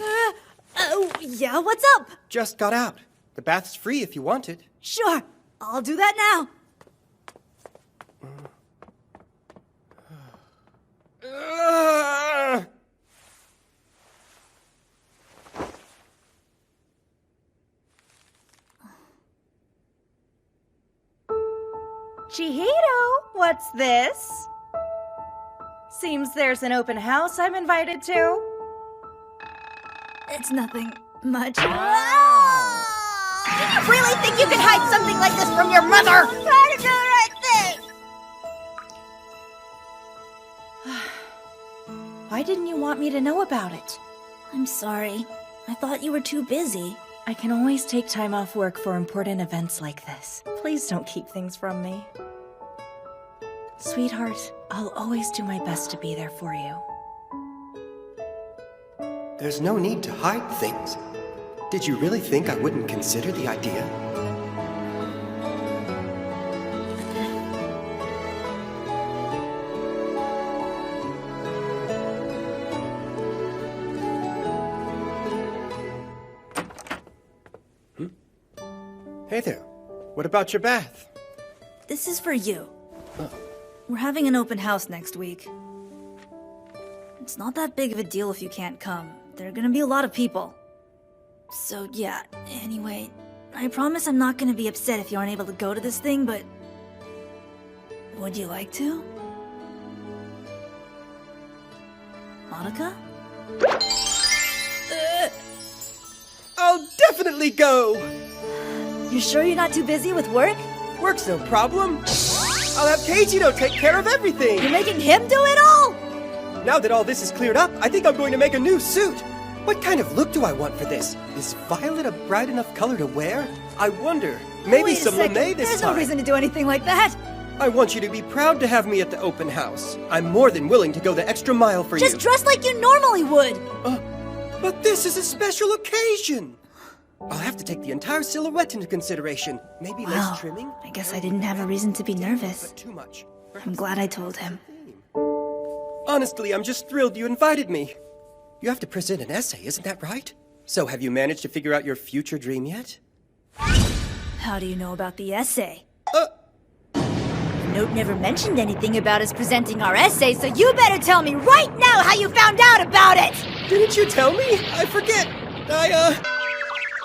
Oh, yeah, what's up? Just got out. The bath's free if you want it. Sure, I'll do that now. Chihito, what's this? Seems there's an open house I'm invited to. It's nothing much. Do you really think you can hide something like this from your mother? Try to do the right thing! Why didn't you want me to know about it? I'm sorry. I thought you were too busy. I can always take time off work for important events like this. Please don't keep things from me. Sweetheart, I'll always do my best to be there for you. There's no need to hide things. Did you really think I wouldn't consider the idea? Hey there. What about your bath? This is for you. We're having an open house next week. It's not that big of a deal if you can't come. There are gonna be a lot of people. So yeah, anyway, I promise I'm not gonna be upset if you aren't able to go to this thing, but... would you like to? Monica? I'll definitely go! You sure you're not too busy with work? Work's no problem. I'll have Keiichiro take care of everything. You're making him do it all? Now that all this is cleared up, I think I'm going to make a new suit. What kind of look do I want for this? Is violet a bright enough color to wear? I wonder. Maybe Wait some a second. lame this There's time. no reason to do anything like that. I want you to be proud to have me at the open house. I'm more than willing to go the extra mile for Just you. dress like you normally would. But this is a special occasion. I'll have to take the entire silhouette into consideration. Maybe Wow. less trimming. I guess I didn't have a reason to be nervous. But too much. I'm glad I told him. Honestly, I'm just thrilled you invited me. You have to present an essay, isn't that right? So have you managed to figure out your future dream yet? How do you know about the essay? The note never mentioned anything about us presenting our essay, so you better tell me right now how you found out about it! Didn't you tell me? I forget.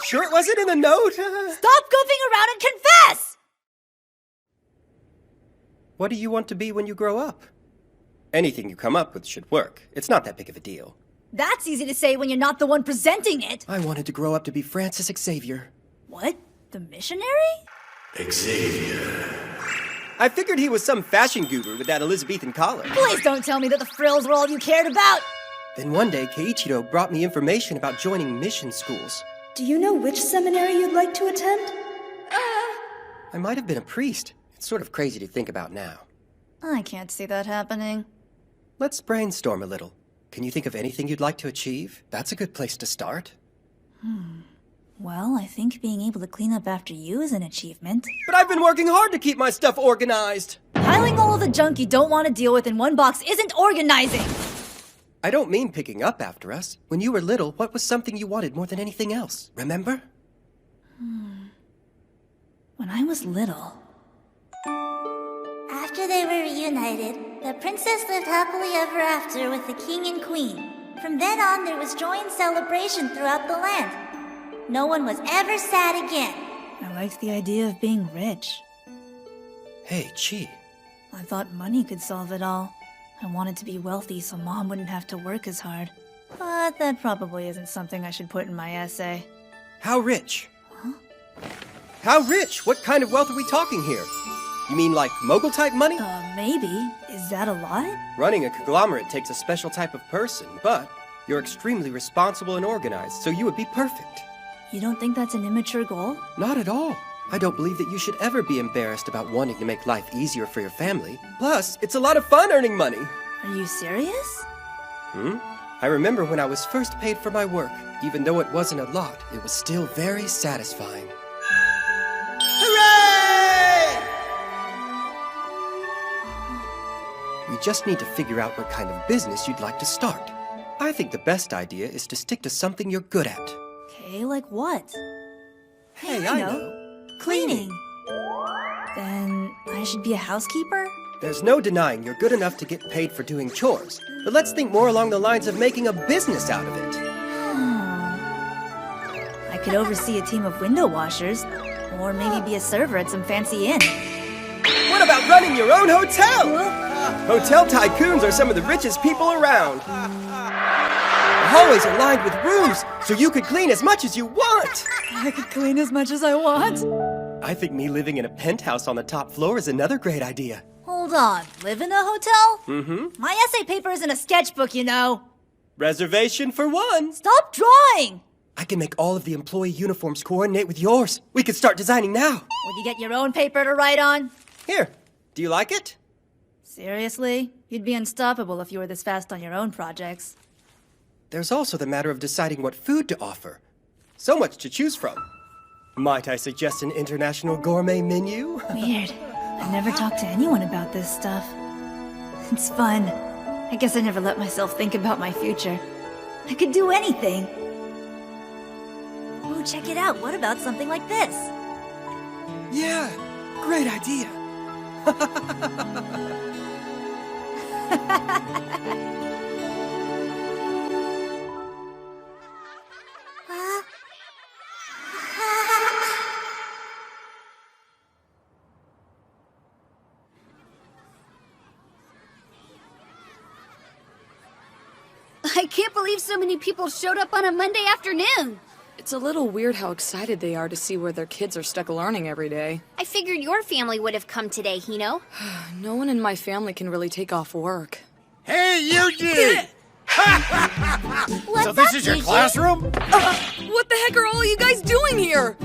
Sure it wasn't in the note? Stop goofing around and confess! What do you want to be when you grow up? Anything you come up with should work. It's not that big of a deal. That's easy to say when you're not the one presenting it. I wanted to grow up to be Francis Xavier. What? The missionary? Xavier. I figured he was some fashion guru with that Elizabethan collar. Please don't tell me that the frills were all you cared about. Then one day, Keiichiro brought me information about joining mission schools. Do you know which seminary you'd like to attend? I might have been a priest. It's sort of crazy to think about now. I can't see that happening. Let's brainstorm a little. Can you think of anything you'd like to achieve? That's a good place to start. Well, I think being able to clean up after you is an achievement. But I've been working hard to keep my stuff organized. Piling all of the junk you don't want to deal with in one box isn't organizing! I don't mean picking up after us. When you were little, what was something you wanted more than anything else? Remember? When I was little... After they were reunited, the princess lived happily ever after with the king and queen. From then on, there was joy and celebration throughout the land. No one was ever sad again. I liked the idea of being rich. Hey, Chi. I thought money could solve it all. I wanted to be wealthy so Mom wouldn't have to work as hard. But that probably isn't something I should put in my essay. How rich? How rich? What kind of wealth are we talking here? You mean like mogul-type money? Maybe. Is that a lot? Running a conglomerate takes a special type of person, but you're extremely responsible and organized, so you would be perfect. You don't think that's an immature goal? Not at all. I don't believe that you should ever be embarrassed about wanting to make life easier for your family. Plus, it's a lot of fun earning money. Are you serious? I remember when I was first paid for my work. Even though it wasn't a lot, it was still very satisfying. Hooray! We just need to figure out what kind of business you'd like to start. I think the best idea is to stick to something you're good at. Okay, like what? Hey, I know. Cleaning. Then I should be a housekeeper? There's no denying you're good enough to get paid for doing chores, but let's think more along the lines of making a business out of it. I could oversee a team of window washers, or maybe be a server at some fancy inn. What about running your own hotel? Hotel tycoons are some of the richest people around. The hallways are lined with rooms, so you could clean as much as you want. I could clean as much as I want. I think me living in a penthouse on the top floor is another great idea. Hold on, live in a hotel? Mm-hmm. My essay paper isn't a sketchbook, you know. Reservation for one. Stop drawing! I can make all of the employee uniforms coordinate with yours. We could start designing now. Would you get your own paper to write on? Here, do you like it? Seriously? You'd be unstoppable if you were this fast on your own projects. There's also the matter of deciding what food to offer. So much to choose from. Might I suggest an international gourmet menu? Weird. I've never talked to anyone about this stuff. It's fun. I guess I never let myself think about my future. I could do anything. Ooh, check it out. What about something like this? Yeah, great idea. I can't believe so many people showed up on a Monday afternoon. It's a little weird how excited they are to see where their kids are stuck learning every day. I figured your family would have come today, Hino. No one in my family can really take off work. Hey, Yuji! What's So this up, is your Yuji? classroom? What the heck are all you guys doing here?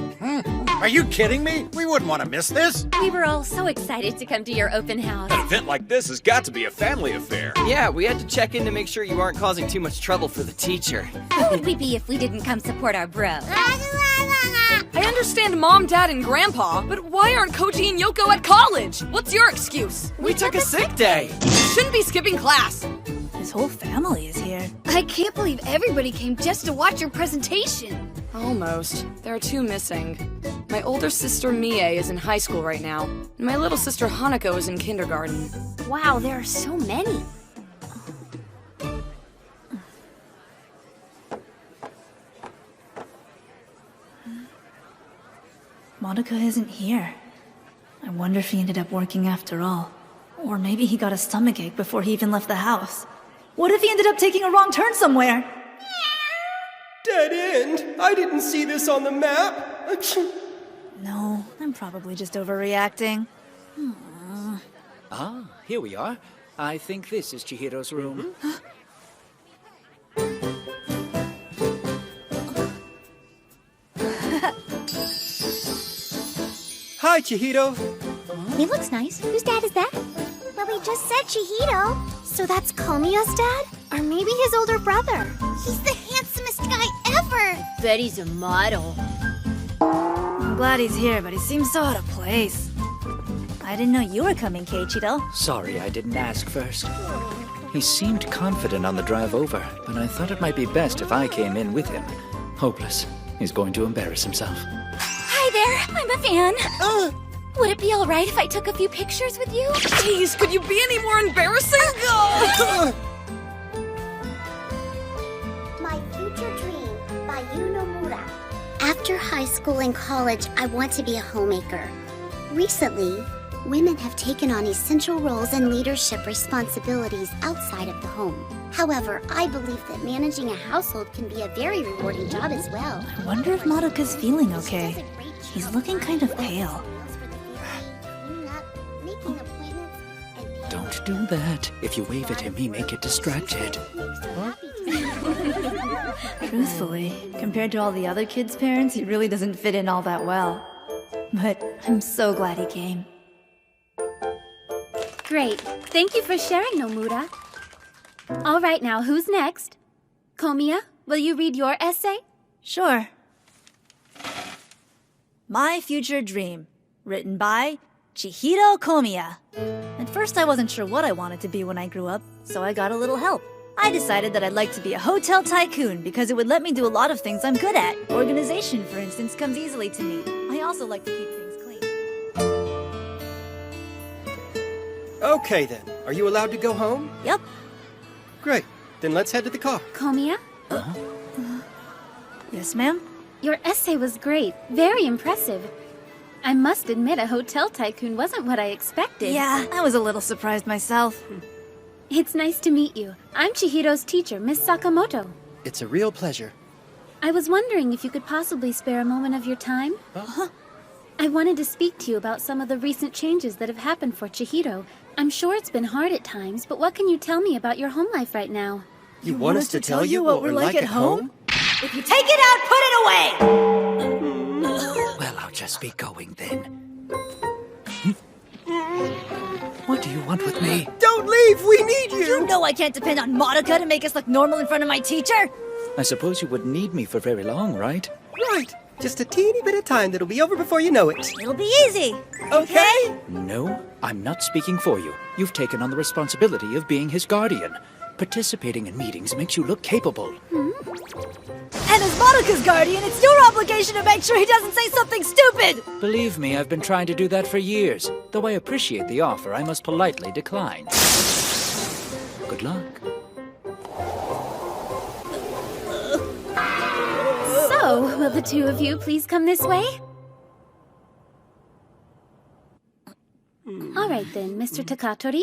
Are you kidding me? We wouldn't want to miss this. We were all so excited to come to your open house. An event like this has got to be a family affair. Yeah, we had to check in to make sure you aren't causing too much trouble for the teacher. Who would we be if we didn't come support our bro? I understand Mom, Dad, and Grandpa, but why aren't Koji and Yoko at college? What's your excuse? We took a sick day. Shouldn't be skipping class. His whole family is here. I can't believe everybody came just to watch your presentation. Almost. There are two missing. My older sister Mie is in high school right now, and my little sister Hanako is in kindergarten. Wow, there are so many. Monica isn't here. I wonder if he ended up working after all. Or maybe he got a stomachache before he even left the house. What if he ended up taking a wrong turn somewhere? Dead end? I didn't see this on the map. No, I'm probably just overreacting. Ah, here we are. I think this is Chihiro's room. Hi, Chihiro. He looks nice. Whose dad is that? Well, we just said Chihiro. So that's Komiya's dad? Or maybe his older brother. He's the handsomest guy ever. Bet he's a model. I'm glad he's here, but he seems so out of place. I didn't know you were coming, Keiichiro. Sorry I didn't ask first. He seemed confident on the drive over, but I thought it might be best if I came in with him. Hopeless. He's going to embarrass himself. Hi there, I'm a fan. Would it be all right if I took a few pictures with you? Jeez, could you be any more embarrassing? My Future Dream by Yu Nomura. After high school and college, I want to be a homemaker. Recently, women have taken on essential roles and leadership responsibilities outside of the home. However, I believe that managing a household can be a very rewarding job as well. I wonder if Madoka's feeling okay. He's looking kind of pale. Don't do that. If you wave at him, he may get distracted. Truthfully, compared to all the other kids' parents, he really doesn't fit in all that well. But I'm so glad he came. Great. Thank you for sharing, Nomura. All right, now, who's next? Komiya, will you read your essay? Sure. My Future Dream, written by Chihiro Komiya. At first I wasn't sure what I wanted to be when I grew up, so I got a little help. I decided that I'd like to be a hotel tycoon because it would let me do a lot of things I'm good at. Organization, for instance, comes easily to me. I also like to keep things clean. Okay then, are you allowed to go home? Yep. Great, then let's head to the car. Komiya? Yes, ma'am? Your essay was great. Very impressive. I must admit a hotel tycoon wasn't what I expected. Yeah, I was a little surprised myself. It's nice to meet you. I'm Chihiro's teacher, Miss Sakamoto. It's a real pleasure. I was wondering if you could possibly spare a moment of your time? I wanted to speak to you about some of the recent changes that have happened for Chihiro. I'm sure it's been hard at times, but what can you tell me about your home life right now? You want us to tell you what we're like at home? If you take it out, put it away! Well, I'll just be going then. What do you want with me? Don't leave! We need you! You know I can't depend on Madoka to make us look normal in front of my teacher! I suppose you wouldn't need me for very long, right? Right! Just a teeny bit of time that'll be over before you know it. It'll be easy! Okay? No, I'm not speaking for you. You've taken on the responsibility of being his guardian. Participating in meetings makes you look capable. And as Madoka's guardian, it's your obligation to make sure he doesn't say something stupid! Believe me, I've been trying to do that for years. Though I appreciate the offer, I must politely decline. Good luck. So, will the two of you please come this way? All right then, Mr. Takatori.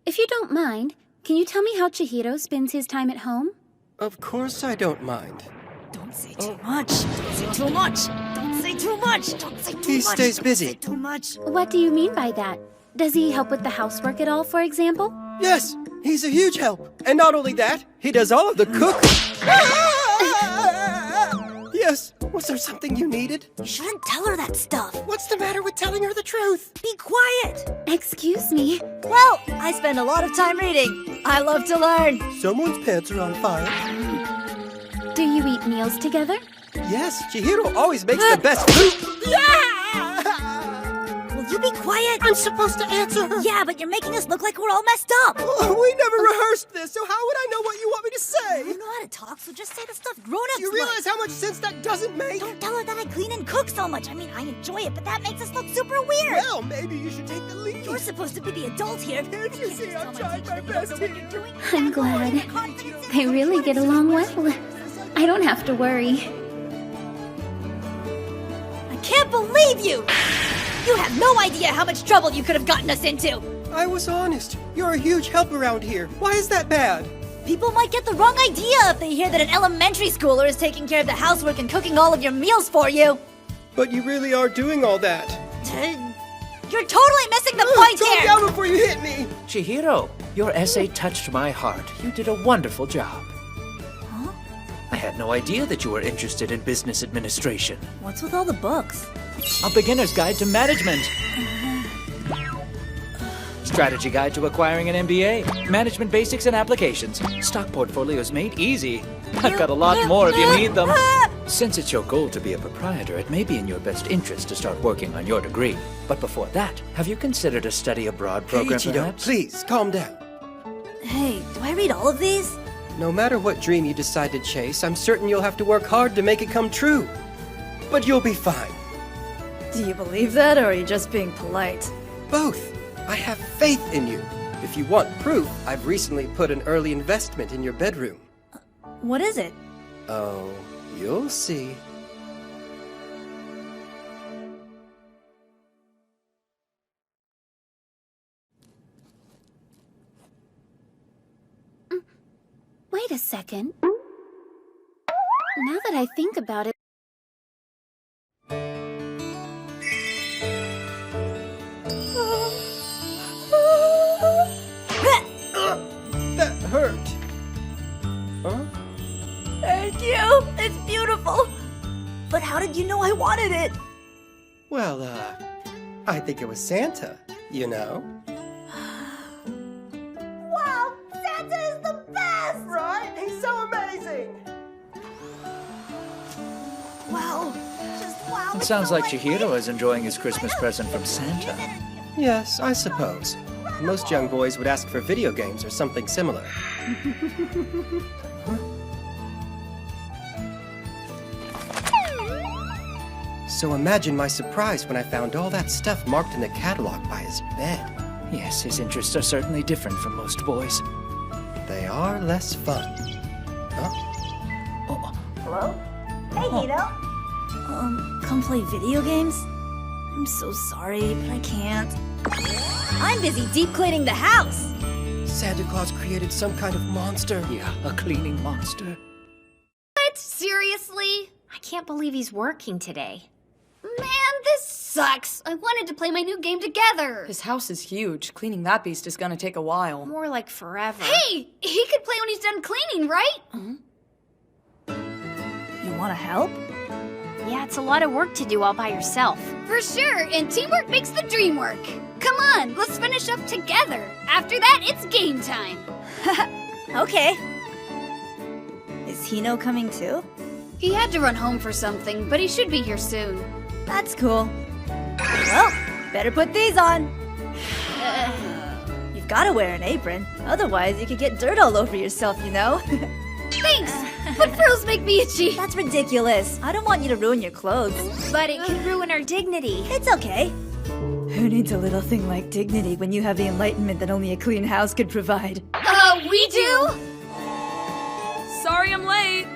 If you don't mind, can you tell me how Chihiro spends his time at home? Of course I don't mind. Don't say too much. Don't say too much. Don't say too much. Don't say too much. He stays busy. Don't say too much. What do you mean by that? Does he help with the housework at all, for example? Yes, he's a huge help. And not only that, he does all of the cooking. Yes, was there something you needed? You shouldn't tell her that stuff. What's the matter with telling her the truth? Be quiet. Excuse me. Well, I spend a lot of time reading. I love to learn. Someone's pants are on fire. Do you eat meals together? Yes, Chihiro always makes the best food. Will you be quiet? I'm supposed to answer her. Yeah, but you're making us look like we're all messed up. Oh, we never rehearsed this, so how would I know what you want me to say? You know how to talk, so just say the stuff grown-ups Do you realize how much sense that doesn't make? Don't tell her that I clean and cook so much. I mean, I enjoy it, but that makes us look super weird. Well, maybe you should take the lead. You're supposed to be the adult here. Can't you see I'm trying my best here? I'm glad. They really get along well. I don't have to worry. I can't believe you! You have no idea how much trouble you could have gotten us into! I was honest. You're a huge help around here. Why is that bad? People might get the wrong idea if they hear that an elementary schooler is taking care of the housework and cooking all of your meals for you. But you really are doing all that. You're totally missing the point Calm here! down before you hit me! Chihiro, your essay touched my heart. You did a wonderful job. Huh? I had no idea that you were interested in business administration. What's with all the books? A beginner's guide to management. Strategy guide to acquiring an MBA. Management basics and applications. Stock portfolios made easy. I've got a lot more if you need them. Since it's your goal to be a proprietor, it may be in your best interest to start working on your degree. But before that, have you considered a study abroad program, Hey, Ichido, perhaps? please, calm down. Hey, do I read all of these? No matter what dream you decide to chase, I'm certain you'll have to work hard to make it come true. But you'll be fine. Do you believe that, or are you just being polite? Both. I have faith in you. If you want proof, I've recently put an early investment in your bedroom. What is it? Oh, you'll see. Wait a second. Now that I think about it, you! It's beautiful! But how did you know I wanted it? Well, I think it was Santa, you know? Wow! Santa is the best! Right? He's so amazing! Wow. Just wow. It sounds like Chihiro is enjoying his Christmas present from Santa. Yes, I suppose. Most young boys would ask for video games or something similar. So imagine my surprise when I found all that stuff marked in the catalog by his bed. Yes, his interests are certainly different from most boys. They are less fun. Hello? Hey, Hito. Come play video games? I'm so sorry, but I can't. I'm busy deep cleaning the house. Santa Claus created some kind of monster. Yeah, a cleaning monster. What? Seriously? I can't believe he's working today. Man, this sucks. I wanted to play my new game together. His house is huge. Cleaning that beast is gonna take a while. More like forever. Hey, he could play when he's done cleaning, right? You want to help? Yeah, it's a lot of work to do all by yourself. For sure, and teamwork makes the dream work. Come on, let's finish up together. After that, it's game time. Okay. Is Hino coming too? He had to run home for something, but he should be here soon. That's cool. Well, better put these on. You've got to wear an apron. Otherwise, you could get dirt all over yourself, you know? Thanks, but frills make me itchy. That's ridiculous. I don't want you to ruin your clothes. But it can ruin our dignity. It's okay. Who needs a little thing like dignity when you have the enlightenment that only a clean house could provide? We do? Sorry I'm late.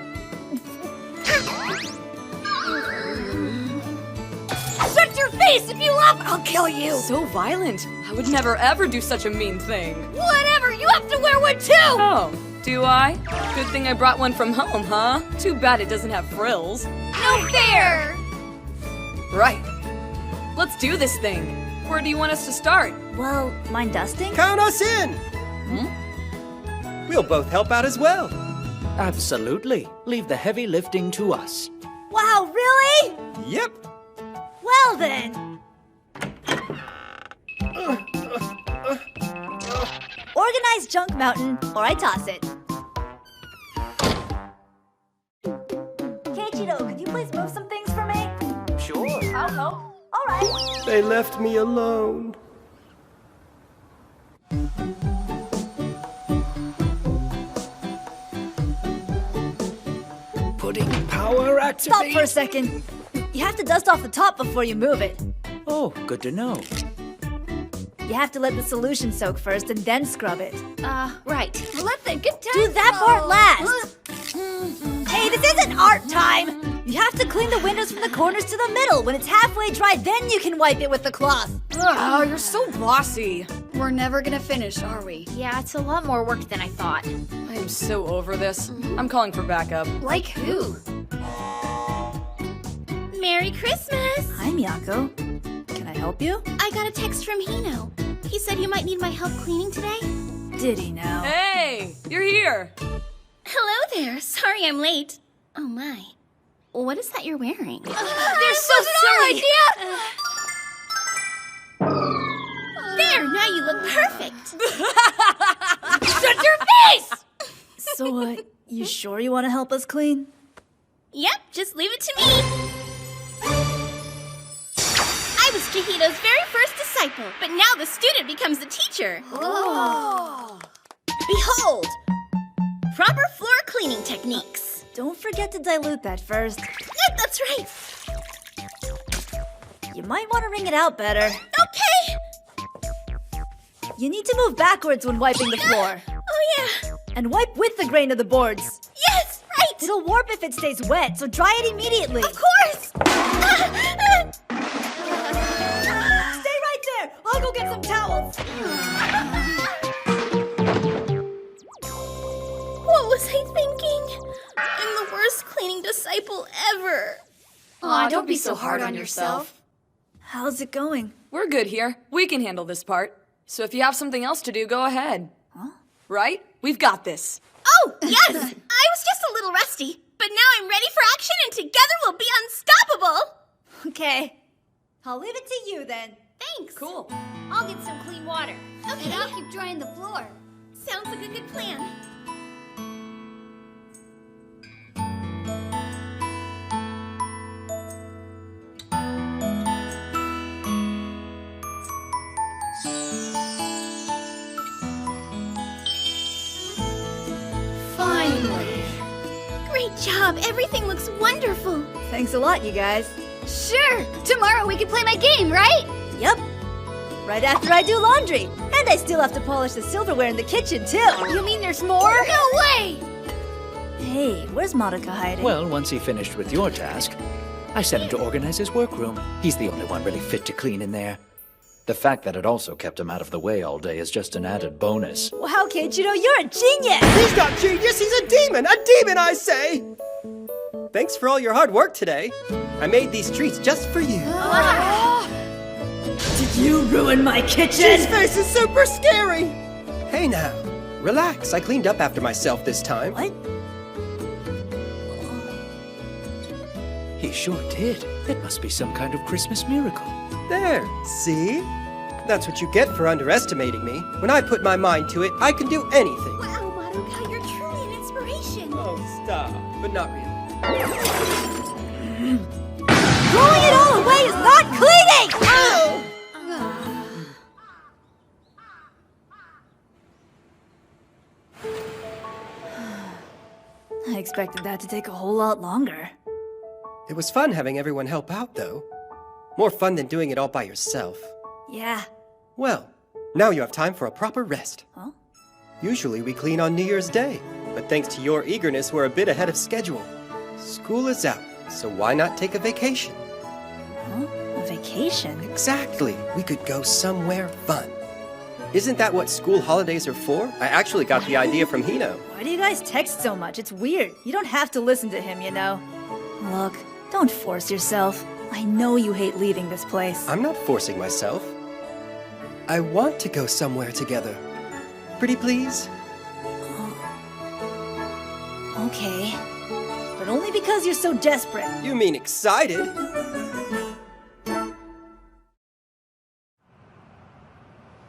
Shut your face! If you laugh, I'll kill you! So violent. I would never ever do such a mean thing. Whatever, you have to wear one too! Oh, do I? Good thing I brought one from home, huh? Too bad it doesn't have frills. No fair! Right. Let's do this thing. Where do you want us to start? Well, mind dusting? Count us in! We'll both help out as well. Absolutely. Leave the heavy lifting to us. Wow, really? Yep. Well then. Organize Junk Mountain, or I toss it. Keiichiro, could you please move some things for me? Sure. I'll help. All right. They left me alone. Putting power activate. Stop for a second. You have to dust off the top before you move it. Oh, good to know. You have to let the solution soak first and then scrub it. Right. Let the good times Do that part last. Hey, this isn't art time. You have to clean the windows from the corners to the middle. When it's halfway dry, then you can wipe it with the cloth. Oh, you're so bossy. We're never gonna finish, are we? Yeah, it's a lot more work than I thought. I am so over this. I'm calling for backup. Like who? Merry Christmas! Hi, Miyako. Can I help you? I got a text from Hino. He said you might need my help cleaning today. Did he now? Hey, you're here. Hello there. Sorry I'm late. Oh my. What is that you're wearing? They're so sorry! There, now you look perfect. Shut your face! So, you sure you want to help us clean? Yep, just leave it to me. I was Chihiro's very first disciple, but now the student becomes the teacher. Oh. Behold, proper floor cleaning techniques. Don't forget to dilute that first. Yep, that's right. You might want to wring it out better. Okay. You need to move backwards when wiping the floor. Oh, yeah. And wipe with the grain of the boards. Yes, right. It'll warp if it stays wet, so dry it immediately. Of course. Stay right there. I'll go get some towels. What was I thinking? I'm the worst cleaning disciple ever. Aw, don't be so hard on yourself. How's it going? We're good here. We can handle this part. So if you have something else to do, go ahead. Huh? Right? We've got this. Oh, yes! I was just a little rusty, but but now I'm ready for action and together we'll be unstoppable! Okay. I'll leave it to you then. Thanks. Cool. I'll get some clean water. Okay. And I'll keep drying the floor. Sounds like a good plan. Finally. Great job. Everything looks wonderful. Thanks a lot, you guys. Sure. Tomorrow we can play my game, right? Yep. Right after I do laundry. And I still have to polish the silverware in the kitchen, too. You mean there's more? No way! Hey, where's Madoka hiding? Well, once he finished with your task, I sent him to organize his workroom. He's the only one really fit to clean in there. The fact that it also kept him out of the way all day is just an added bonus. Wow, Keiichiro, you're a genius! He's not genius, he's a demon! A demon, I say! Thanks for all your hard work today. I made these treats just for you. Did you ruin my kitchen? Cheese face is super scary! Hey now, relax. I cleaned up after myself this time. What? He sure did. It must be some kind of Christmas miracle. There, see? That's what you get for underestimating me. When I put my mind to it, I can do anything. Wow, Madoka, you're truly an inspiration. Oh, stop. But not really. Throwing it all away is not cleaning! Oh! I expected that to take a whole lot longer. It was fun having everyone help out, though. More fun than doing it all by yourself. Yeah. Well, now you have time for a proper rest. Huh? Usually we clean on New Year's Day, but thanks to your eagerness, we're a bit ahead of schedule. School is out, so why not take a vacation? Huh? A vacation? Exactly. We could go somewhere fun. Isn't that what school holidays are for? I actually got the idea from Hino. Why do you guys text so much? It's weird. You don't have to listen to him, you know. Look, don't force yourself. I know you hate leaving this place. I'm not forcing myself. I want to go somewhere together. Pretty please? Okay. But only because you're so desperate. You mean excited?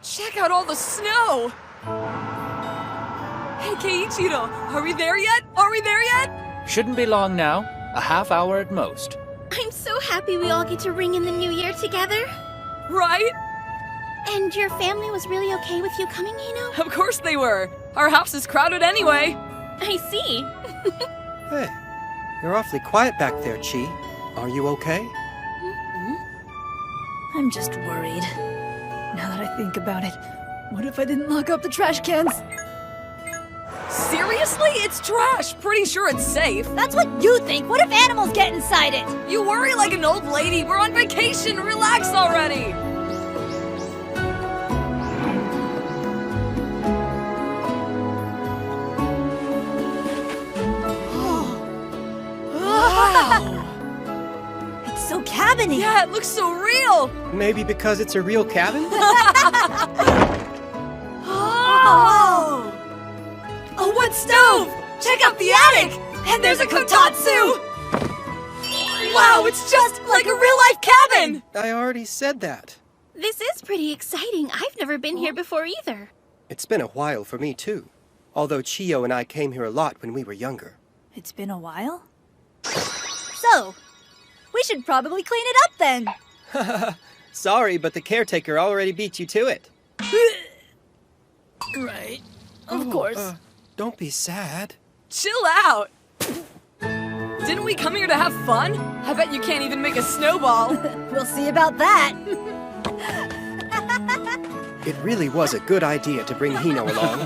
Check out all the snow! Hey, Keiichiro, are we there yet? Are we there yet? Shouldn't be long now. A half hour at most. I'm so happy we all get to ring in the new year together. Right? And your family was really okay with you coming, Hino? Of course they were. Our house is crowded anyway. I see. Hey, you're awfully quiet back there, Chi. Are you okay? I'm just worried. Now that I think about it, what if I didn't lock up the trash cans? Seriously? It's trash. Pretty sure it's safe. That's what you think. What if animals get inside it? You worry like an old lady. We're on vacation. Relax already. Wow. It's so cabin-y. Yeah, it looks so real. Maybe because it's a real cabin? Oh! A wood stove! Check out the attic! And there's a kotatsu! Wow, it's just like a real-life cabin! I already said that. This is pretty exciting. I've never been here before either. It's been a while for me, too. Although Chiyo and I came here a lot when we were younger. It's been a while? So, we should probably clean it up then. Sorry, but the caretaker already beat you to it. Right. Of course. Don't be sad. Chill out! Didn't we come here to have fun? I bet you can't even make a snowball. We'll see about that. It really was a good idea to bring Hino along.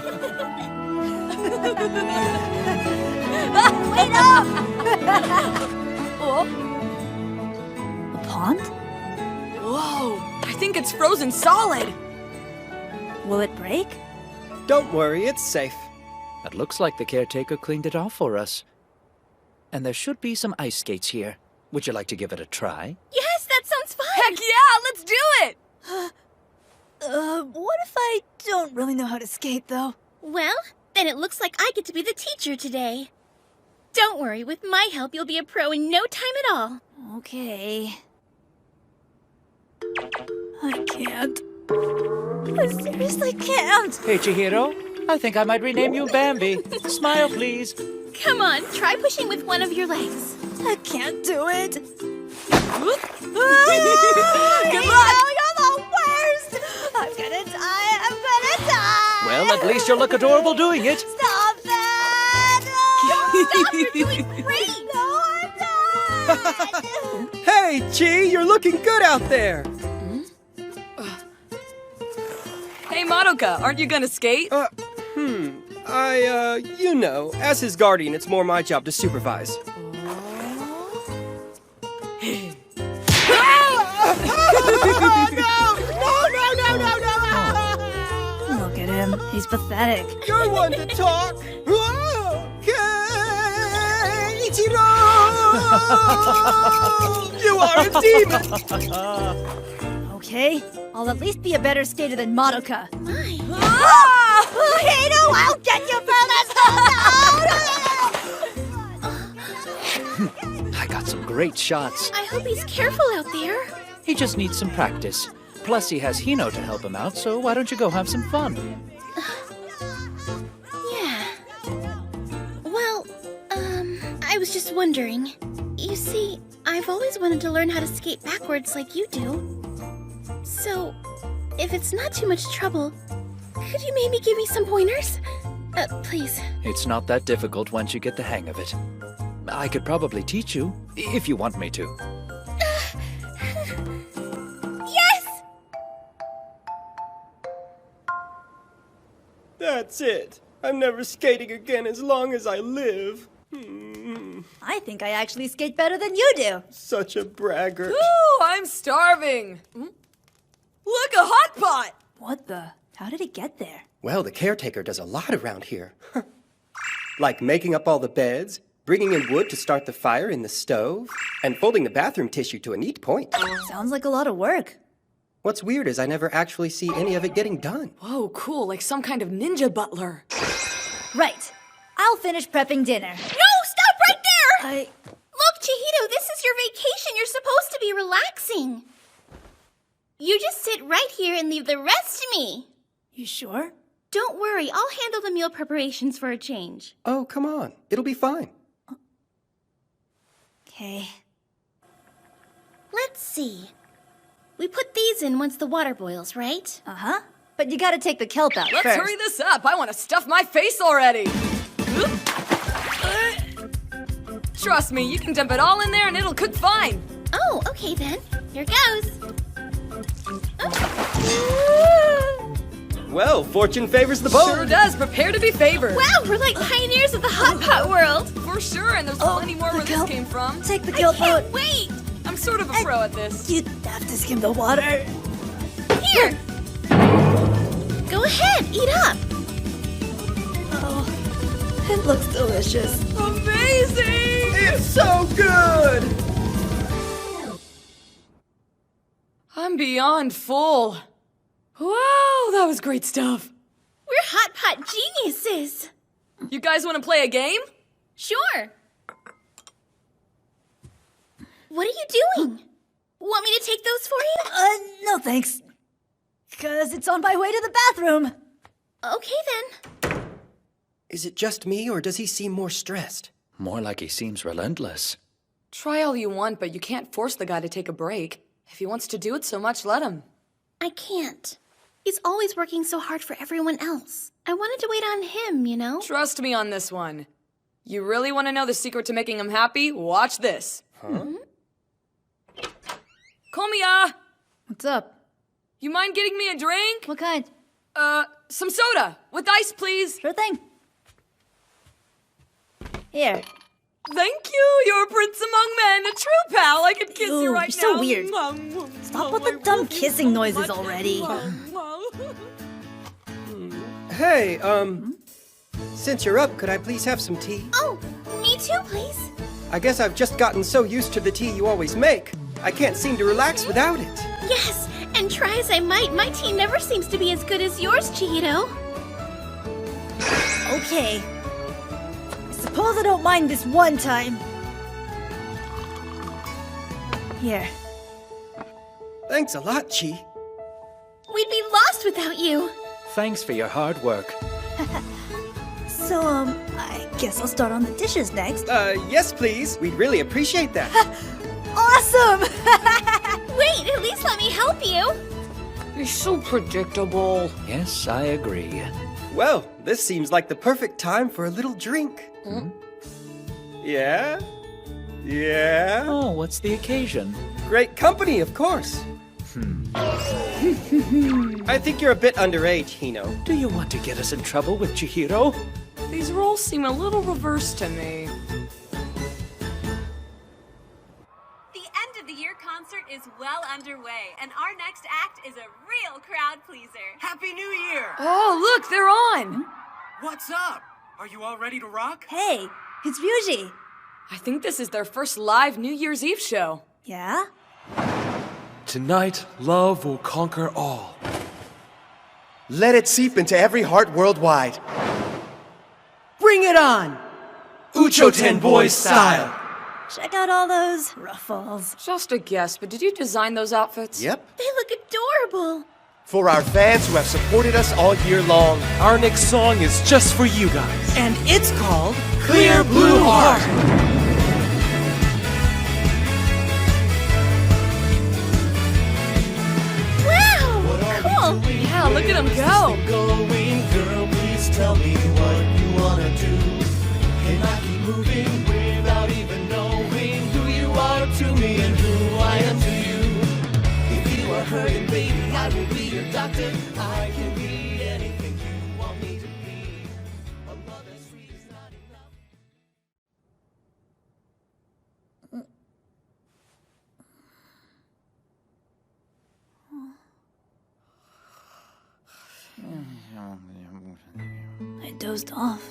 Wait up! Oh? A pond? Whoa, I think it's frozen solid. Will it break? Don't worry, it's safe. It looks like the caretaker cleaned it off for us. And there should be some ice skates here. Would you like to give it a try? Yes, that sounds fun! Heck yeah, let's do it! What if I don't really know how to skate, though? Well, then it looks like I get to be the teacher today. Don't worry, with my help, you'll be a pro in no time at all. Okay. I can't. I seriously can't. Hey, Chihiro, I think I might rename you Bambi. Smile, please. Come on, try pushing with one of your legs. I can't do it. Good luck! You're the worst! I'm gonna die! Well, at least you'll look adorable doing it. Stop that! Stop, you're doing great! No, I'm not! Hey, Chi, you're looking good out there. Hey, Madoka, aren't you gonna skate? You know, as his guardian, it's more my job to supervise. No! Look at him. He's pathetic. You're one to talk. Ichiro! You are a demon! Okay, I'll at least be a better skater than Madoka. My. Hito, I'll get you for this! I got some great shots. I hope he's careful out there. He just needs some practice. Plus, he has Hino to help him out, so why don't you go have some fun? Yeah. Well, I was just wondering. You see, I've always wanted to learn how to skate backwards like you do. So, if it's not too much trouble, could you maybe give me some pointers? Please. It's not that difficult once you get the hang of it. I could probably teach you, if you want me to. Yes! That's it. I'm never skating again as long as I live. I think I actually skate better than you do. Such a braggart. Ooh, I'm starving. Look, a hot pot! What the? How did it get there? Well, the caretaker does a lot around here. Like making up all the beds, bringing in wood to start the fire in the stove, and folding the bathroom tissue to a neat point. Sounds like a lot of work. What's weird is I never actually see any of it getting done. Whoa, cool, like some kind of ninja butler. Right. I'll finish prepping dinner. No, stop right there! Look, Chihito, this is your vacation. You're supposed to be relaxing. You just sit right here and leave the rest to me. You sure? Don't worry, I'll handle the meal preparations for a change. Oh, come on. It'll be fine. Okay. Let's see. We put these in once the water boils, right? Uh-huh. But you gotta take the kelp out Let's first. hurry this up. I want to stuff my face already. Trust me, you can dump it all in there and it'll cook fine. Oh, okay then. Here goes. Well, fortune favors the bold. Sure does. Prepare to be favored. Wow, we're like pioneers of the hot pot world. For sure, and there's plenty more where kelp. this came from. Take the kelp out. Can't wait. I'm sort of a pro at this. You have to skim the water. Here. Go ahead, eat up. Oh, it looks delicious. Amazing! It's so good! I'm beyond full. Wow, that was great stuff. We're hot pot geniuses. You guys want to play a game? Sure. What are you doing? Want me to take those for you? No thanks. 'Cause it's on my way to the bathroom. Okay then. Is it just me, or does he seem more stressed? More like he seems relentless. Try all you want, but you can't force the guy to take a break. If he wants to do it so much, let him. I can't. He's always working so hard for everyone else. I wanted to wait on him, you know? Trust me on this one. You really want to know the secret to making him happy? Watch this. Huh? Komiya! What's up? You mind getting me a drink? What kind? Some soda. With ice, please. Sure thing. Here. Thank you. You're a prince among men. A true pal. I could kiss you right you're now. so weird. Stop with the dumb kissing noises already. Hey, since you're up, could I please have some tea? Oh, me too, please. I guess I've just gotten so used to the tea you always make. I can't seem to relax without it. Yes, and try as I might, my tea never seems to be as good as yours, Chihito. Okay. I suppose don't mind this one time. Here. Thanks a lot, Chi. We'd be lost without you. Thanks for your hard work. So, I guess I'll start on the dishes next. Yes, please. We'd really appreciate that. Awesome! Wait, at least let me help you. You're so predictable. Yes, I agree. Well, this seems like the perfect time for a little drink. Yeah? Yeah? Oh, what's the occasion? Great company, of course. I think you're a bit underage, Hino. Do you want to get us in trouble with Chihiro? These roles seem a little reversed to me. The end of the year concert is well underway, and our next act is a real crowd pleaser. Happy New Year! Oh, look, they're on! What's up? Are you all ready to rock? Hey, it's Ryuji. I think this is their first live New Year's Eve show. Yeah? Tonight, love will conquer all. Let it seep into every heart worldwide. Bring it on! Uchoten Boys style! Check out all those ruffles. Just a guess, but did you design those outfits? Yep. They look adorable. For our fans who have supported us all year long. Our next song is just for you guys. And it's called Clear Blue Heart. Wow, cool. Yeah, look at them go. Going, girl, please tell me what you wanna do. Can I keep moving without even knowing who you are to me and who I am to you? If you are hurting, baby, I will be your doctor. I can be anything you want me to be. A love as sweet is not enough. I dozed off.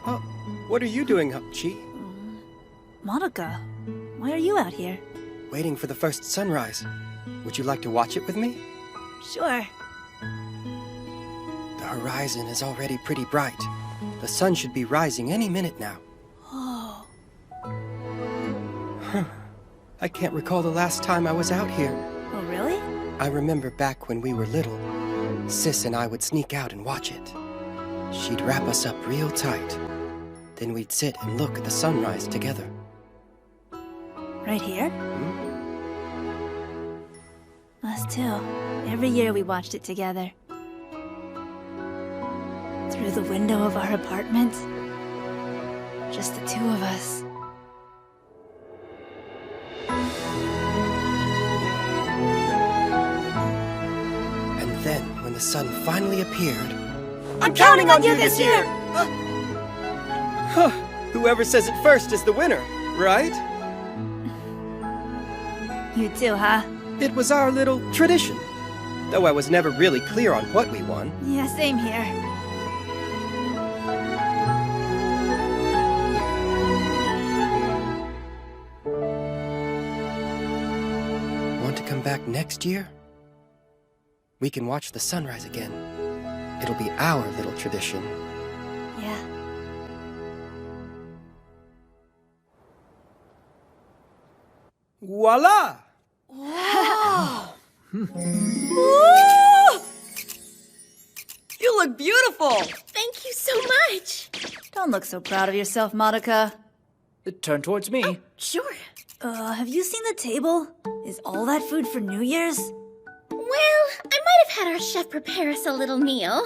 Oh, what are you doing up, Chi? Madoka, why are you out here? Waiting for the first sunrise. Would you like to watch it with me? Sure. The horizon is already pretty bright. The sun should be rising any minute now. Oh. I can't recall the last time I was out here. Oh, really? I remember back when we were little, Sis and I would sneak out and watch it. She'd wrap us up real tight. Then we'd sit and look at the sunrise together. Right here? Us too. Every year we watched it together. Through the window of our apartment. Just the two of us. And then, when the sun finally appeared... I'm counting on you this year! Whoever says it first is the winner, right? You too, huh? It was our little tradition. Though I was never really clear on what we won. Yeah, same here. Want to come back next year? We can watch the sunrise again. It'll be our little tradition. Yeah. Voila! Wow! You look beautiful! Thank you so much. Don't look so proud of yourself, Madoka. Turn towards me. Oh, sure. Have you seen the table? Is all that food for New Year's? Well, I might have had our chef prepare us a little meal.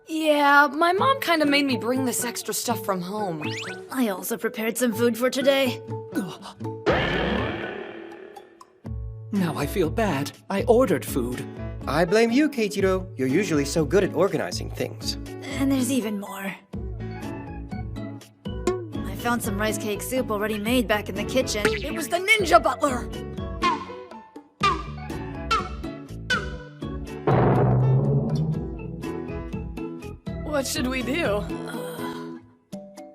Yeah, my mom kind of made me bring this extra stuff from home. I also prepared some food for today. Now I feel bad. I ordered food. I blame you, Keiichiro. You're usually so good at organizing things. And there's even more. I found some rice cake soup already made back in the kitchen. It was the ninja butler! What should we do?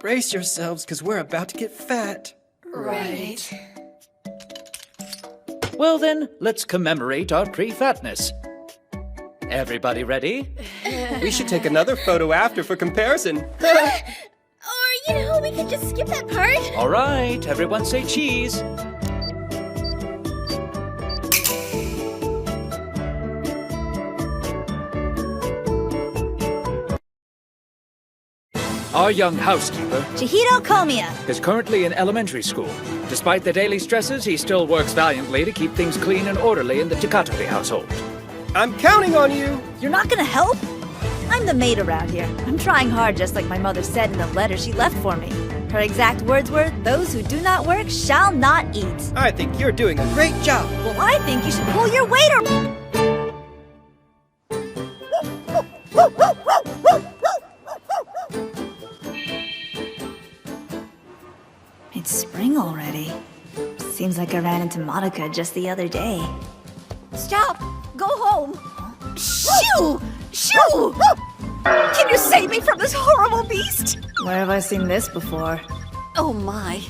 Brace yourselves, because we're about to get fat. Right. Well then, let's commemorate our pre-fatness. Everybody ready? We should take another photo after for comparison. Or, we could just skip that part. All right, everyone say cheese. Our young housekeeper Chihiro Komiya. is currently in elementary school. Despite the daily stresses, he still works valiantly to keep things clean and orderly in the Takatori household. I'm counting on you. You're not gonna help? I'm the maid around here. I'm trying hard just like my mother said in the letter she left for me. Her exact words were, "Those who do not work shall not eat." I think you're doing a great job. Well, I think you should pull your weight around. It's spring already. Seems like I ran into Monica just the other day. Stop! Go home! Shoo! Shoo! Can you save me from this horrible beast? Where have I seen this before? Oh my.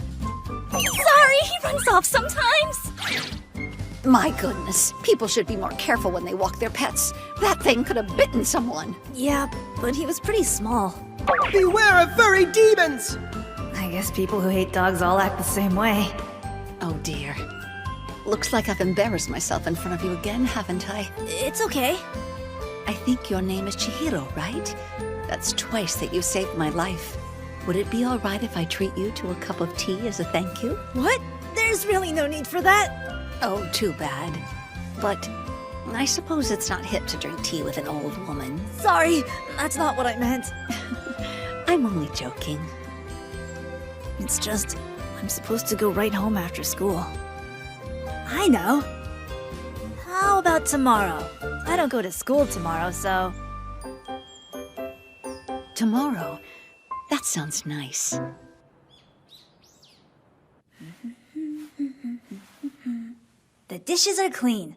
Sorry, he runs off sometimes. My goodness. People should be more careful when they walk their pets. That thing could have bitten someone. Yeah, but he was pretty small. Beware of furry demons! I guess people who hate dogs all act the same way. Oh dear. Looks like I've embarrassed myself in front of you again, haven't I? It's okay. I think your name is Chihiro, right? That's twice that you saved my life. Would it be all right if I treat you to a cup of tea as a thank you? What? There's really no need for that. Oh, too bad. But I suppose it's not hip to drink tea with an old woman. Sorry, that's not what I meant. I'm only joking. It's just, I'm supposed to go right home after school. I know. How about tomorrow? I don't go to school tomorrow, so... Tomorrow? That sounds nice. The dishes are clean.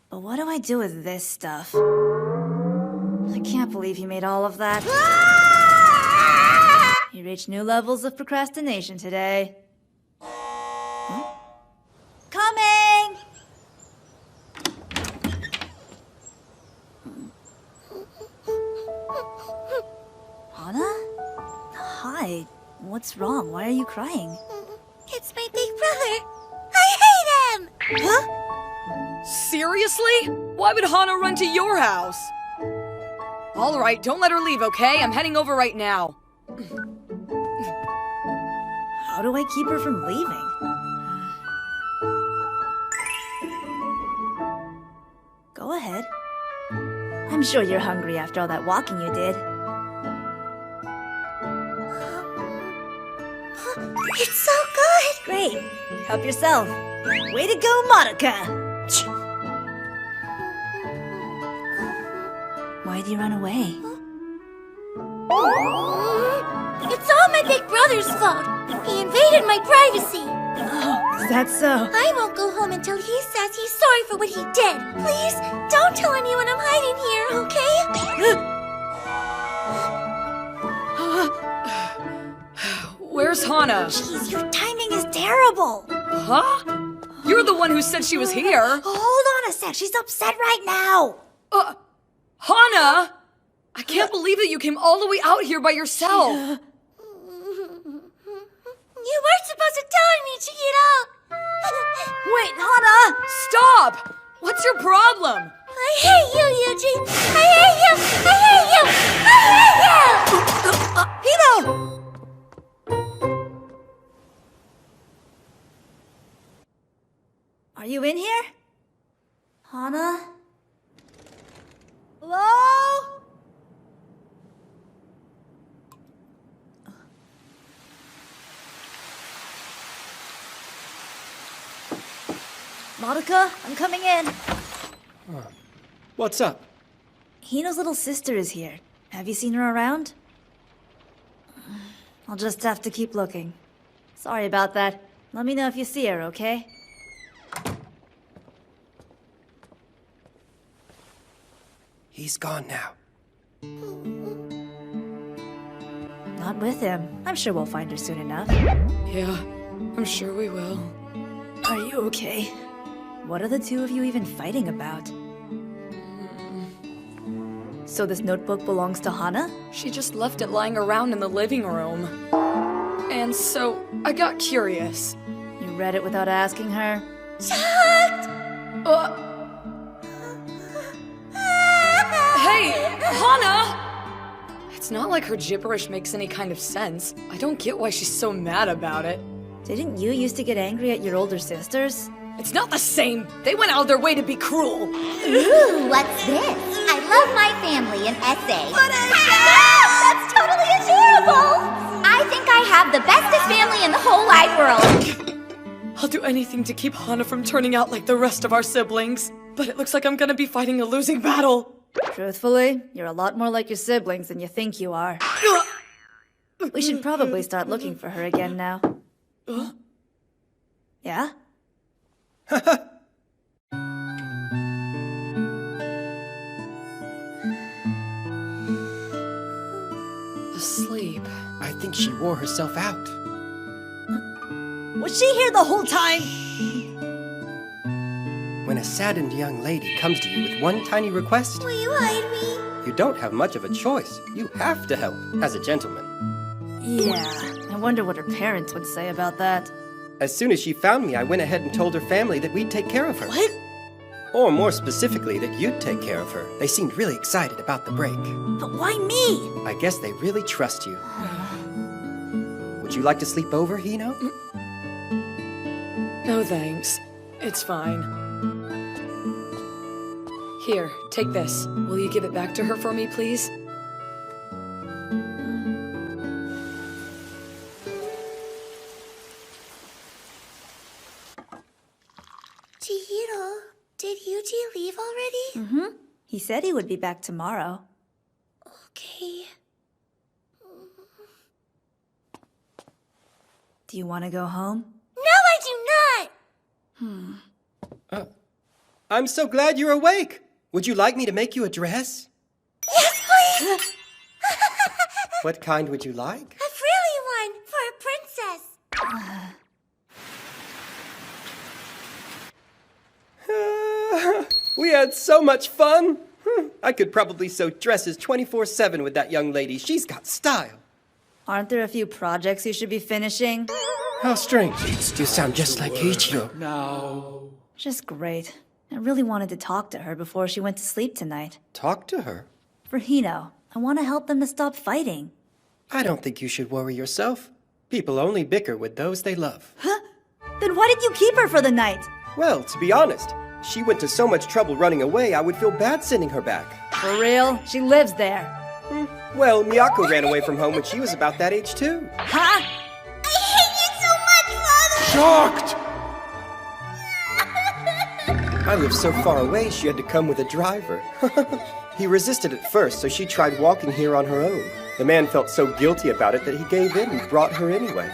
But what do I do with this stuff? I can't believe he made all of that. He reached new levels of procrastination today. Huh? Coming! Hana? Hi. What's wrong? Why are you crying? It's my big brother. I hate him! Huh? Seriously? Why would Hana run to your house? All right, don't let her leave, okay? I'm heading over right now. How do I keep her from leaving? Go ahead. I'm sure you're hungry after all that walking you did. It's so good! Great. Help yourself. Way to go, Monica! Why'd you run away? It's all my big brother's fault. He invaded my privacy. Oh, is that so? I won't go home until he says he's sorry for what he did. Please, don't tell anyone I'm hiding here, okay? Where's Hana? Jeez, your timing is terrible. Huh? You're the one who said she was here. Hold on a sec. She's upset right now. Hana! I can't believe that you came all the way out here by yourself. You weren't supposed to tell me, Chihiro. Wait, Hana! Stop! What's your problem? I hate you, Eugene. I hate you. I hate you. I hate you. Hito! Are you in here? Hana? Hello? Monica, I'm coming in. What's up? Hino's little sister is here. Have you seen her around? I'll just have to keep looking. Sorry about that. Let me know if you see her, okay? He's gone now. Not with him. I'm sure we'll find her soon enough. Yeah, I'm sure we will. Are you okay? What are the two of you even fighting about? So this notebook belongs to Hana? She just left it lying around in the living room. And so, I got curious. You read it without asking her? Chucked! Hey, Hana! It's not like her gibberish makes any kind of sense. I don't get why she's so mad about it. Didn't you used to get angry at your older sisters? It's not the same! They went out of their way to be cruel! Ooh, what's this? I love my family, an essay. What is that? That's totally adorable! I think I have the bestest family in the whole wide world. I'll do anything to keep Hana from turning out like the rest of our siblings. But it looks like I'm gonna be fighting a losing battle. Truthfully, you're a lot more like your siblings than you think you are. We should probably start looking for her again now. Yeah? Asleep. I think she wore herself out. Was she here the whole time? When a saddened young lady comes to you with one tiny request, Will you hide me? you don't have much of a choice. You have to help, as a gentleman. Yeah, I wonder what her parents would say about that. As soon as she found me, I went ahead and told her family that we'd take care of her. What? Or more specifically, that you'd take care of her. They seemed really excited about the break. But why me? I guess they really trust you. Would you like to sleep over, Hino? No thanks. It's fine. Here, take this. Will you give it back to her for me, please? Chihiro, did Yuji leave already? Mm-hmm. He said he would be back tomorrow. Okay. Do you want to go home? No, I do not! I'm so glad you're awake. Would you like me to make you a dress? Yes, please! What kind would you like? A frilly one for a princess. We had so much fun. I could probably sew dresses 24/7 with that young lady. She's got style. Aren't there a few projects you should be finishing? How strange. You sound just like Ichiro. Now. Just great. I really wanted to talk to her before she went to sleep tonight. Talk to her. For Hino, I want to help them to stop fighting. I don't think you should worry yourself. People only bicker with those they love. Huh? Then why did you keep her for the night? Well, to be honest, she went to so much trouble running away, I would feel bad sending her back. For real? She lives there. Well, Miyako ran away from home when she was about that age, too. Huh? I hate you so much, Father! Shocked! I lived so far away, she had to come with a driver. He resisted at first, so she tried walking here on her own. The man felt so guilty about it that he gave in and brought her anyway.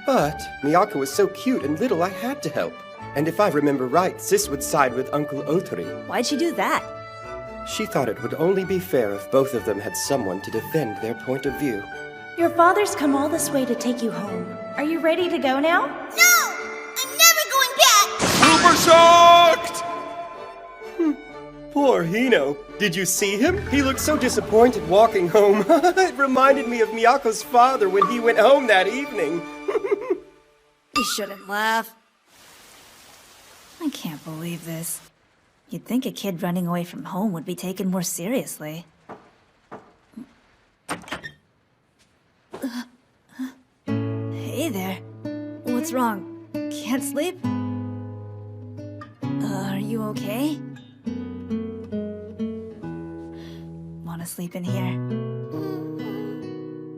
But Miyako was so cute and little, I had to help. And if I remember right, Sis would side with Uncle Otori. Why'd she do that? She thought it would only be fair if both of them had someone to defend their point of view. Your father's come all this way to take you home. Are you ready to go now? No! I'm never going back! Super shocked! Poor Hino. Did you see him? He looked so disappointed walking home. It reminded me of Miyako's father when he went home that evening. You shouldn't laugh. I can't believe this. You'd think a kid running away from home would be taken more seriously. Hey there. What's wrong? Can't sleep? Are you okay? Wanna sleep in here?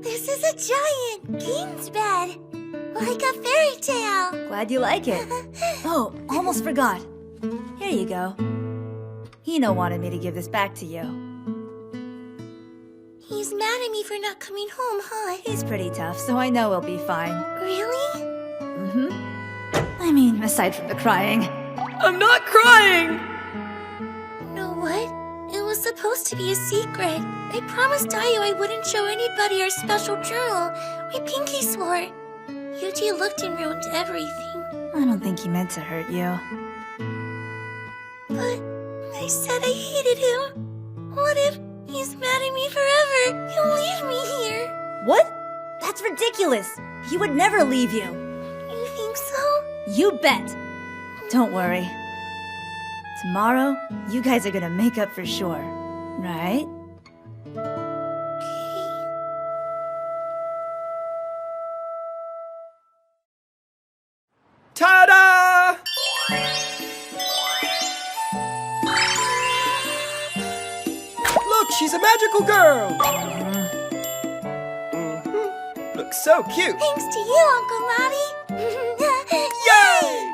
This is a giant king's bed. Like a fairy tale. Glad you like it. Oh, almost forgot. Here you go. Hino wanted me to give this back to you. He's mad at me for not coming home, huh? He's pretty tough, so I know he'll be fine. Really? Mm-hmm. I mean, aside from the crying. I'm not crying! No, what? It was supposed to be a secret. I promised Dayo I wouldn't show anybody our special journal. We pinky swore. Yuji looked and ruined everything. I don't think he meant to hurt you. But I said I hated him. What if he's mad at me forever? He'll leave me here. What? That's ridiculous. He would never leave you. You think so? You bet. Don't worry. Tomorrow, you guys are gonna make up for sure, right? Ta-da! Look, she's a magical girl! Looks so cute! Thanks to you, Uncle Lottie! Yay!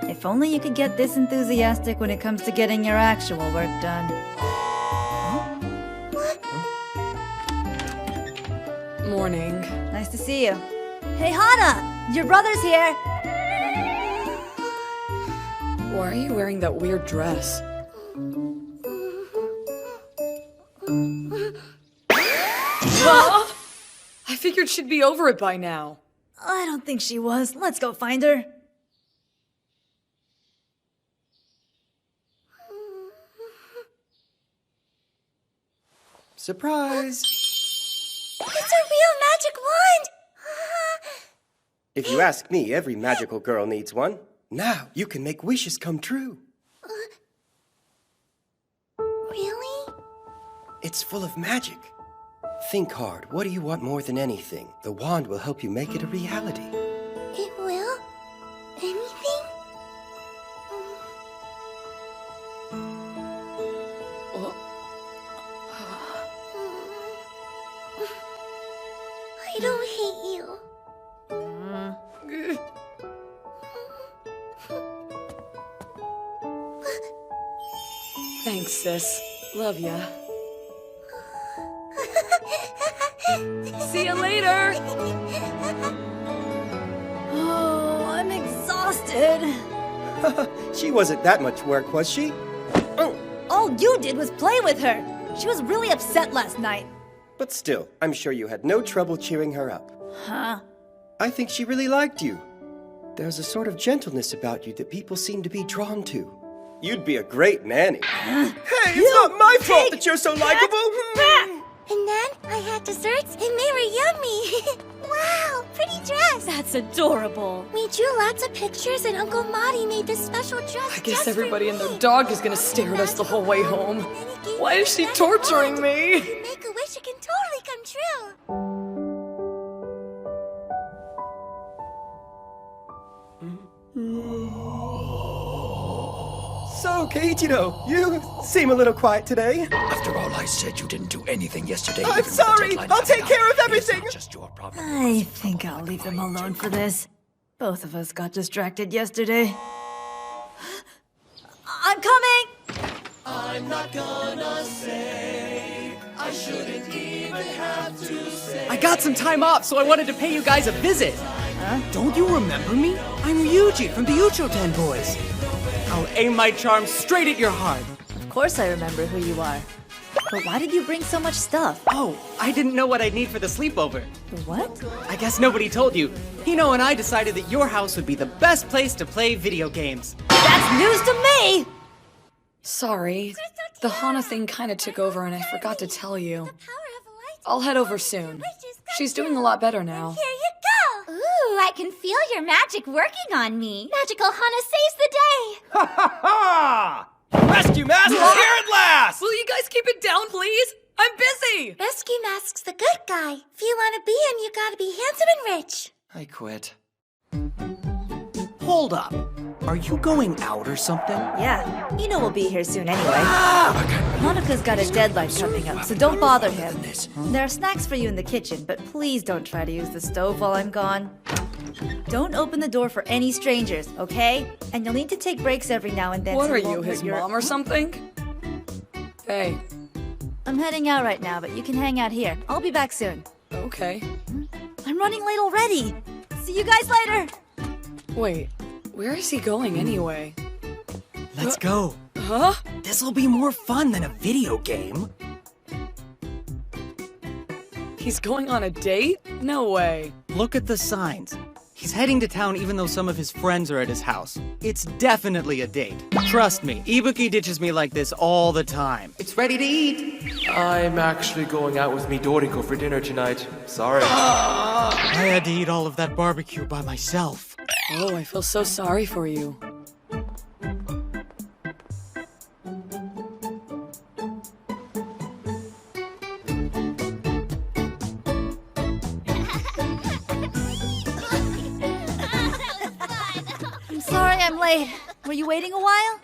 If only you could get this enthusiastic when it comes to getting your actual work done. Morning. Nice to see you. Hey, Hana! Your brother's here! Why are you wearing that weird dress? I figured she'd be over it by now. I don't think she was. Let's go find her. Surprise! It's a real magic wand! If you ask me, every magical girl needs one. Now you can make wishes come true. Really? It's full of magic. Think hard. What do you want more than anything? The wand will help you make it a reality. It will? Anything? I don't hate you. Thanks, sis. Love ya. See you later! Oh, I'm exhausted. She wasn't that much work, was she? All you did was play with her. She was really upset last night. But still, I'm sure you had no trouble cheering her up. Huh? I think she really liked you. There's a sort of gentleness about you that people seem to be drawn to. You'd be a great nanny. Hey, it's not my fault that you're so likable! And then I had desserts and they were yummy. Wow, pretty dress. That's adorable. We drew lots of pictures and Uncle Marty made this special dress. I guess everybody and their dog is gonna stare at us the whole way home. Why is she torturing me? Make a wish, it can totally come true. So, Keiichiro, you seem a little quiet today. After all I said, you didn't do anything yesterday. I'm even with the sorry! deadline I'll coming take care up. of everything! It's not just your problem. I think I'll leave them alone for this. Both of us got distracted yesterday. I'm coming! I'm not gonna say, I shouldn't even have to say. I got some time off, so I wanted to pay you guys a visit. Huh? Don't you remember me? I'm Ryuji from the Uchoten Boys. I'll aim my charm straight at your heart. Of course I remember who you are. But why did you bring so much stuff? Oh, I didn't know what I'd need for the sleepover. What? I guess nobody told you. Hino and I decided that your house would be the best place to play video games. That's news to me! Sorry. The Hana thing kinda took over and I forgot to tell you. I'll head over soon. She's doing a lot better now. Here you go! Ooh, I can feel your magic working on me. Magical Hana saves the day. Ha ha ha! Rescue Mask is here at last! Will you guys keep it down, please? I'm busy! Rescue Mask's the good guy. If you want to be him, you gotta be handsome and rich. I quit. Hold up. Are you going out or something? Yeah, Ino will be here soon anyway. Monika's got a deadline coming up, so don't bother him. There are snacks for you in the kitchen, but please don't try to use the stove while I'm gone. Don't open the door for any strangers, okay? And you'll need to take breaks every now and then. What so are it won't you, hurt his your... mom or something? Hey. I'm heading out right now, but you can hang out here. I'll be back soon. Okay. I'm running late already. See you guys later. Wait, where is he going anyway? Let's go. Huh? This'll be more fun than a video game. He's going on a date? No way. Look at the signs. He's heading to town even though some of his friends are at his house. It's definitely a date. Trust me, Ibuki ditches me like this all the time. It's ready to eat. I'm actually going out with Midoriko for dinner tonight. Sorry. I had to eat all of that barbecue by myself. Oh, I feel so sorry for you. I'm sorry I'm late. Were you waiting a while?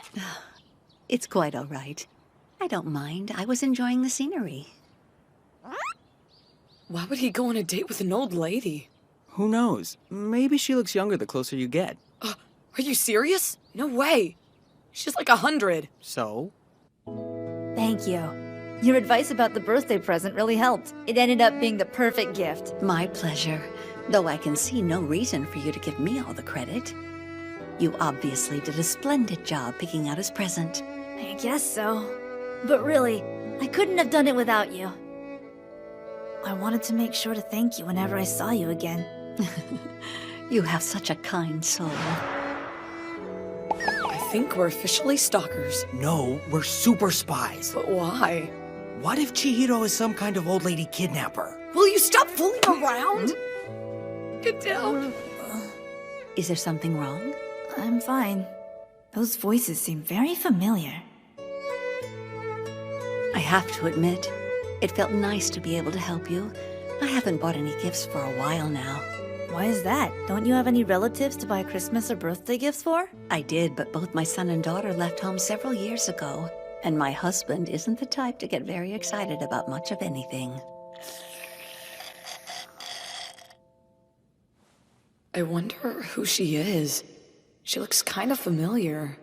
It's quite all right. I don't mind. I was enjoying the scenery. Why would he go on a date with an old lady? Who knows? Maybe she looks younger the closer you get. Are you serious? No way. She's like 100. So? Thank you. Your advice about the birthday present really helped. It ended up being the perfect gift. My pleasure. Though I can see no reason for you to give me all the credit. You obviously did a splendid job picking out his present. I guess so. But really, I couldn't have done it without you. I wanted to make sure to thank you whenever I saw you again. You have such a kind soul. I think we're officially stalkers. No, we're super spies. But why? What if Chihiro is some kind of old lady kidnapper? Will you stop fooling around? Get down. Is there something wrong? I'm fine. Those voices seem very familiar. I have to admit, it felt nice to be able to help you. I haven't bought any gifts for a while now. Why is that? Don't you have any relatives to buy Christmas or birthday gifts for? I did, but both my son and daughter left home several years ago. And my husband isn't the type to get very excited about much of anything. I wonder who she is. She looks kind of familiar.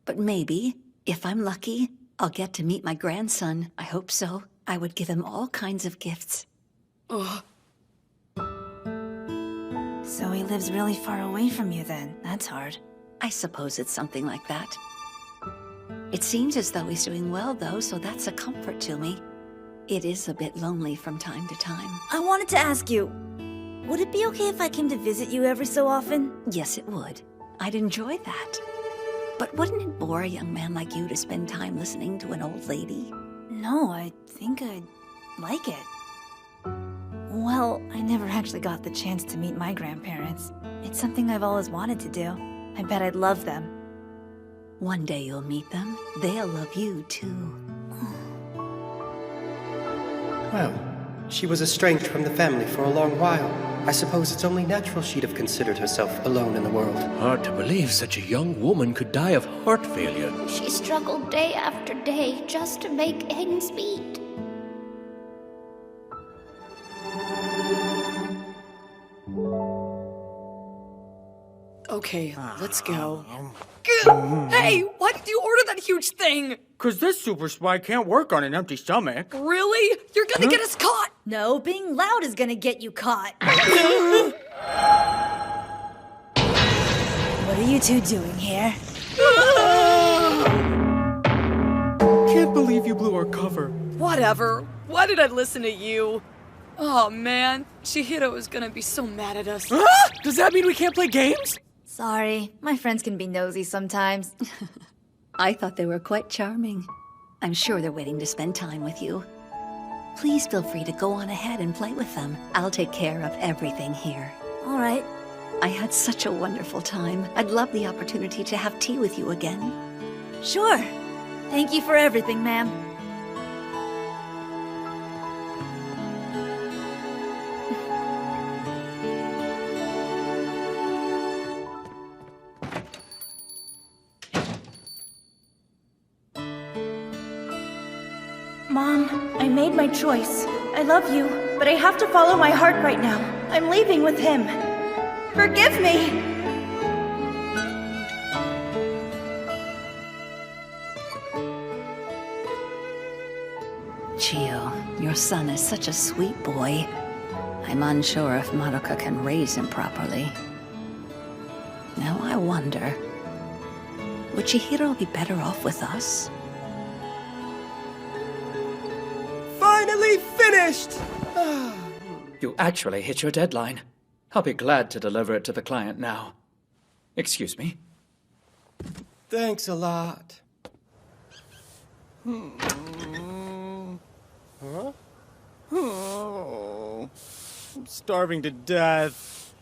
But maybe, if I'm lucky, I'll get to meet my grandson. I hope so. I would give him all kinds of gifts. Ugh. So he lives really far away from you then. That's hard. I suppose it's something like that. It seems as though he's doing well, though, so that's a comfort to me. It is a bit lonely from time to time. I wanted to ask you, would it be okay if I came to visit you every so often? Yes, it would. I'd enjoy that. But wouldn't it bore a young man like you to spend time listening to an old lady? No, I think I'd like it. Well, I never actually got the chance to meet my grandparents. It's something I've always wanted to do. I bet I'd love them. One day you'll meet them. They'll love you, too. Well, she was estranged from the family for a long while. I suppose it's only natural she'd have considered herself alone in the world. Hard to believe such a young woman could die of heart failure. She struggled day after day just to make ends meet. Okay, let's go. Hey, why did you order that huge thing? 'Cause this super spy can't work on an empty stomach. Really? You're gonna get us caught! No, being loud is gonna get you caught. What are you two doing here? Can't believe you blew our cover. Whatever. Why did I listen to you? Oh man, Chihiro is gonna be so mad at us. Does that mean we can't play games? Sorry, my friends can be nosy sometimes. I thought they were quite charming. I'm sure they're waiting to spend time with you. Please feel free to go on ahead and play with them. I'll take care of everything here. All right. I had such a wonderful time. I'd love the opportunity to have tea with you again. Sure. Thank you for everything, ma'am. Mom, I made my choice. I love you, but I have to follow my heart right now. I'm leaving with him. Forgive me! Chio, your son is such a sweet boy. I'm unsure if Madoka can raise him properly. Now I wonder, would Chihiro be better off with us? Finally finished! You actually hit your deadline. I'll be glad to deliver it to the client now. Excuse me. Thanks a lot. Huh? Oh, I'm starving to death.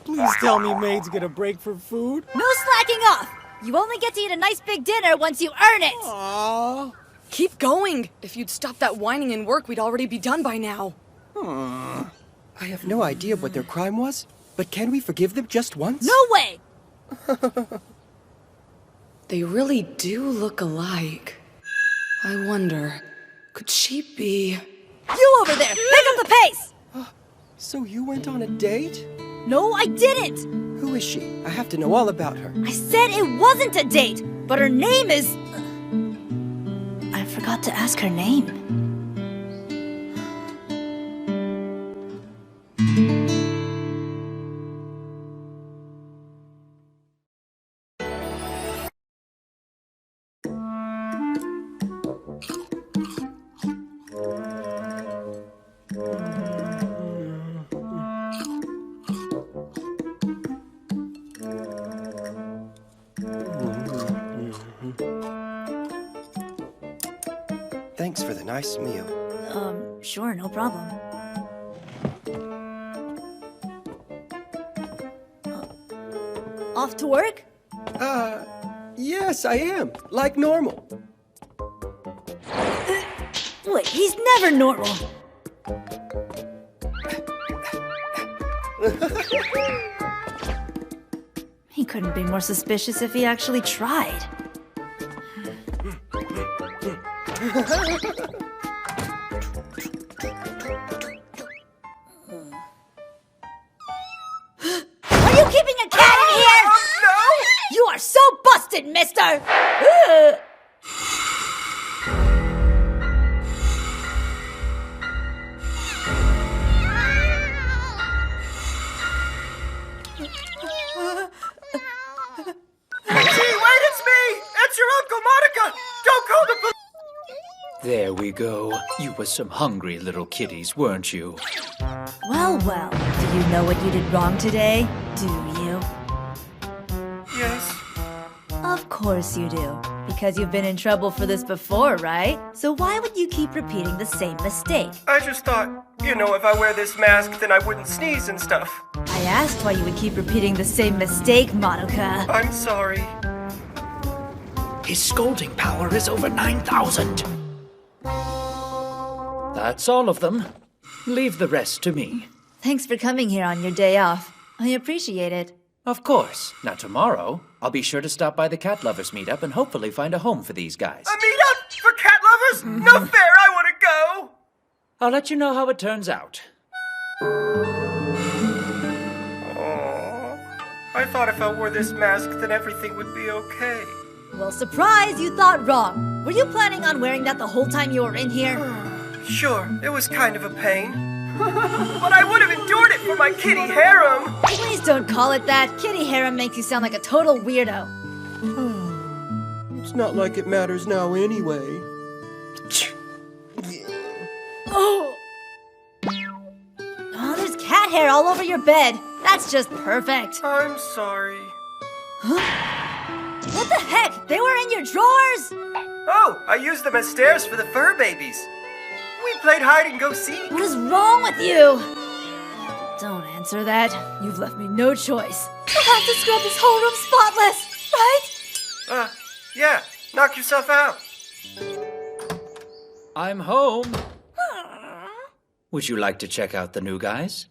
Please tell me maids get a break for food. No slacking off! You only get to eat a nice big dinner once you earn it! Aww. Keep going! If you'd stop that whining and work, we'd already be done by now. I have no idea what their crime was, but can we forgive them just once? No way! They really do look alike. I wonder, could she be... You over there! Pick up the pace! So you went on a date? No, I didn't! Who is she? I have to know all about her. I said it wasn't a date, but her name is... I forgot to ask her name. Thanks for the nice meal. Sure, no problem. Off to work? Yes, I am. Like normal. Wait, he's never normal. He couldn't be more suspicious if he actually tried. Are you keeping a cat in here? No! You are so busted, mister! Wait, it's me! It's your Uncle Monica! Don't call the police! There we go. You were some hungry little kitties, weren't you? Well, well. Do you know what you did wrong today? Do you? Yes. Of course you do. Because you've been in trouble for this before, right? So why would you keep repeating the same mistake? I just thought, you know, if I wear this mask, then I wouldn't sneeze and stuff. I asked why you would keep repeating the same mistake, Madoka. I'm sorry. His scolding power is over 9,000. That's all of them. Leave the rest to me. Thanks for coming here on your day off. I appreciate it. Of course. Now tomorrow, I'll be sure to stop by the Cat Lovers meetup and hopefully find a home for these guys. A meetup for cat lovers? No fair, I want to go! I'll let you know how it turns out. I thought if I wore this mask, then everything would be okay. Well, surprise, you thought wrong. Were you planning on wearing that the whole time you were in here? Sure, it was kind of a pain. But I would have endured it for my kitty harem! Please don't call it that. Kitty harem makes you sound like a total weirdo. It's not like it matters now anyway. Oh, there's cat hair all over your bed. That's just perfect. I'm sorry. Huh? What the heck? They were in your drawers? Oh, I used them as stairs for the fur babies. We played hide and go seek. What is wrong with you? Don't answer that. You've left me no choice. I'll have to scrub this whole room spotless, right? Yeah. Knock yourself out. I'm home. Would you like to check out the new guys?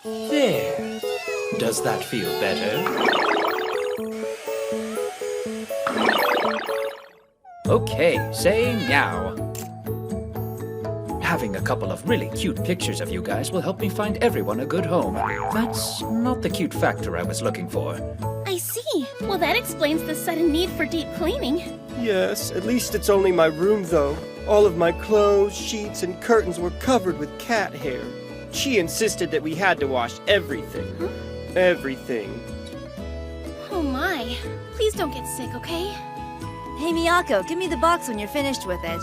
There. Does that feel better? Okay, say meow. Having a couple of really cute pictures of you guys will help me find everyone a good home. That's not the cute factor I was looking for. I see. Well, that explains the sudden need for deep cleaning. Yes, at least it's only my room, though. All of my clothes, sheets, and curtains were covered with cat hair. She insisted that we had to wash everything. Huh? Everything. Oh my. Please don't get sick, okay? Hey, Miyako, give me the box when you're finished with it.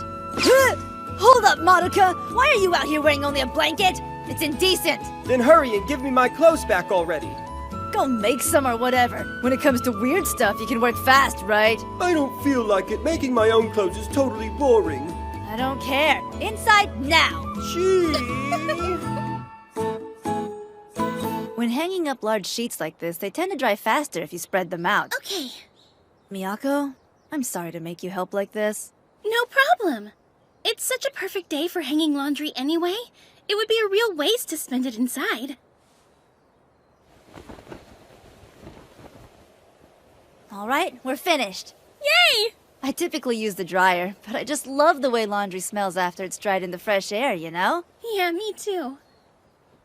Hold up, Madoka! Why are you out here wearing only a blanket? It's indecent! Then hurry and give me my clothes back already. Go make some or whatever. When it comes to weird stuff, you can work fast, right? I don't feel like it. Making my own clothes is totally boring. I don't care. Inside now! Gee! When hanging up large sheets like this, they tend to dry faster if you spread them out. Okay. Miyako, I'm sorry to make you help like this. No problem. It's such a perfect day for hanging laundry anyway. It would be a real waste to spend it inside. All right, we're finished. Yay! I typically use the dryer, but I just love the way laundry smells after it's dried in the fresh air, you know? Yeah, me too.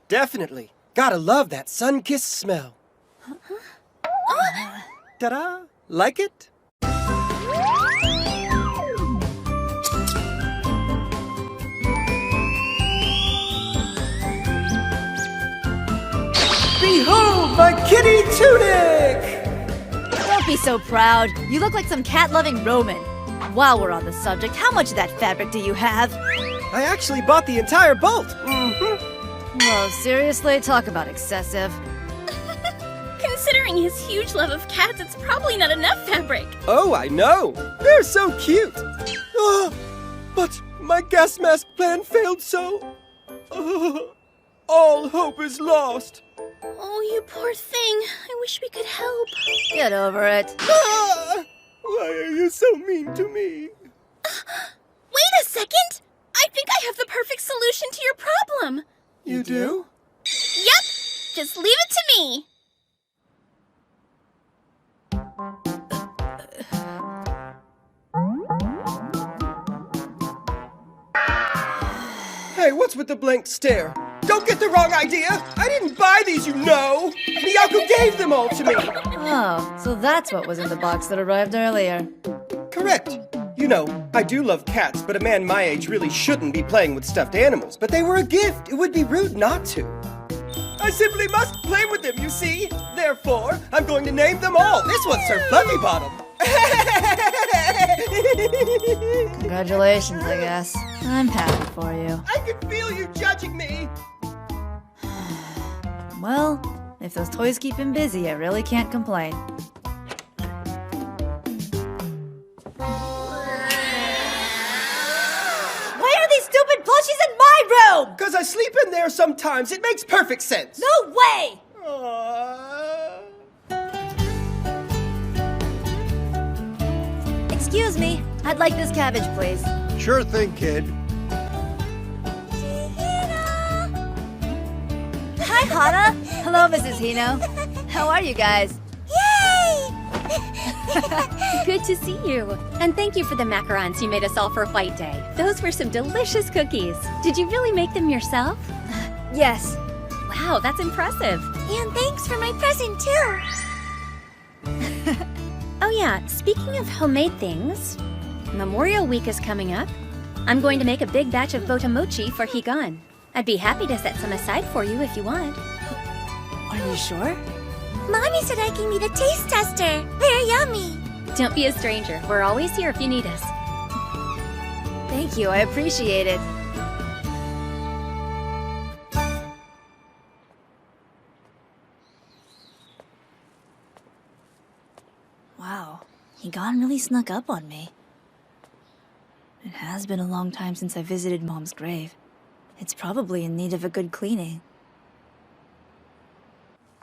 Definitely. Gotta love that sun-kissed smell. Ta-da! Like it? Behold my kitty tunic! Don't be so proud. You look like some cat-loving Roman. While we're on the subject, how much of that fabric do you have? I actually bought the entire bolt. Mm-hmm. Whoa, seriously? Talk about excessive. Considering his huge love of cats, it's probably not enough fabric. Oh, I know. They're so cute. Oh, but my gas mask plan failed so... all hope is lost. Oh, you poor thing. I wish we could help. Get over it. Ah! Why are you so mean to me? Wait a second! I think I have the perfect solution to your problem. You do? Yep! Just leave it to me. Hey, what's with the blank stare? Don't get the wrong idea! I didn't buy these, you know! Miyako gave them all to me! Oh, so that's what was in the box that arrived earlier. Correct. You know, I do love cats, but a man my age really shouldn't be playing with stuffed animals. But they were a gift. It would be rude not to. I simply must play with them, you see? Therefore, I'm going to name them all. This one's Sir Fluffy Bottom. Congratulations, I guess. I'm happy for you. I can feel you judging me. Well, if those toys keep him busy, I really can't complain. Why are these stupid plushies in my room? Because I sleep in there sometimes. It makes perfect sense. No way! Excuse me, I'd like this cabbage, please. Sure thing, kid. Hi, Hana. Hello, Mrs. Hino. How are you guys? Yay! Good to see you. And thank you for the macarons you made us all for White Day. Those were some delicious cookies. Did you really make them yourself? Yes. Wow, that's impressive. And thanks for my present, too. Oh yeah, speaking of homemade things, Memorial Week is coming up. I'm going to make a big batch of botamochi for Higan. I'd be happy to set some aside for you if you want. Are you sure? Mommy said I can be the taste tester. They're yummy. Don't be a stranger. We're always here if you need us. Thank you, I appreciate it. Wow, Higan really snuck up on me. It has been a long time since I visited Mom's grave. It's probably in need of a good cleaning.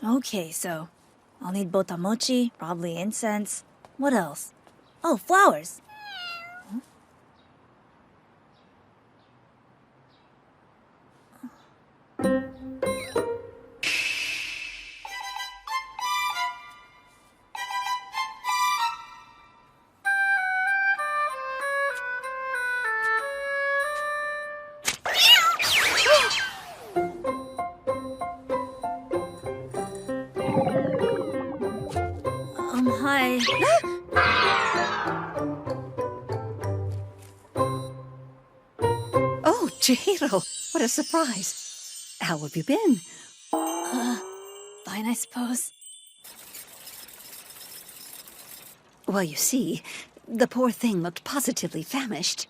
Okay, so I'll need botamochi, probably incense. What else? Oh, flowers. Hi. Oh, Chihiro, what a surprise. How have you been? Fine, I suppose. Well, you see, the poor thing looked positively famished.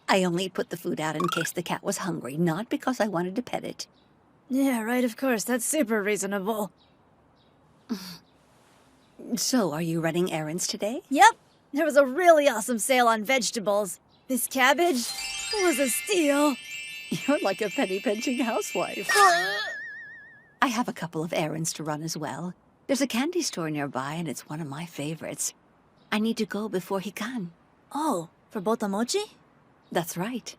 I only put the food out in case the cat was hungry, not because I wanted to pet it. Yeah, right, of course. That's super reasonable. So, are you running errands today? Yep. There was a really awesome sale on vegetables. This cabbage was a steal. You're like a penny-pinching housewife. I have a couple of errands to run as well. There's a candy store nearby, and it's one of my favorites. I need to go before he can. Oh, for Botamochi? That's right.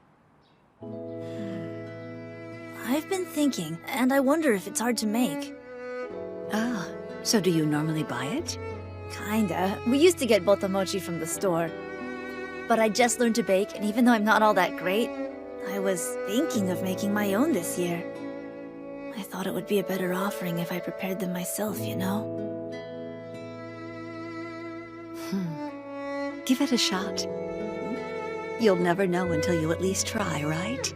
I've been thinking, and I wonder if it's hard to make. Ah, so do you normally buy it? Kinda. We used to get Botamochi from the store. But I just learned to bake, and even though I'm not all that great, I was thinking of making my own this year. I thought it would be a better offering if I prepared them myself, you know? Give it a shot. You'll never know until you at least try, right?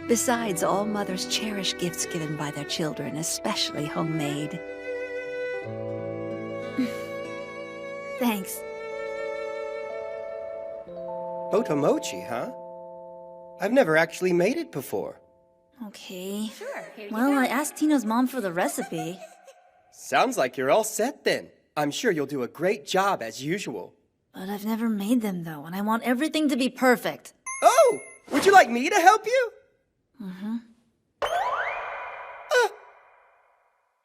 Besides, all mothers cherish gifts given by their children, especially homemade. Thanks. Botamochi, huh? I've never actually made it before. Okay. Sure. Well, I asked Tina's mom for the recipe. Sounds like you're all set then. I'm sure you'll do a great job as usual. But I've never made them, though, and I want everything to be perfect. Oh! Would you like me to help you? Mm-hmm.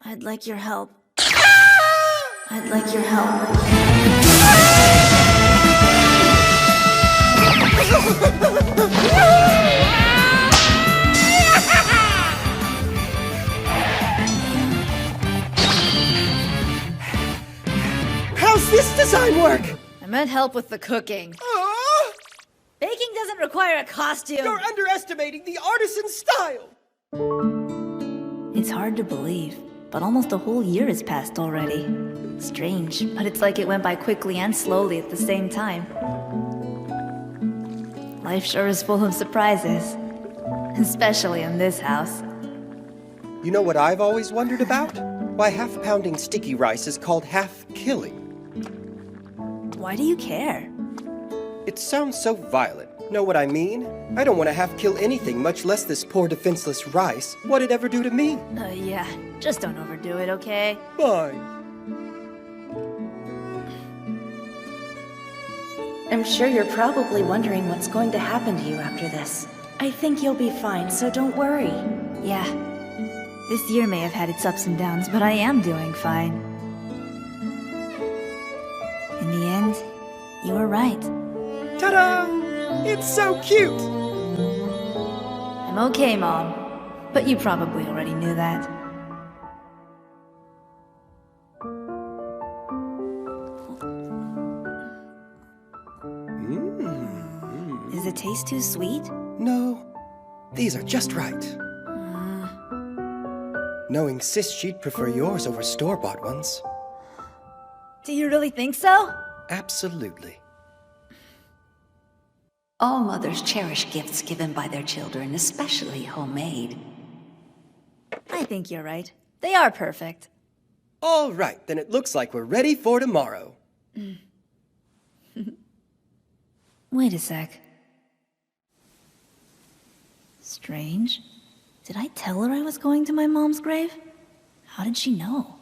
I'd like your help. I'd like your help. How's this design work? I meant help with the cooking. Baking doesn't require a costume. You're underestimating the artisan style. It's hard to believe, but almost a whole year has passed already. Strange, but it's like it went by quickly and slowly at the same time. Life sure is full of surprises. Especially in this house. You know what I've always wondered about? Why half-pounding sticky rice is called half-killing. Why do you care? It sounds so violent. Know what I mean? I don't want to half-kill anything, much less this poor defenseless rice. What'd it ever do to me? Yeah, just don't overdo it, okay? Fine. I'm sure you're probably wondering what's going to happen to you after this. I think you'll be fine, so don't worry. Yeah. This year may have had its ups and downs, but I am doing fine. In the end, you were right. Ta-da! It's so cute! I'm okay, Mom. But you probably already knew that. Does it taste too sweet? No. These are just right. Knowing Sis, she'd prefer yours over store-bought ones. Do you really think so? Absolutely. All mothers cherish gifts given by their children, especially homemade. I think you're right. They are perfect. All right, then it looks like we're ready for tomorrow. Wait a sec. Strange. Did I tell her I was going to my mom's grave? How did she know?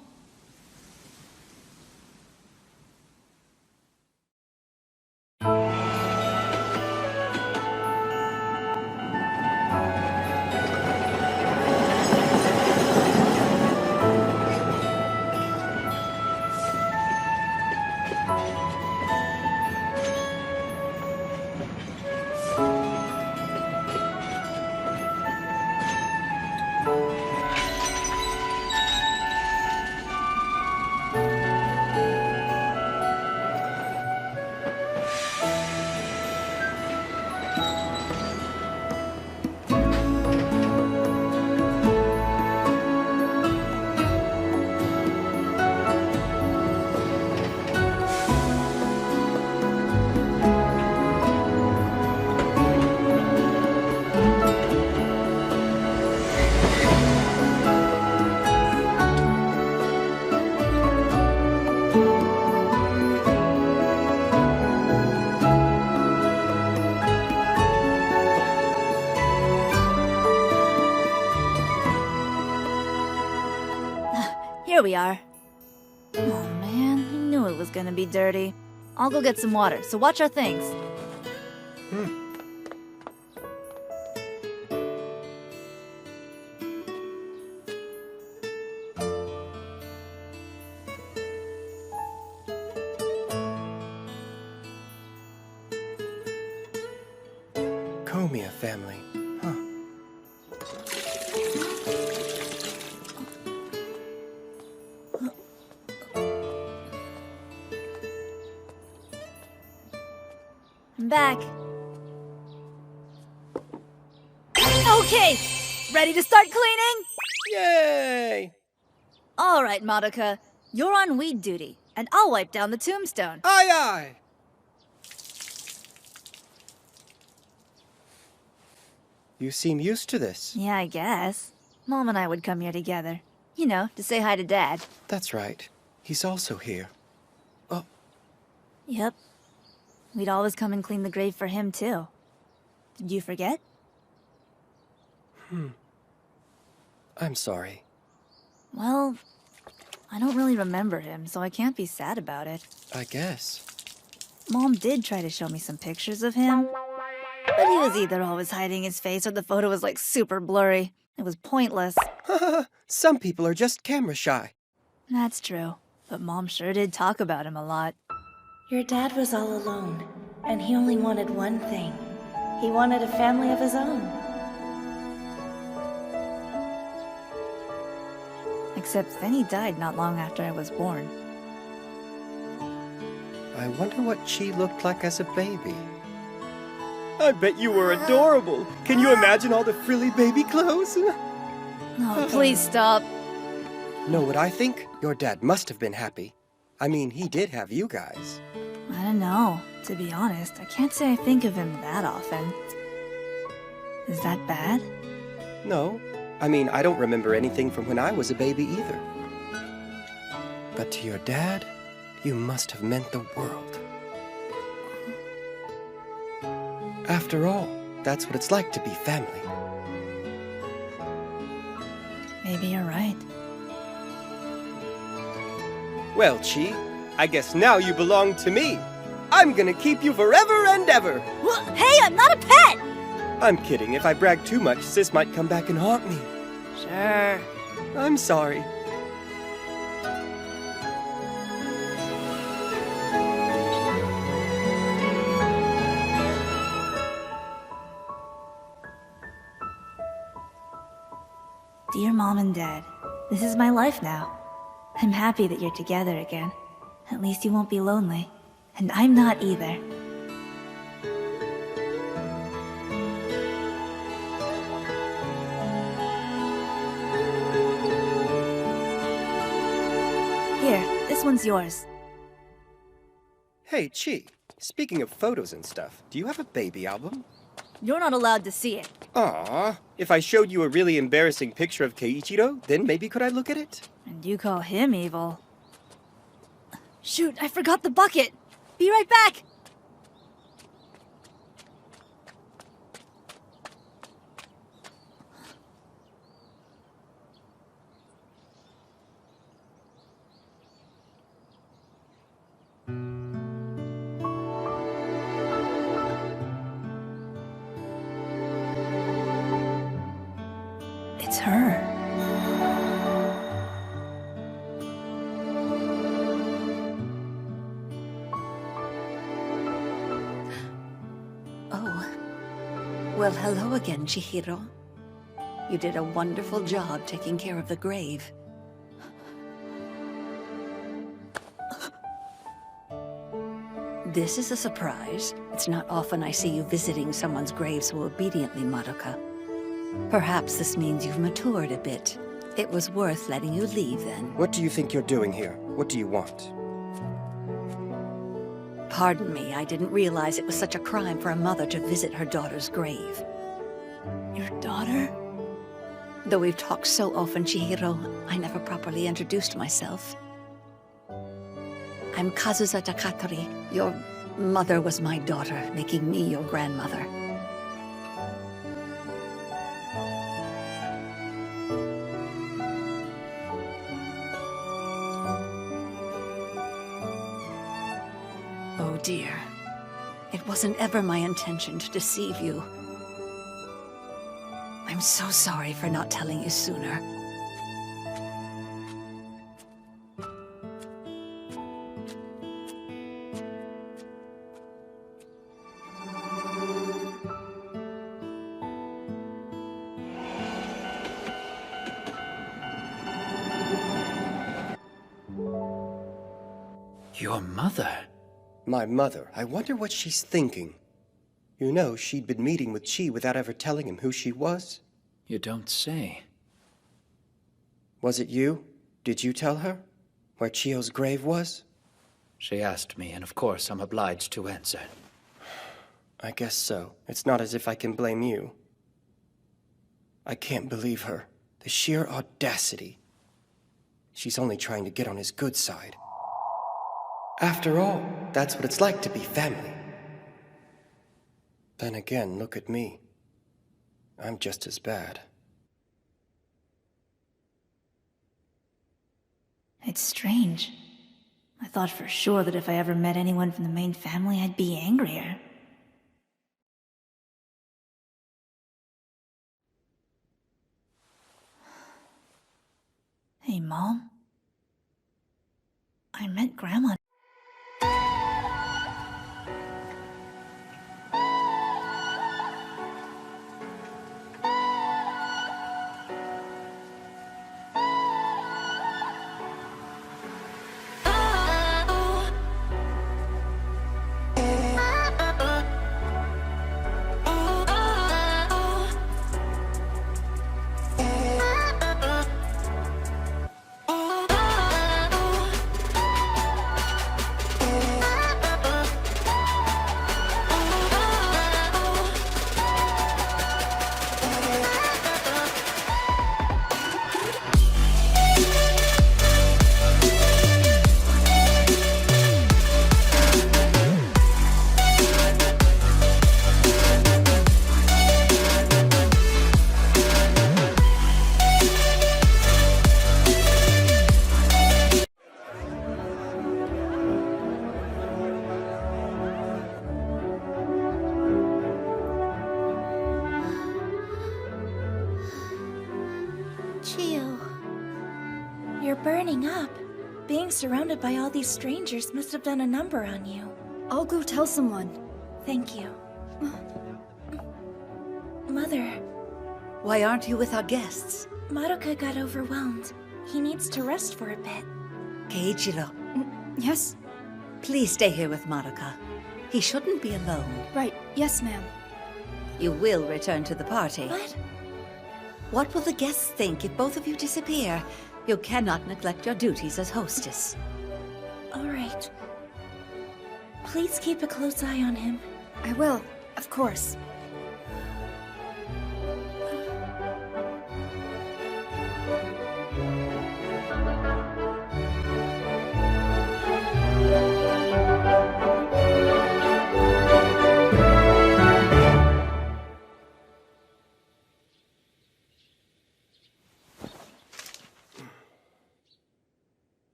There we are. Oh man, I knew it was gonna be dirty. I'll go get some water, so watch our things. Komiya family. Huh. I'm back. Okay! Ready to start cleaning? Yay! All right, Madoka. You're on weed duty, and I'll wipe down the tombstone. Aye, aye! You seem used to this. Yeah, I guess. Mom and I would come here together. You know, to say hi to Dad. That's right. He's also here. Oh, Yep. We'd always come and clean the grave for him, too. Did you forget? I'm sorry. Well, I don't really remember him, so I can't be sad about it. I guess. Mom did try to show me some pictures of him, but he was either always hiding his face or the photo was like super blurry. It was pointless. Some people are just camera shy. That's true, but Mom sure did talk about him a lot. Your dad was all alone, and he only wanted one thing. He wanted a family of his own. Except then he died not long after I was born. I wonder what Chi looked like as a baby. I bet you were adorable. Can you imagine all the frilly baby clothes? Oh, please stop. Know what I think? Your dad must have been happy. I mean, he did have you guys. I don't know. To be honest, I can't say I think of him that often. Is that bad? No. I mean, I don't remember anything from when I was a baby either. But to your dad, you must have meant the world. After all, that's what it's like to be family. Maybe you're right. Well, Chi, I guess now you belong to me. I'm gonna keep you forever and ever. Hey, I'm not a pet! I'm kidding. If I brag too much, Sis might come back and haunt me. Sure. I'm sorry. Dear Mom and Dad, this is my life now. I'm happy that you're together again. At least you won't be lonely. And I'm not either. Here, this one's yours. Hey, Chi, speaking of photos and stuff, do you have a baby album? You're not allowed to see it. Aw, if I showed you a really embarrassing picture of Keiichiro, then maybe could I look at it? And you call him evil. Shoot, I forgot the bucket. Be right back. It's her. Oh. Well, hello again, Chihiro. You did a wonderful job taking care of the grave. This is a surprise. It's not often I see you visiting someone's grave so obediently, Madoka. Perhaps this means you've matured a bit. It was worth letting you leave, then. What do you think you're doing here? What do you want? Pardon me, I didn't realize it was such a crime for a mother to visit her daughter's grave. Your daughter? Though we've talked so often, Chihiro, I never properly introduced myself. I'm Kazusa Takatori. Your mother was my daughter, making me your grandmother. Oh dear. It wasn't ever my intention to deceive you. I'm so sorry for not telling you sooner. Your mother? My mother. I wonder what she's thinking. You know, she'd been meeting with Chi without ever telling him who she was. You don't say. Was it you? Did you tell her where Chio's grave was? She asked me, and of course I'm obliged to answer. I guess so. It's not as if I can blame you. I can't believe her. The sheer audacity. She's only trying to get on his good side. After all, that's what it's like to be family. Then again, look at me. I'm just as bad. It's strange. I thought for sure that if I ever met anyone from the main family, I'd be angrier. Hey, Mom. I met Grandma. Chio, you're burning up. Being surrounded by all these strangers must have done a number on you. I'll go tell someone. Thank you. Mother, Why aren't you with our guests? Madoka got overwhelmed. He needs to rest for a bit. Keiichiro, Yes? please stay here with Madoka. He shouldn't be alone. Right. Yes, ma'am. You will return to the party. What? What will the guests think if both of you disappear? You cannot neglect your duties as hostess. All right. Please keep a close eye on him. I will, of course.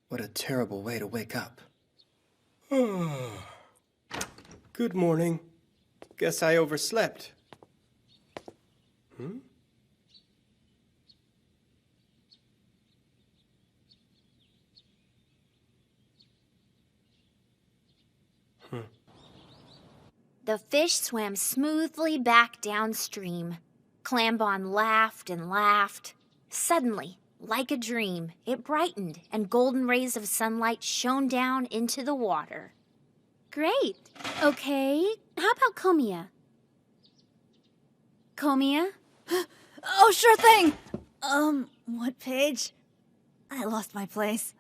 What a terrible way to wake up. Good morning. Guess I overslept. The fish swam smoothly back downstream. Clambon laughed and laughed. Suddenly, like a dream, it brightened and golden rays of sunlight shone down into the water. Great. Okay. How about Komiya? Komiya? Oh, sure thing! What page? I lost my place.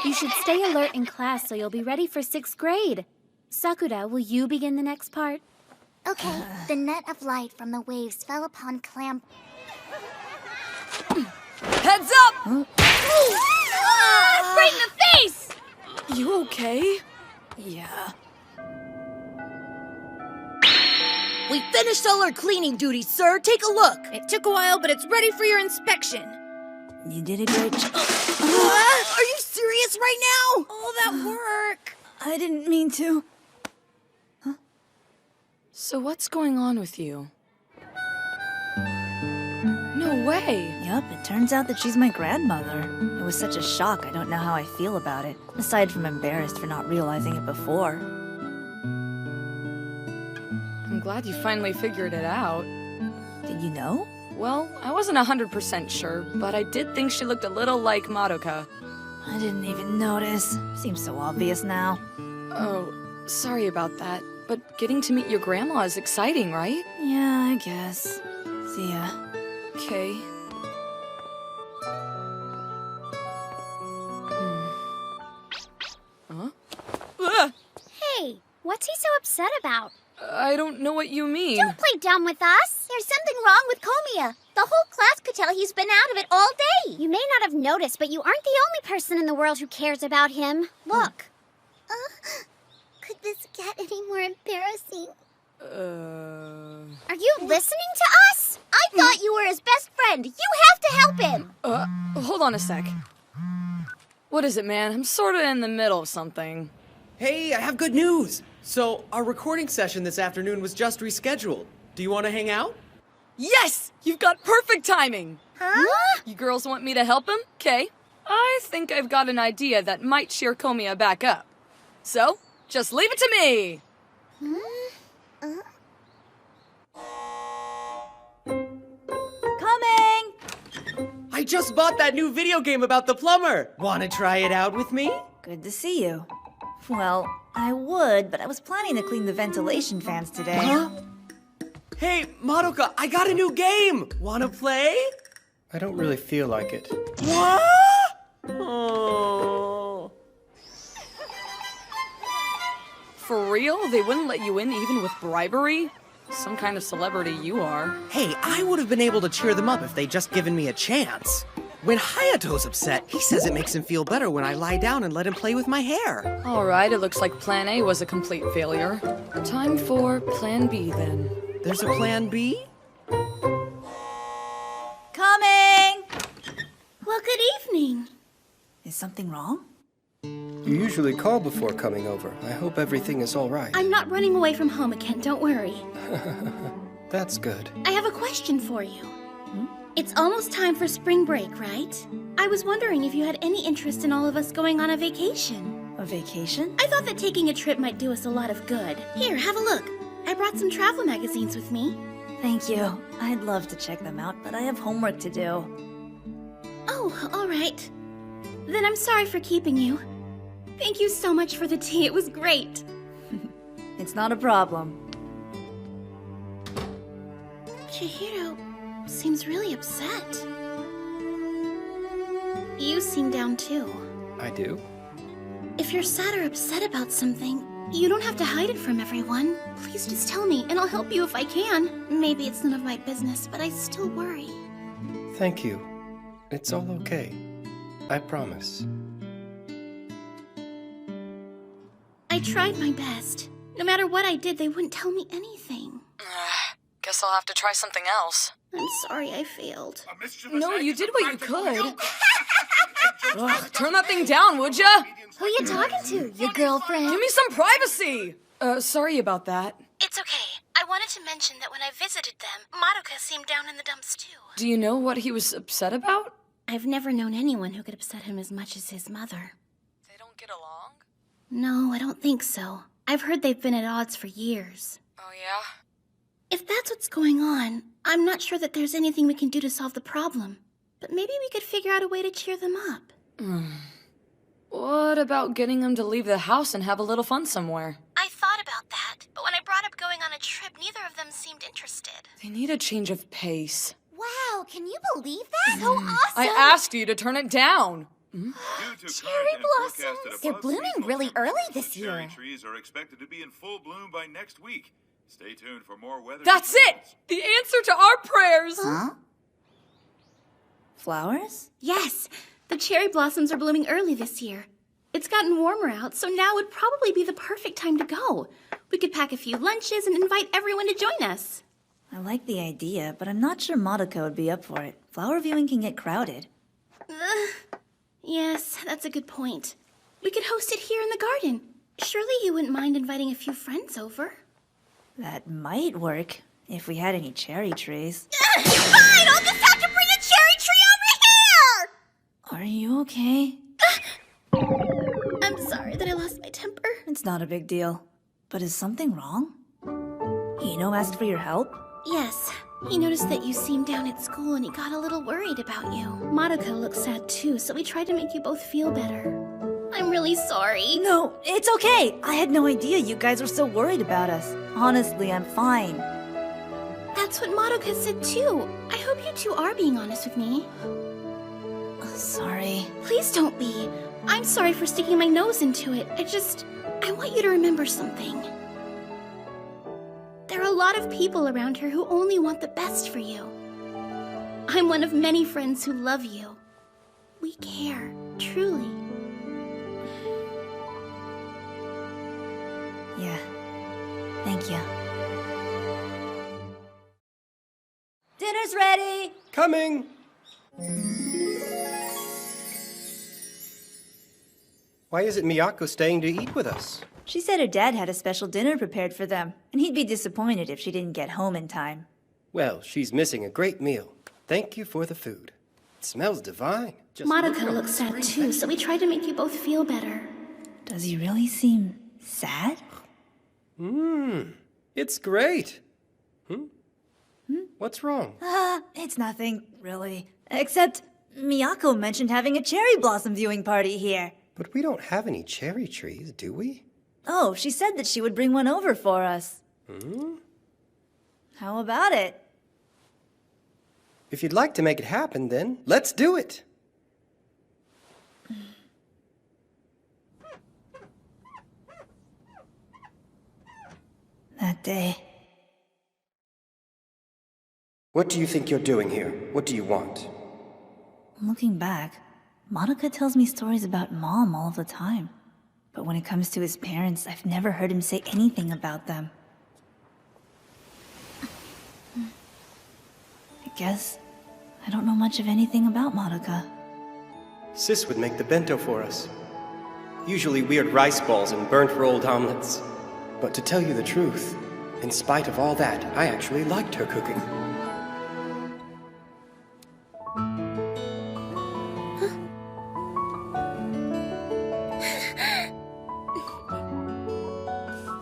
You should stay alert in class so you'll be ready for 6th grade. Sakura, will you begin the next part? Okay, the net of light from the waves fell upon Clam. Heads up! Right in the face! You okay? Yeah. We finished all our cleaning duties, sir. Take a look. It took a while, but it's ready for your inspection. You did a great job. Are you serious right now? Oh, that work. I didn't mean to. So what's going on with you? No way! Yup, it turns out that she's my grandmother. It was such a shock, I don't know how I feel about it, aside from embarrassed for not realizing it before. I'm glad you finally figured it out. Did you know? Well, I wasn't 100% sure, but I did think she looked a little like Madoka. I didn't even notice. Seems so obvious now. Oh, sorry about that. But getting to meet your grandma is exciting, right? Yeah, I guess. See ya. Okay. Huh? Hey, what's he so upset about? I don't know what you mean. Don't play dumb with us. There's something wrong with Komiya. The whole class could tell he's been out of it all day. You may not have noticed, but you aren't the only person in the world who cares about him. Look. Could this get any more embarrassing? Are you listening to us? I thought you were his best friend. You have to help him. Hold on a sec. What is it, man? I'm sorta in the middle of something. Hey, I have good news. So, our recording session this afternoon was just rescheduled. Do you want to hang out? Yes! You've got perfect timing! Huh? You girls want me to help him? Okay. I think I've got an idea that might cheer Komiya back up. So, just leave it to me! Coming! I just bought that new video game about the plumber. Want to try it out with me? Good to see you. Well, I would, but I was planning to clean the ventilation fans today. Huh? Hey, Madoka, I got a new game. Want to play? I don't really feel like it. What? Oh. For real? They wouldn't let you in even with bribery? Some kind of celebrity you are. Hey, I would have been able to cheer them up if they'd just given me a chance. When Hayato's upset, he says it makes him feel better when I lie down and let him play with my hair. Alright, it looks like Plan A was a complete failure. Time for Plan B then. There's a Plan B? Coming! Well, good evening. Is something wrong? You usually call before coming over. I hope everything is all right. I'm not running away from home again, don't worry. That's good. I have a question for you. It's almost time for spring break, right? I was wondering if you had any interest in all of us going on a vacation. A vacation? I thought that taking a trip might do us a lot of good. Here, have a look. I brought some travel magazines with me. Thank you. I'd love to check them out, but I have homework to do. Oh, all right. Then I'm sorry for keeping you. Thank you so much for the tea. It was great. It's not a problem. Chihiro seems really upset. You seem down too. I do? If you're sad or upset about something, you don't have to hide it from everyone. Please just tell me, and I'll help you if I can. Maybe it's none of my business, but I still worry. Thank you. It's all okay. I promise. I tried my best. No matter what I did, they wouldn't tell me anything. Guess I'll have to try something else. I'm sorry I failed. No, you did what you could. Ugh, turn that thing down, would ya? Who you talking to? Your girlfriend? Give me some privacy! Sorry about that. It's okay. I wanted to mention that when I visited them, Madoka seemed down in the dumps too. Do you know what he was upset about? I've never known anyone who could upset him as much as his mother. They don't get along? No, I don't think so. I've heard they've been at odds for years. Oh, yeah? If that's what's going on, I'm not sure that there's anything we can do to solve the problem. But maybe we could figure out a way to cheer them up. What about getting them to leave the house and have a little fun somewhere? I thought about that, but when I brought up going on a trip, neither of them seemed interested. They need a change of pace. Wow, can you believe that? So awesome! I asked you to turn it down. Cherry blossoms! They're blooming really early this year. Cherry trees are expected to be in full bloom by next week. Stay tuned for more weather. That's it! The answer to our prayers! Huh? Flowers? Yes, the cherry blossoms are blooming early this year. It's gotten warmer out, so now would probably be the perfect time to go. We could pack a few lunches and invite everyone to join us. I like the idea, but I'm not sure Madoka would be up for it. Flower viewing can get crowded. Yes, that's a good point. We could host it here in the garden. Surely you wouldn't mind inviting a few friends over? That might work if we had any cherry trees. Fine! I'll just have to bring a cherry tree over here! Are you okay? I'm sorry that I lost my temper. It's not a big deal. But is something wrong? Hino asked for your help? Yes. He noticed that you seemed down at school and he got a little worried about you. Madoka looks sad too, so we tried to make you both feel better. I'm really sorry. No, it's okay. I had no idea you guys were so worried about us. Honestly, I'm fine. That's what Madoka said too. I hope you two are being honest with me. Sorry. Please don't be. I'm sorry for sticking my nose into it. I want you to remember something. There are a lot of people around here who only want the best for you. I'm one of many friends who love you. We care, truly. Yeah. Thank you. Dinner's ready! Coming! Why isn't Miyako staying to eat with us? She said her dad had a special dinner prepared for them, and he'd be disappointed if she didn't get home in time. Well, she's missing a great meal. Thank you for the food. It smells divine. Madoka looks sad too, so we tried to make you both feel better. Does he really seem sad? It's great. What's wrong? It's nothing, really. Except Miyako mentioned having a cherry blossom viewing party here. But we don't have any cherry trees, do we? Oh, she said that she would bring one over for us. How about it? If you'd like to make it happen, then let's do it. That day. What do you think you're doing here? What do you want? Looking back, Madoka tells me stories about Mom all the time. But when it comes to his parents, I've never heard him say anything about them. I guess I don't know much of anything about Madoka. Sis would make the bento for us. Usually weird rice balls and burnt rolled omelets. But to tell you the truth, in spite of all that, I actually liked her cooking.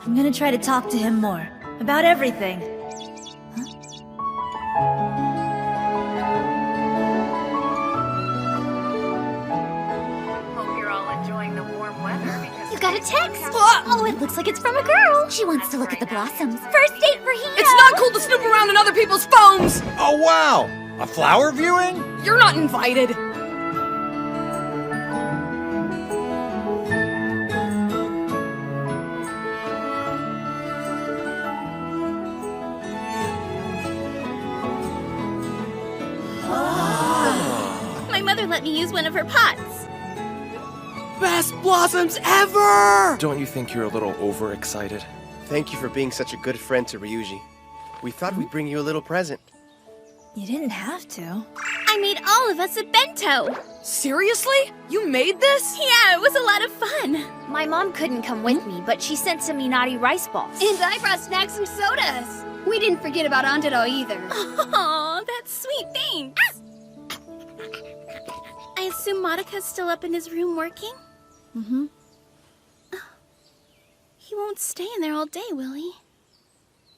I'm gonna try to talk to him more. About everything. Hope you're all enjoying the warm weather because You got a text? Oh, it looks like it's from a girl. She wants to look at the blossoms. First date for Hino. It's not cool to snoop around in other people's phones! Oh, wow! A flower viewing? You're not invited! My mother let me use one of her pots. Best blossoms ever! Don't you think you're a little overexcited? Thank you for being such a good friend to Ryuji. We thought we'd bring you a little present. You didn't have to. I made all of us a bento. Seriously? You made this? Yeah, it was a lot of fun. My mom couldn't come with me, but she sent some Minari rice balls. And I brought snacks and sodas. We didn't forget about Andero either. Aw, that's sweet, thanks. I assume Madoka's still up in his room working? Mm-hmm. He won't stay in there all day, will he?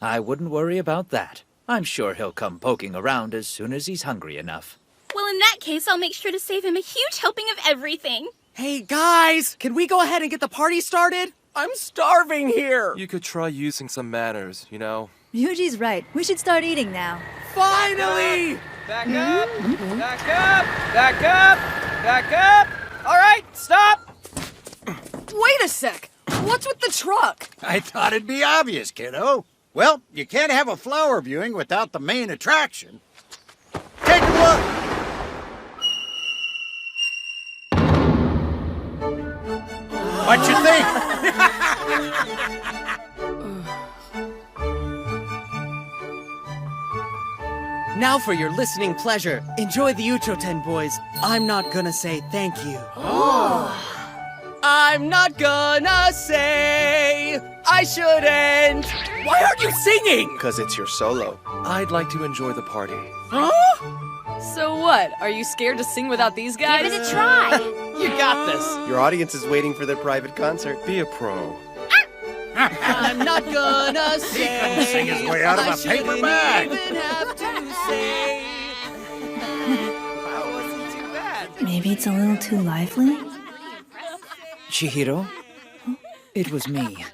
I wouldn't worry about that. I'm sure he'll come poking around as soon as he's hungry enough. Well, in that case, I'll make sure to save him a huge helping of everything. Hey, guys! Can we go ahead and get the party started? I'm starving here! You could try using some manners, you know? Ryuji's right. We should start eating now. Finally! Back up! Back up! Back up! Back up! All right, stop! Wait a sec! What's with the truck? I thought it'd be obvious, kiddo. Well, you can't have a flower viewing without the main attraction. Take a look! What you think? Now for your listening pleasure. Enjoy the Uchoten, boys. I'm not gonna say thank you. I'm not gonna say I shouldn't. Why aren't you singing? Because it's your solo. I'd like to enjoy the party. Huh? So what? Are you scared to sing without these guys? Give it a try. You got this. Your audience is waiting for their private concert. Be a pro. I'm not gonna say. Sing his way out of I a paper shouldn't bag. even have to say. That wasn't too bad. Maybe it's a little too lively? Chihiro? It was me,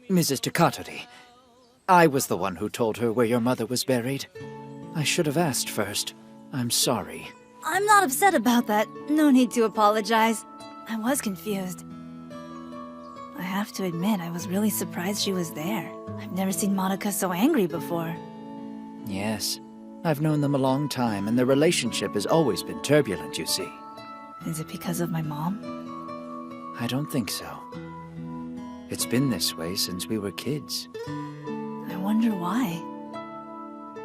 Mrs. Takatori. I was the one who told her where your mother was buried. I should have asked first. I'm sorry. I'm not upset about that. No need to apologize. I was confused. I have to admit, I was really surprised she was there. I've never seen Monica so angry before. Yes, I've known them a long time, and their relationship has always been turbulent, you see. Is it because of my mom? I don't think so. It's been this way since we were kids. I wonder why.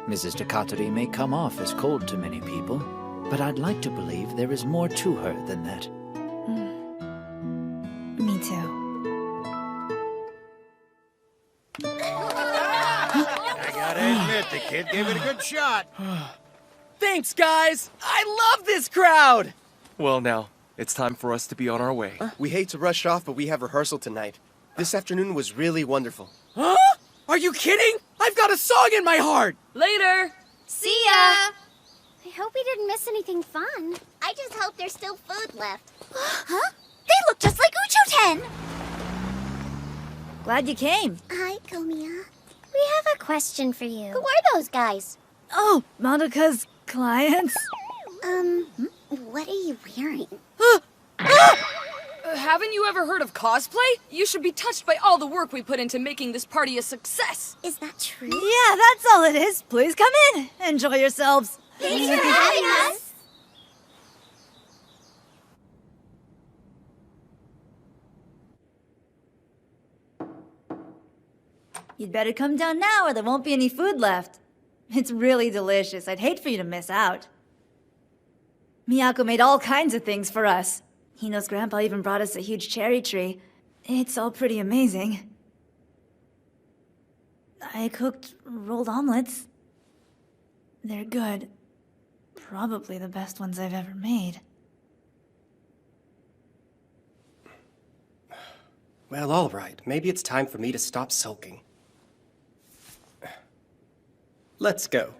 Mrs. Takatori may come off as cold to many people, but I'd like to believe there is more to her than that. Me too. I gotta admit, the kid gave it a good shot. Thanks, guys. I love this crowd. Well, now, it's time for us to be on our way. We hate to rush off, but we have rehearsal tonight. This afternoon was really wonderful. Huh? Are you kidding? I've got a song in my heart. Later! See ya! I hope we didn't miss anything fun. I just hope there's still food left. Huh? They look just like Uchoten! Glad you came. Hi, Komiya. We have a question for you. Who are those guys? Oh, Monica's clients? What are you wearing? Haven't you ever heard of cosplay? You should be touched by all the work we put into making this party a success. Is that true? Yeah, that's all it is. Please come in. Enjoy yourselves. Thanks for having us! You'd better come down now or there won't be any food left. It's really delicious. I'd hate for you to miss out. Miyako made all kinds of things for us. Hino's grandpa even brought us a huge cherry tree. It's all pretty amazing. I cooked rolled omelets. They're good. Probably the best ones I've ever made. Well, all right. Maybe it's time for me to stop sulking. Let's go.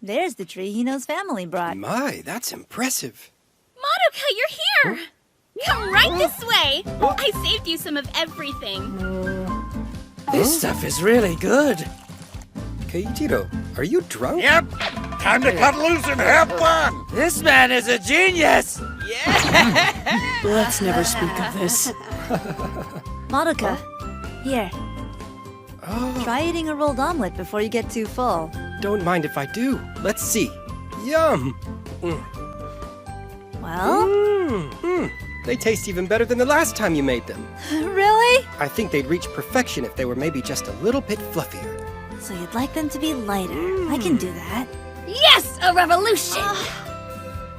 There's the tree Hino's family brought. My, that's impressive. Madoka, you're here! Come right this way! I saved you some of everything. This stuff is really good. Keiichiro, are you drunk? Yep. Time to cut loose and have fun. This man is a genius! Let's never speak of this. Madoka, here. Try eating a rolled omelet before you get too full. Don't mind if I do. Let's see. Yum! Well? They taste even better than the last time you made them. Really? I think they'd reach perfection if they were maybe just a little bit fluffier. So you'd like them to be lighter. I can do that. Yes, a revolution!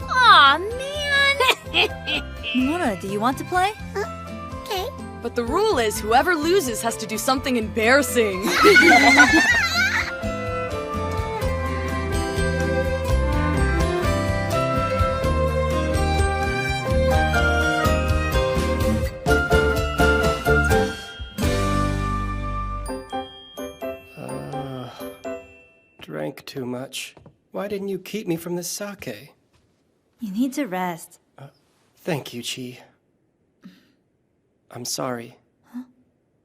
Aw, man! Nomura, do you want to play? Okay. But the rule is whoever loses has to do something embarrassing. Drank too much. Why didn't you keep me from the sake? You need to rest. Thank you, Chi. I'm sorry.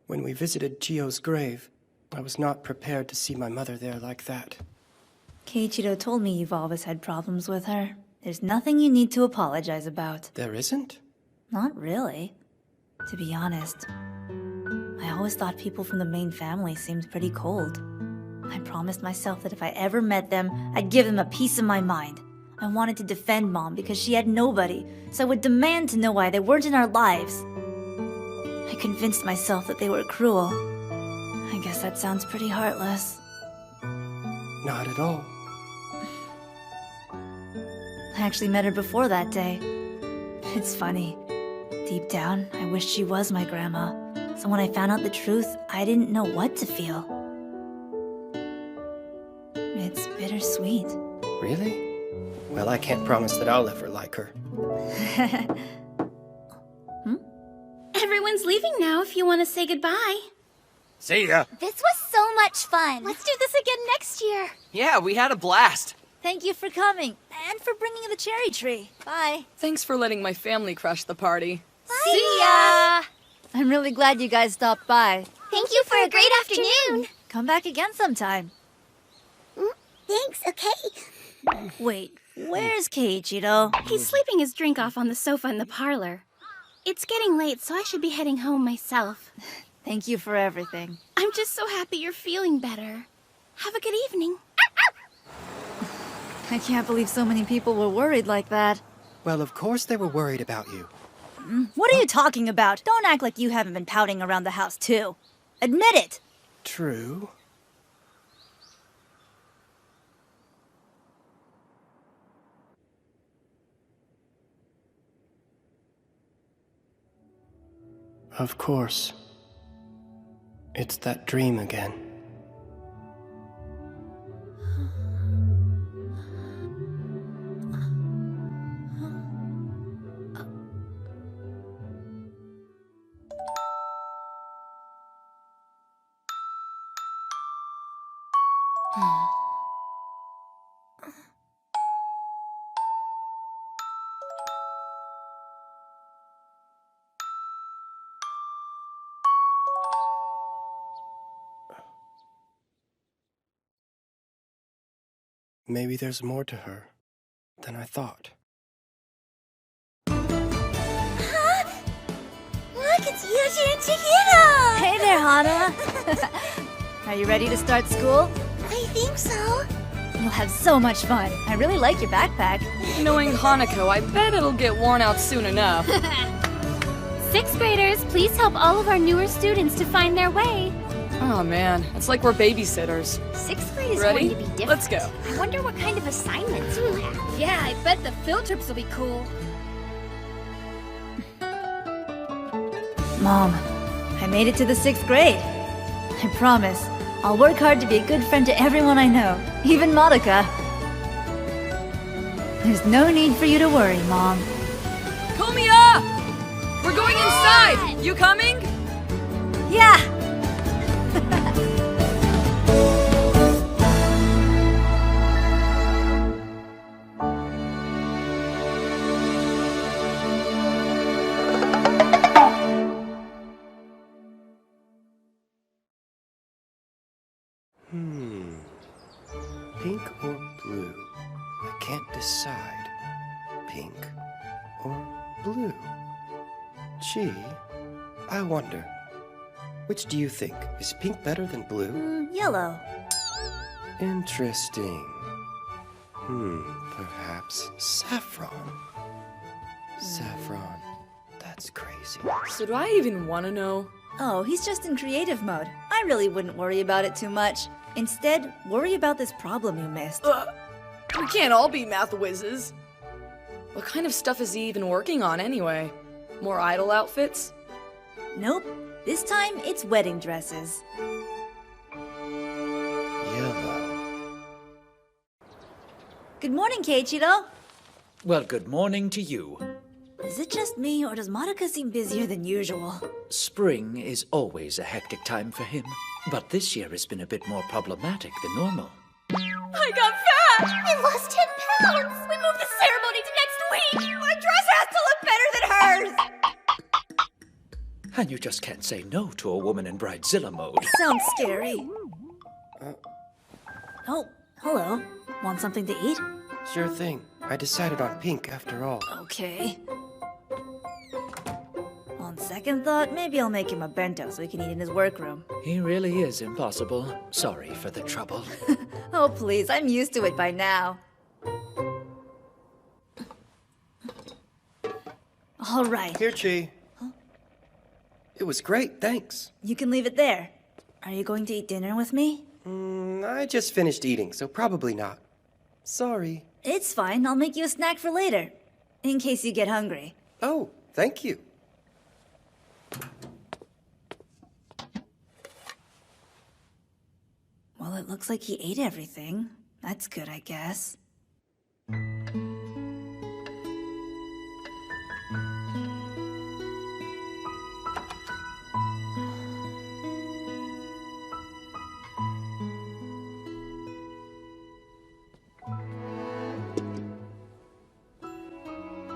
When we visited Chio's grave, I was not prepared to see my mother there like that. Keiichiro told me you've always had problems with her. There's nothing you need to apologize about. There isn't? Not really. To be honest, I always thought people from the main family seemed pretty cold. I promised myself that if I ever met them, I'd give them a piece of my mind. I wanted to defend Mom because she had nobody, so I would demand to know why they weren't in our lives. I convinced myself that they were cruel. I guess that sounds pretty heartless. Not at all. I actually met her before that day. It's funny. Deep down, I wished she was my grandma. So when I found out the truth, I didn't know what to feel. It's bittersweet. Really? Well, I can't promise that I'll ever like her. Everyone's leaving now if you want to say goodbye. See ya. This was so much fun. Let's do this again next year. Yeah, we had a blast. Thank you for coming, and for bringing the cherry tree. Bye. Thanks for letting my family crash the party. See ya! I'm really glad you guys stopped by. Thank you for a great afternoon. Come back again sometime. Thanks, okay. Wait, where's Keiichiro? He's sleeping his drink off on the sofa in the parlor. It's getting late, so I should be heading home myself. Thank you for everything. I'm just so happy you're feeling better. Have a good evening. I can't believe so many people were worried like that. Well, of course they were worried about you. What are you talking about? Don't act like you haven't been pouting around the house, too. Admit it! True. Of course. It's that dream again. Maybe there's more to her than I thought. Look, it's Yuji and Chihiro! Hey there, Hana! Are you ready to start school? I think so. You'll have so much fun. I really like your backpack. Knowing Hanako, I bet it'll get worn out soon enough. Sixth graders, please help all of our newer students to find their way. Oh man, it's like we're babysitters. Sixth grade is Ready? going to be different. Let's go. I wonder what kind of assignments we'll have. Yeah, I bet the field trips will be cool. Mom, I made it to the 6th grade. I promise, I'll work hard to be a good friend to everyone I know, even Madoka. There's no need for you to worry, Mom. Komiya! We're going inside! You coming? Yeah! Pink or blue? I can't decide. Pink or blue? Gee, I wonder. Which do you think? Is pink better than blue? Yellow. Interesting. Perhaps saffron. Saffron. That's crazy. So do I even want to know? Oh, he's just in creative mode. I really wouldn't worry about it too much. Instead, worry about this problem you missed. We can't all be math whizzes. What kind of stuff is he even working on anyway? More idol outfits? Nope. This time, it's wedding dresses. Yellow. Good morning, Keiichiro. Well, good morning to you. Is it just me, or does Madoka seem busier than usual? Spring is always a hectic time for him, but this year has been a bit more problematic than normal. I got fat! I lost 10 pounds! We moved the ceremony to next week! My dress has to look better than hers! And you just can't say no to a woman in Bridezilla mode. Sounds scary. Oh, hello. Want something to eat? Sure thing. I decided on pink after all. Okay. On second thought, maybe I'll make him a bento so he can eat in his workroom. He really is impossible. Sorry for the trouble. Oh, please, I'm used to it by now. All right. Here, Chi. Huh? It was great, thanks. You can leave it there. Are you going to eat dinner with me? I just finished eating, so probably not. Sorry. It's fine. I'll make you a snack for later. In case you get hungry. Oh, thank you. Well, it looks like he ate everything. That's good, I guess.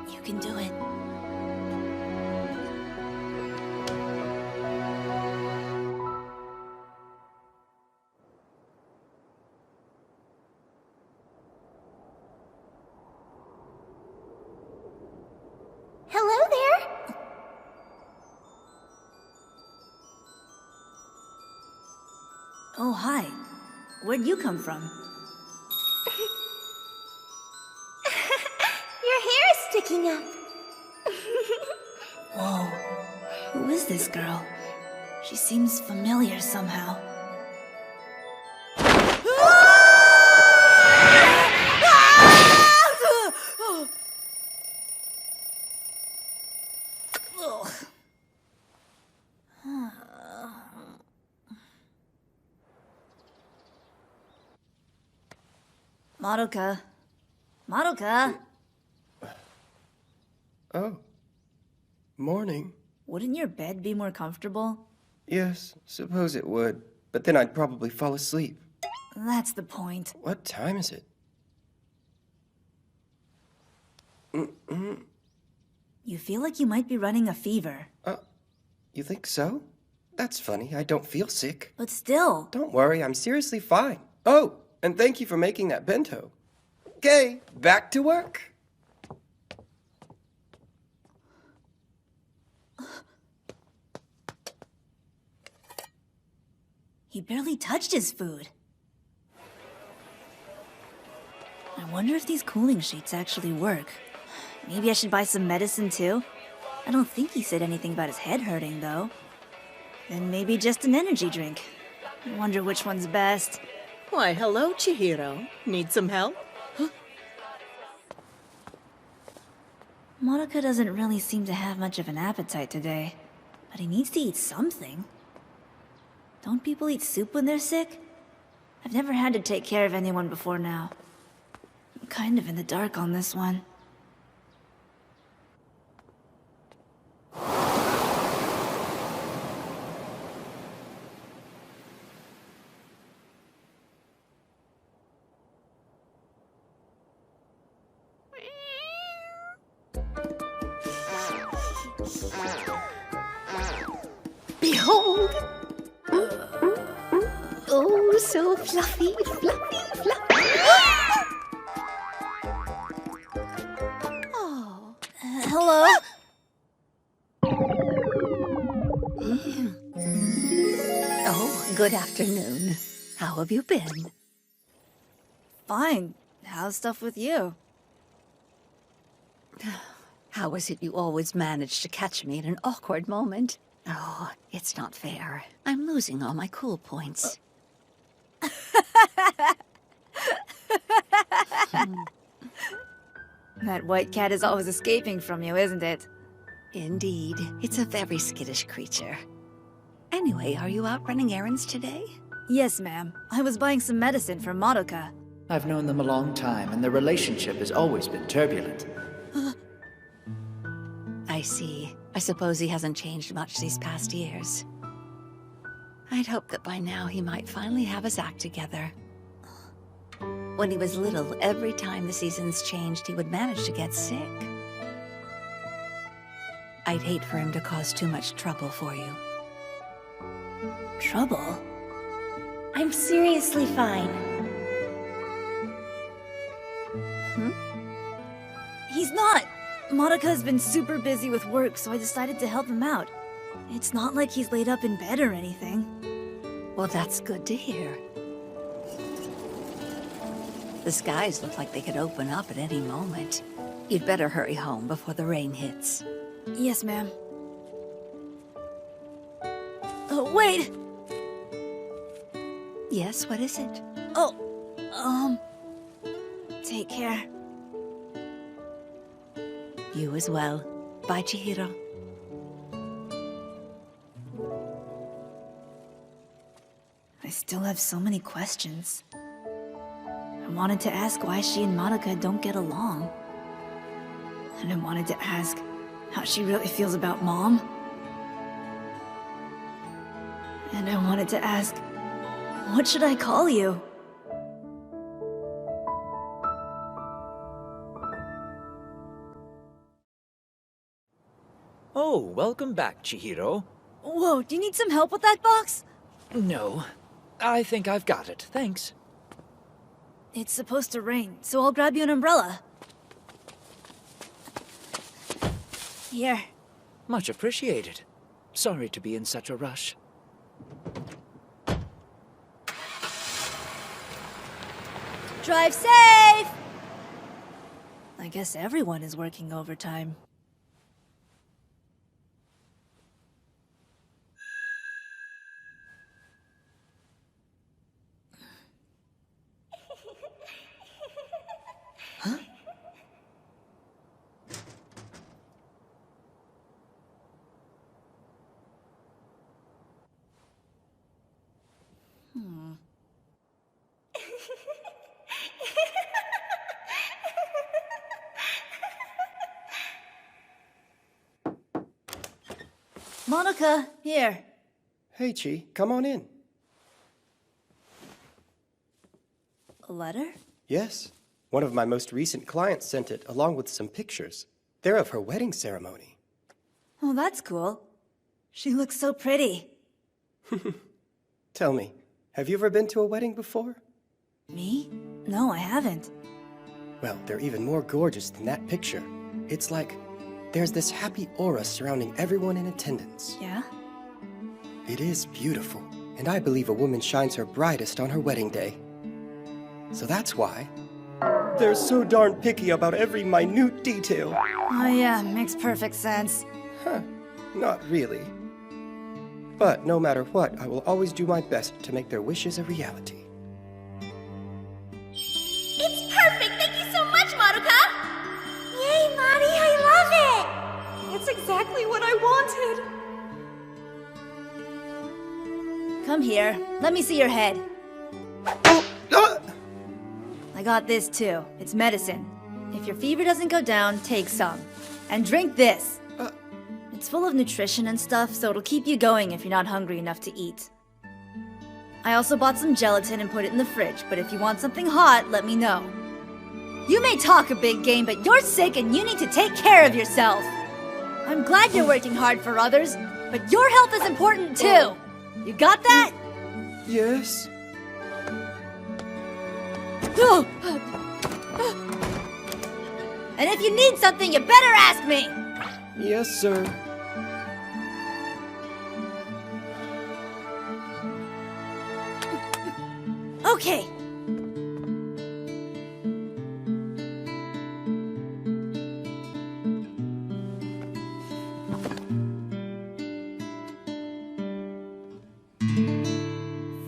You can do it. Hello there. Oh, hi. Where'd you come from? Your hair is sticking up. Whoa. Who is this girl? She seems familiar somehow. Madoka. Madoka! Oh. Morning. Wouldn't your bed be more comfortable? Yes, suppose it would. But then I'd probably fall asleep. That's the point. What time is it? You feel like you might be running a fever. You think so? That's funny. I don't feel sick. But still. Don't worry, I'm seriously fine. Oh, and thank you for making that bento. Okay, back to work. He barely touched his food. I wonder if these cooling sheets actually work. Maybe I should buy some medicine too? I don't think he said anything about his head hurting though. Then maybe just an energy drink. I wonder which one's best. Why, hello, Chihiro. Need some help? Madoka doesn't really seem to have much of an appetite today, but he needs to eat something. Don't people eat soup when they're sick? I've never had to take care of anyone before now. I'm kind of in the dark on this one. Behold! Oh, so fluffy, fluffy, fluffy. Oh. Hello? Oh, good afternoon. How have you been? Fine. How's stuff with you? How is it you always manage to catch me in an awkward moment? Oh, it's not fair. I'm losing all my cool points. That white cat is always escaping from you, isn't it? Indeed. It's a very skittish creature. Anyway, are you out running errands today? Yes, ma'am. I was buying some medicine for Madoka. I've known them a long time, and their relationship has always been turbulent. I see. I suppose he hasn't changed much these past years. I'd hoped that by now he might finally have his act together. When he was little, every time the seasons changed, he would manage to get sick. I'd hate for him to cause too much trouble for you. Trouble? I'm seriously fine. He's not! Madoka's been super busy with work, so I decided to help him out. It's not like he's laid up in bed or anything. Well, that's good to hear. The skies look like they could open up at any moment. You'd better hurry home before the rain hits. Yes, ma'am. Oh, wait! Yes, what is it? Take care. You as well. Bye, Chihiro. I still have so many questions. I wanted to ask why she and Madoka don't get along. And I wanted to ask how she really feels about Mom. And I wanted to ask, what should I call you? Oh, welcome back, Chihiro. Whoa, do you need some help with that box? No, I think I've got it, thanks. It's supposed to rain, so I'll grab you an umbrella. Here. Much appreciated. Sorry to be in such a rush. Drive safe! I guess everyone is working overtime. Huh? Monica, here. Hey, Chi, come on in. A letter? Yes. One of my most recent clients sent it, along with some pictures. They're of her wedding ceremony. Oh, that's cool. She looks so pretty. Tell me, have you ever been to a wedding before? Me? No, I haven't. Well, they're even more gorgeous than that picture. It's like there's this happy aura surrounding everyone in attendance. Yeah? It is beautiful, and I believe a woman shines her brightest on her wedding day. So that's why they're so darn picky about every minute detail. Oh yeah, makes perfect sense. Huh, not really. But no matter what, I will always do my best to make their wishes a reality. It's perfect! Thank you so much, Madoka! Yay, Mari, I love it! It's exactly what I wanted. Come here. Let me see your head. I got this too. It's medicine. If your fever doesn't go down, take some. And drink this. It's full of nutrition and stuff, so it'll keep you going if you're not hungry enough to eat. I also bought some gelatin and put it in the fridge, but if you want something hot, let me know. You may talk a big game, but you're sick and you need to take care of yourself. I'm glad you're working hard for others, but your health is important too. You got that? Yes. And if you need something, you better ask me! Yes, sir. Okay.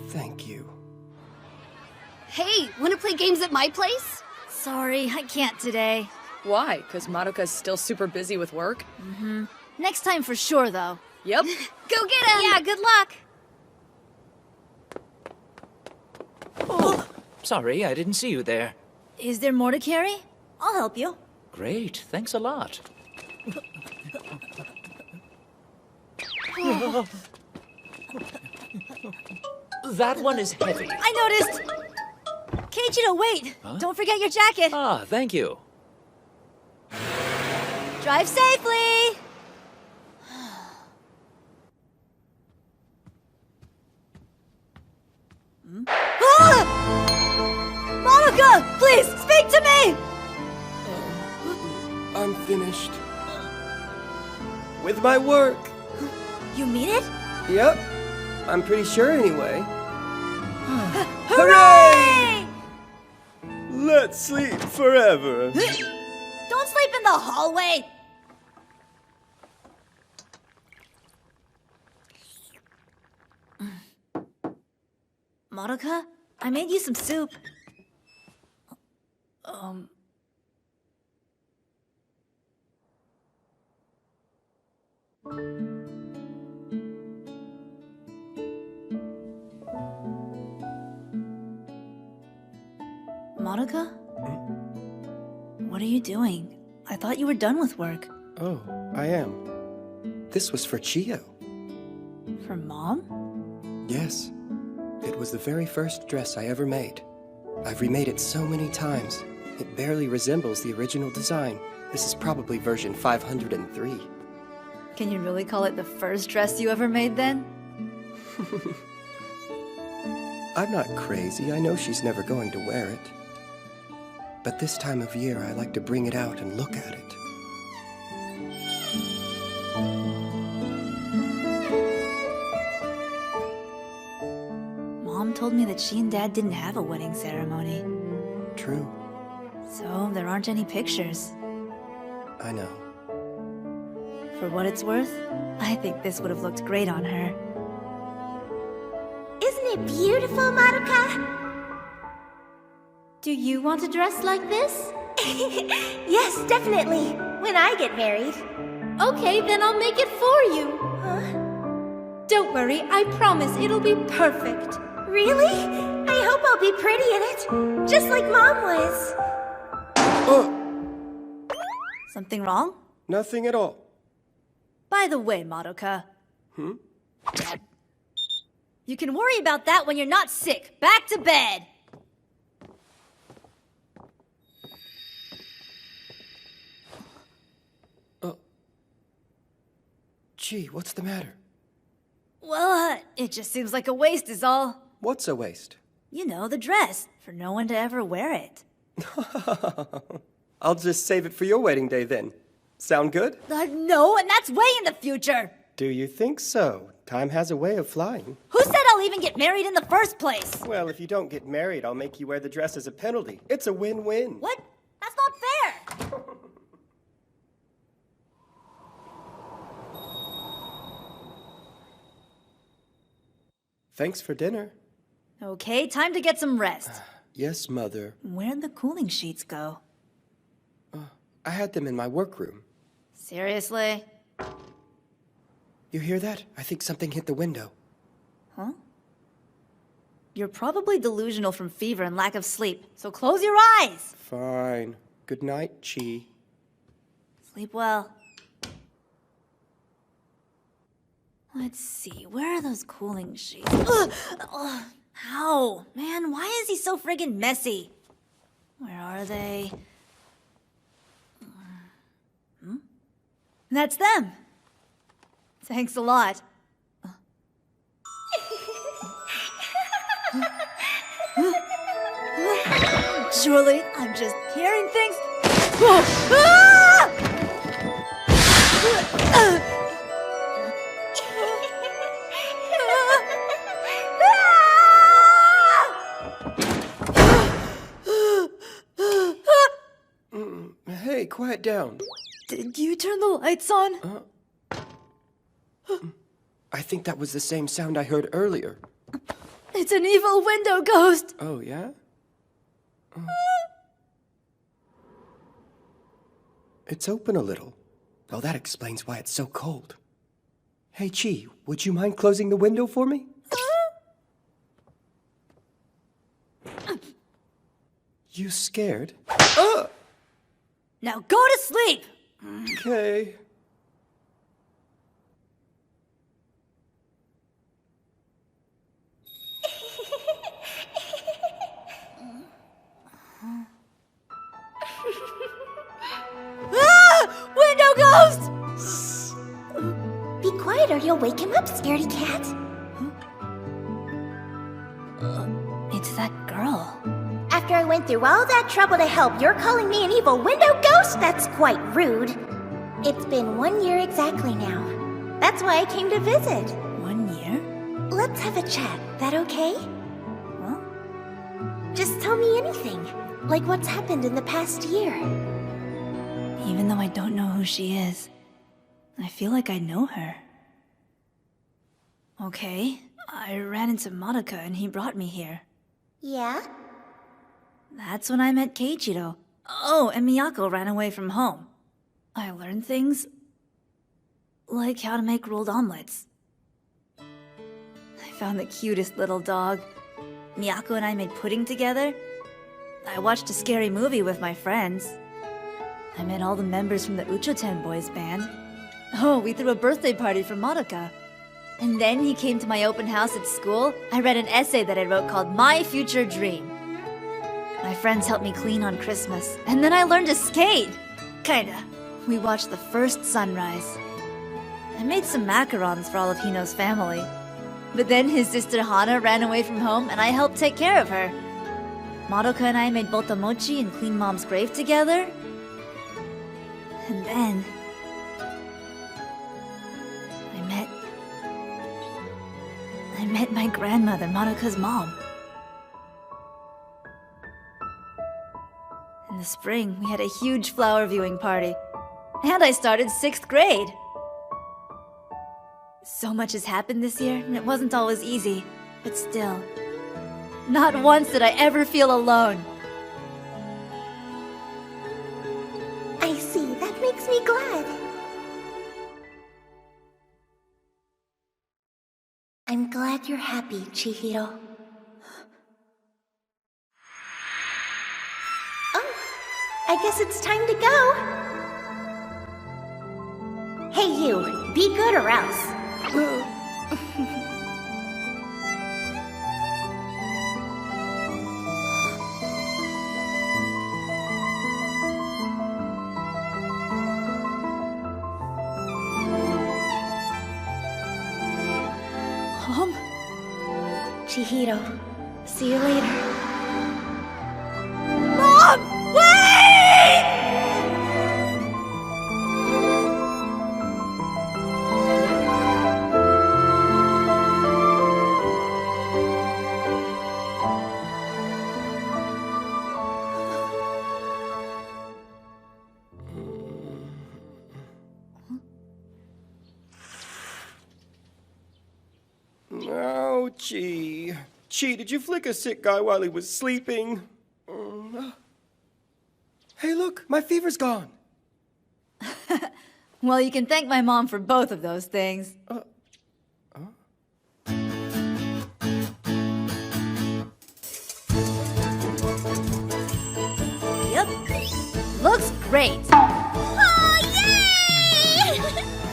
Thank you. Hey, wanna play games at my place? Sorry, I can't today. Why? Because Madoka's still super busy with work? Mm-hmm. Next time for sure, though. Yep. Go get him! Yeah, good luck! Oh, sorry, I didn't see you there. Is there more to carry? I'll help you. Great, thanks a lot. That one is heavy. I noticed! Keiichiro, wait! Huh? Don't forget your jacket! Ah, thank you. Drive safely! Ah! Monica! Please, speak to me! I'm finished. With my work. You mean it? Yep. I'm pretty sure anyway. Hooray! Let's sleep forever. Don't sleep in the hallway! Madoka? I made you some soup. Monica? What are you doing? I thought you were done with work. Oh, I am. This was for Chio. For Mom? Yes. It was the very first dress I ever made. I've remade it so many times. It barely resembles the original design. This is probably version 503. Can you really call it the first dress you ever made then? I'm not crazy. I know she's never going to wear it. But this time of year, I like to bring it out and look at it. Mom told me that she and Dad didn't have a wedding ceremony. True. So there aren't any pictures. I know. For what it's worth, I think this would have looked great on her. Isn't it beautiful, Madoka? Do you want to dress like this? Yes, definitely. When I get married. Okay, then I'll make it for you. Huh? Don't worry, I promise it'll be perfect. Really? I hope I'll be pretty in it. Just like Mom was. Something wrong? Nothing at all. By the way, Madoka. Hmm? You can worry about that when you're not sick. Back to bed! Gee, what's the matter? Well, it just seems like a waste is all. What's a waste? You know, the dress, for no one to ever wear it. I'll just save it for your wedding day then. Sound good? No, and that's way in the future! Do you think so? Time has a way of flying. Who said I'll even get married in the first place? Well, if you don't get married, I'll make you wear the dress as a penalty. It's a win-win. What? That's not fair! Thanks for dinner. Okay, time to get some rest. Yes, Mother. Where'd the cooling sheets go? I had them in my workroom. Seriously? You hear that? I think something hit the window. Huh? You're probably delusional from fever and lack of sleep, so close your eyes! Fine. Good night, Chi. Sleep well. Let's see, where are those cooling sheets? Ugh! Ugh! Ow! Man, why is he so friggin' messy? Where are they? Hmm? That's them! Thanks a lot. Surely, I'm just hearing things. Hey, quiet down. Did you turn the lights on? I think that was the same sound I heard earlier. It's an evil window ghost! Oh, yeah? It's open a little. Oh, that explains why it's so cold. Hey, Chi, would you mind closing the window for me? You scared? Now go to sleep! Okay. Window ghost! Be quiet or you'll wake him up, scaredy cat. It's that girl. After I went through all that trouble to help, you're calling me an evil window ghost? That's quite rude. It's been 1 year exactly now. That's why I came to visit. 1 year? Let's have a chat. That okay? Huh? Just tell me anything. Like what's happened in the past year. Even though I don't know who she is, I feel like I know her. Okay, I ran into Madoka and he brought me here. Yeah? That's when I met Keiichiro. Oh, and Miyako ran away from home. I learned things like how to make rolled omelets. I found the cutest little dog. Miyako and I made pudding together. I watched a scary movie with my friends. I met all the members from the Uchoten boys band. Oh, we threw a birthday party for Madoka. And then he came to my open house at school. I read an essay that I wrote called My Future Dream. My friends helped me clean on Christmas. And then I learned to skate. Kinda. We watched the first sunrise. I made some macarons for all of Hino's family. But then his sister Hana ran away from home and I helped take care of her. Madoka and I made botamochi and cleaned Mom's grave together. And then... I met my grandmother, Madoka's mom. In the spring, we had a huge flower viewing party. And I started 6th grade. So much has happened this year, and it wasn't always easy. But still, not once did I ever feel alone. I see. That makes me glad. I'm glad you're happy, Chihiro. Oh, I guess it's time to go. Hey you, be good or else. Mom? Chihiro, see you later. Mom! Wait! Ouchie. Chi, did you flick a sick guy while he was sleeping? Hey, look, my fever's gone. Well, you can thank my mom for both of those things. Yep. Looks great. Oh, yay!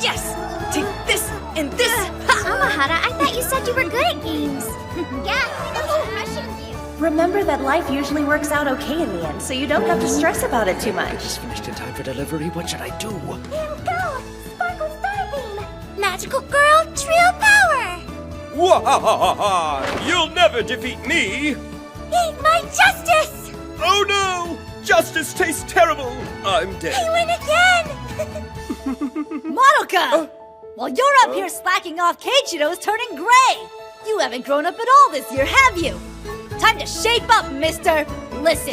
Yes! Take this and this! Amahara, I thought you said you were good at games. Yeah, that's crushing you. Remember that life usually works out okay in the end, so you don't have to stress about it too much. Just finished in time for delivery. What should I do? And go! Sparkle Starbeam! Magical Girl Trio Power! Wahahaha! You'll never defeat me! Eat my justice! Oh no! Justice tastes terrible! I'm dead. I win again! Madoka! While you're up here slacking off, Keiichiro's turning gray! You haven't grown up at all this year, have you? Time to shape up, mister! Listen,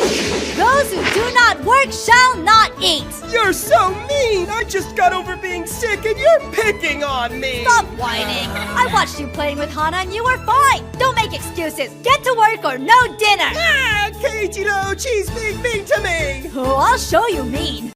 those who do not work shall not eat! You're so mean! I just got over being sick and you're picking on me! Stop whining! I watched you playing with Hana and you were fine! Don't make excuses! Get to work or no dinner! Ah! Keiichiro, she's being mean to me! Oh, I'll show you mean!